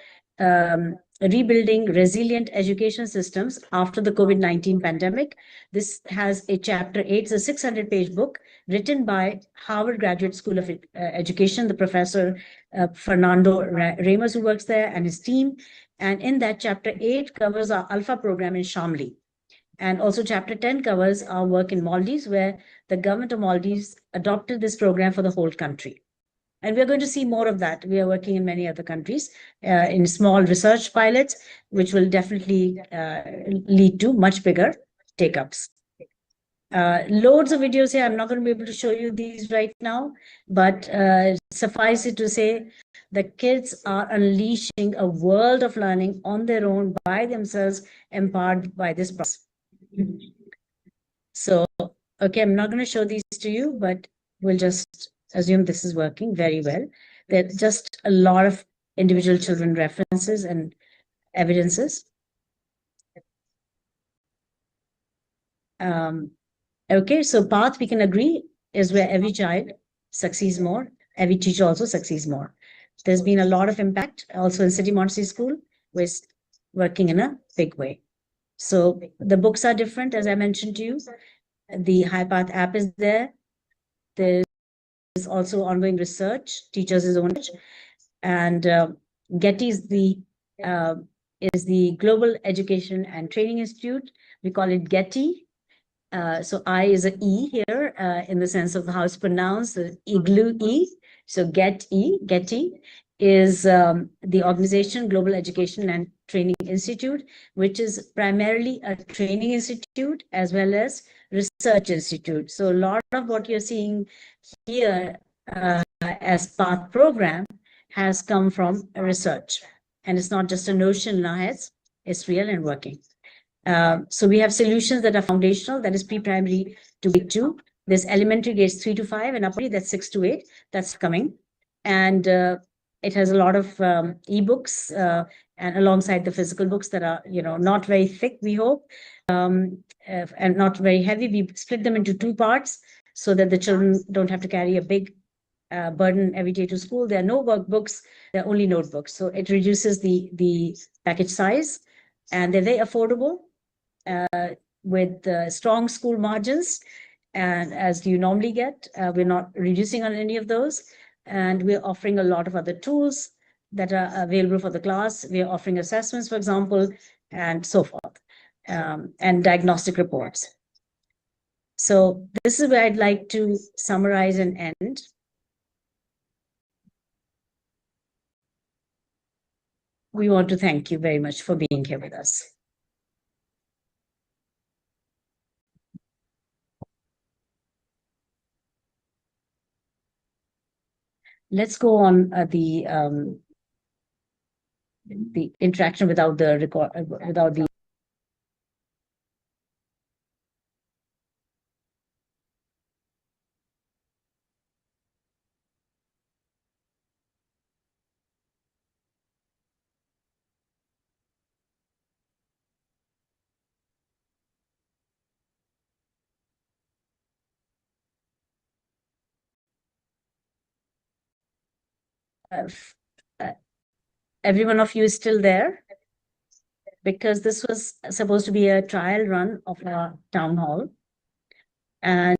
rebuilding resilient education systems after the COVID-19 pandemic. This has a chapter 8, it's a 600-page book written by Harvard Graduate School of Education, the professor Fernando Ramos, who works there, and his team. And in that, chapter 8 covers our Alpha program in Shamli. And also chapter 10 covers our work in Maldives, where the government of Maldives adopted this program for the whole country. And we're going to see more of that. We are working in many other countries in small research pilots, which will definitely lead to much bigger take-ups. Loads of videos here. I'm not going to be able to show you these right now, but suffice it to say, the kids are unleashing a world of learning on their own, by themselves, empowered by this process. So, okay, I'm not going to show these to you, but we'll just assume this is working very well. There's just a lot of individual children references and evidences. Okay, so path, we can agree, is where every child succeeds more. Every teacher also succeeds more. There's been a lot of impact also in City Montessori School, we're working in a big way. So the books are different, as I mentioned to you. The High Path app is there. There's also ongoing research, teachers' own, and Getty is the Global Education and Training Institute. We call it Getty. So I is an E here in the sense of how it's pronounced, the igloo E. So Getty is the organization Global Education and Training Institute, which is primarily a training institute as well as research institute. So a lot of what you're seeing here as PATH program has come from research. And it's not just a notion in our heads, it's real and working. So we have solutions that are foundational, that is pre-primary to grade 2. There's elementary grades 3 to 5, and upper that's 6 to 8. That's coming. And it has a lot of ebooks and alongside the physical books that are, not very thick, we hope, and not very heavy. We split them into 2 parts so that the children don't have to carry a big burden every day to school. There are no workbooks, there are only notebooks. So it reduces the package size, and they're very affordable with strong school margins. And as you normally get, we're not reducing on any of those. And we're offering a lot of other tools that are available for the class. We're offering assessments, for example, and so forth, and diagnostic reports. So this is where I'd like to summarize and end. We want to thank you very much for being here with us. Let's go on the interaction without the record, without the. Every one of you is still there, because this was supposed to be a trial run of our town hall. And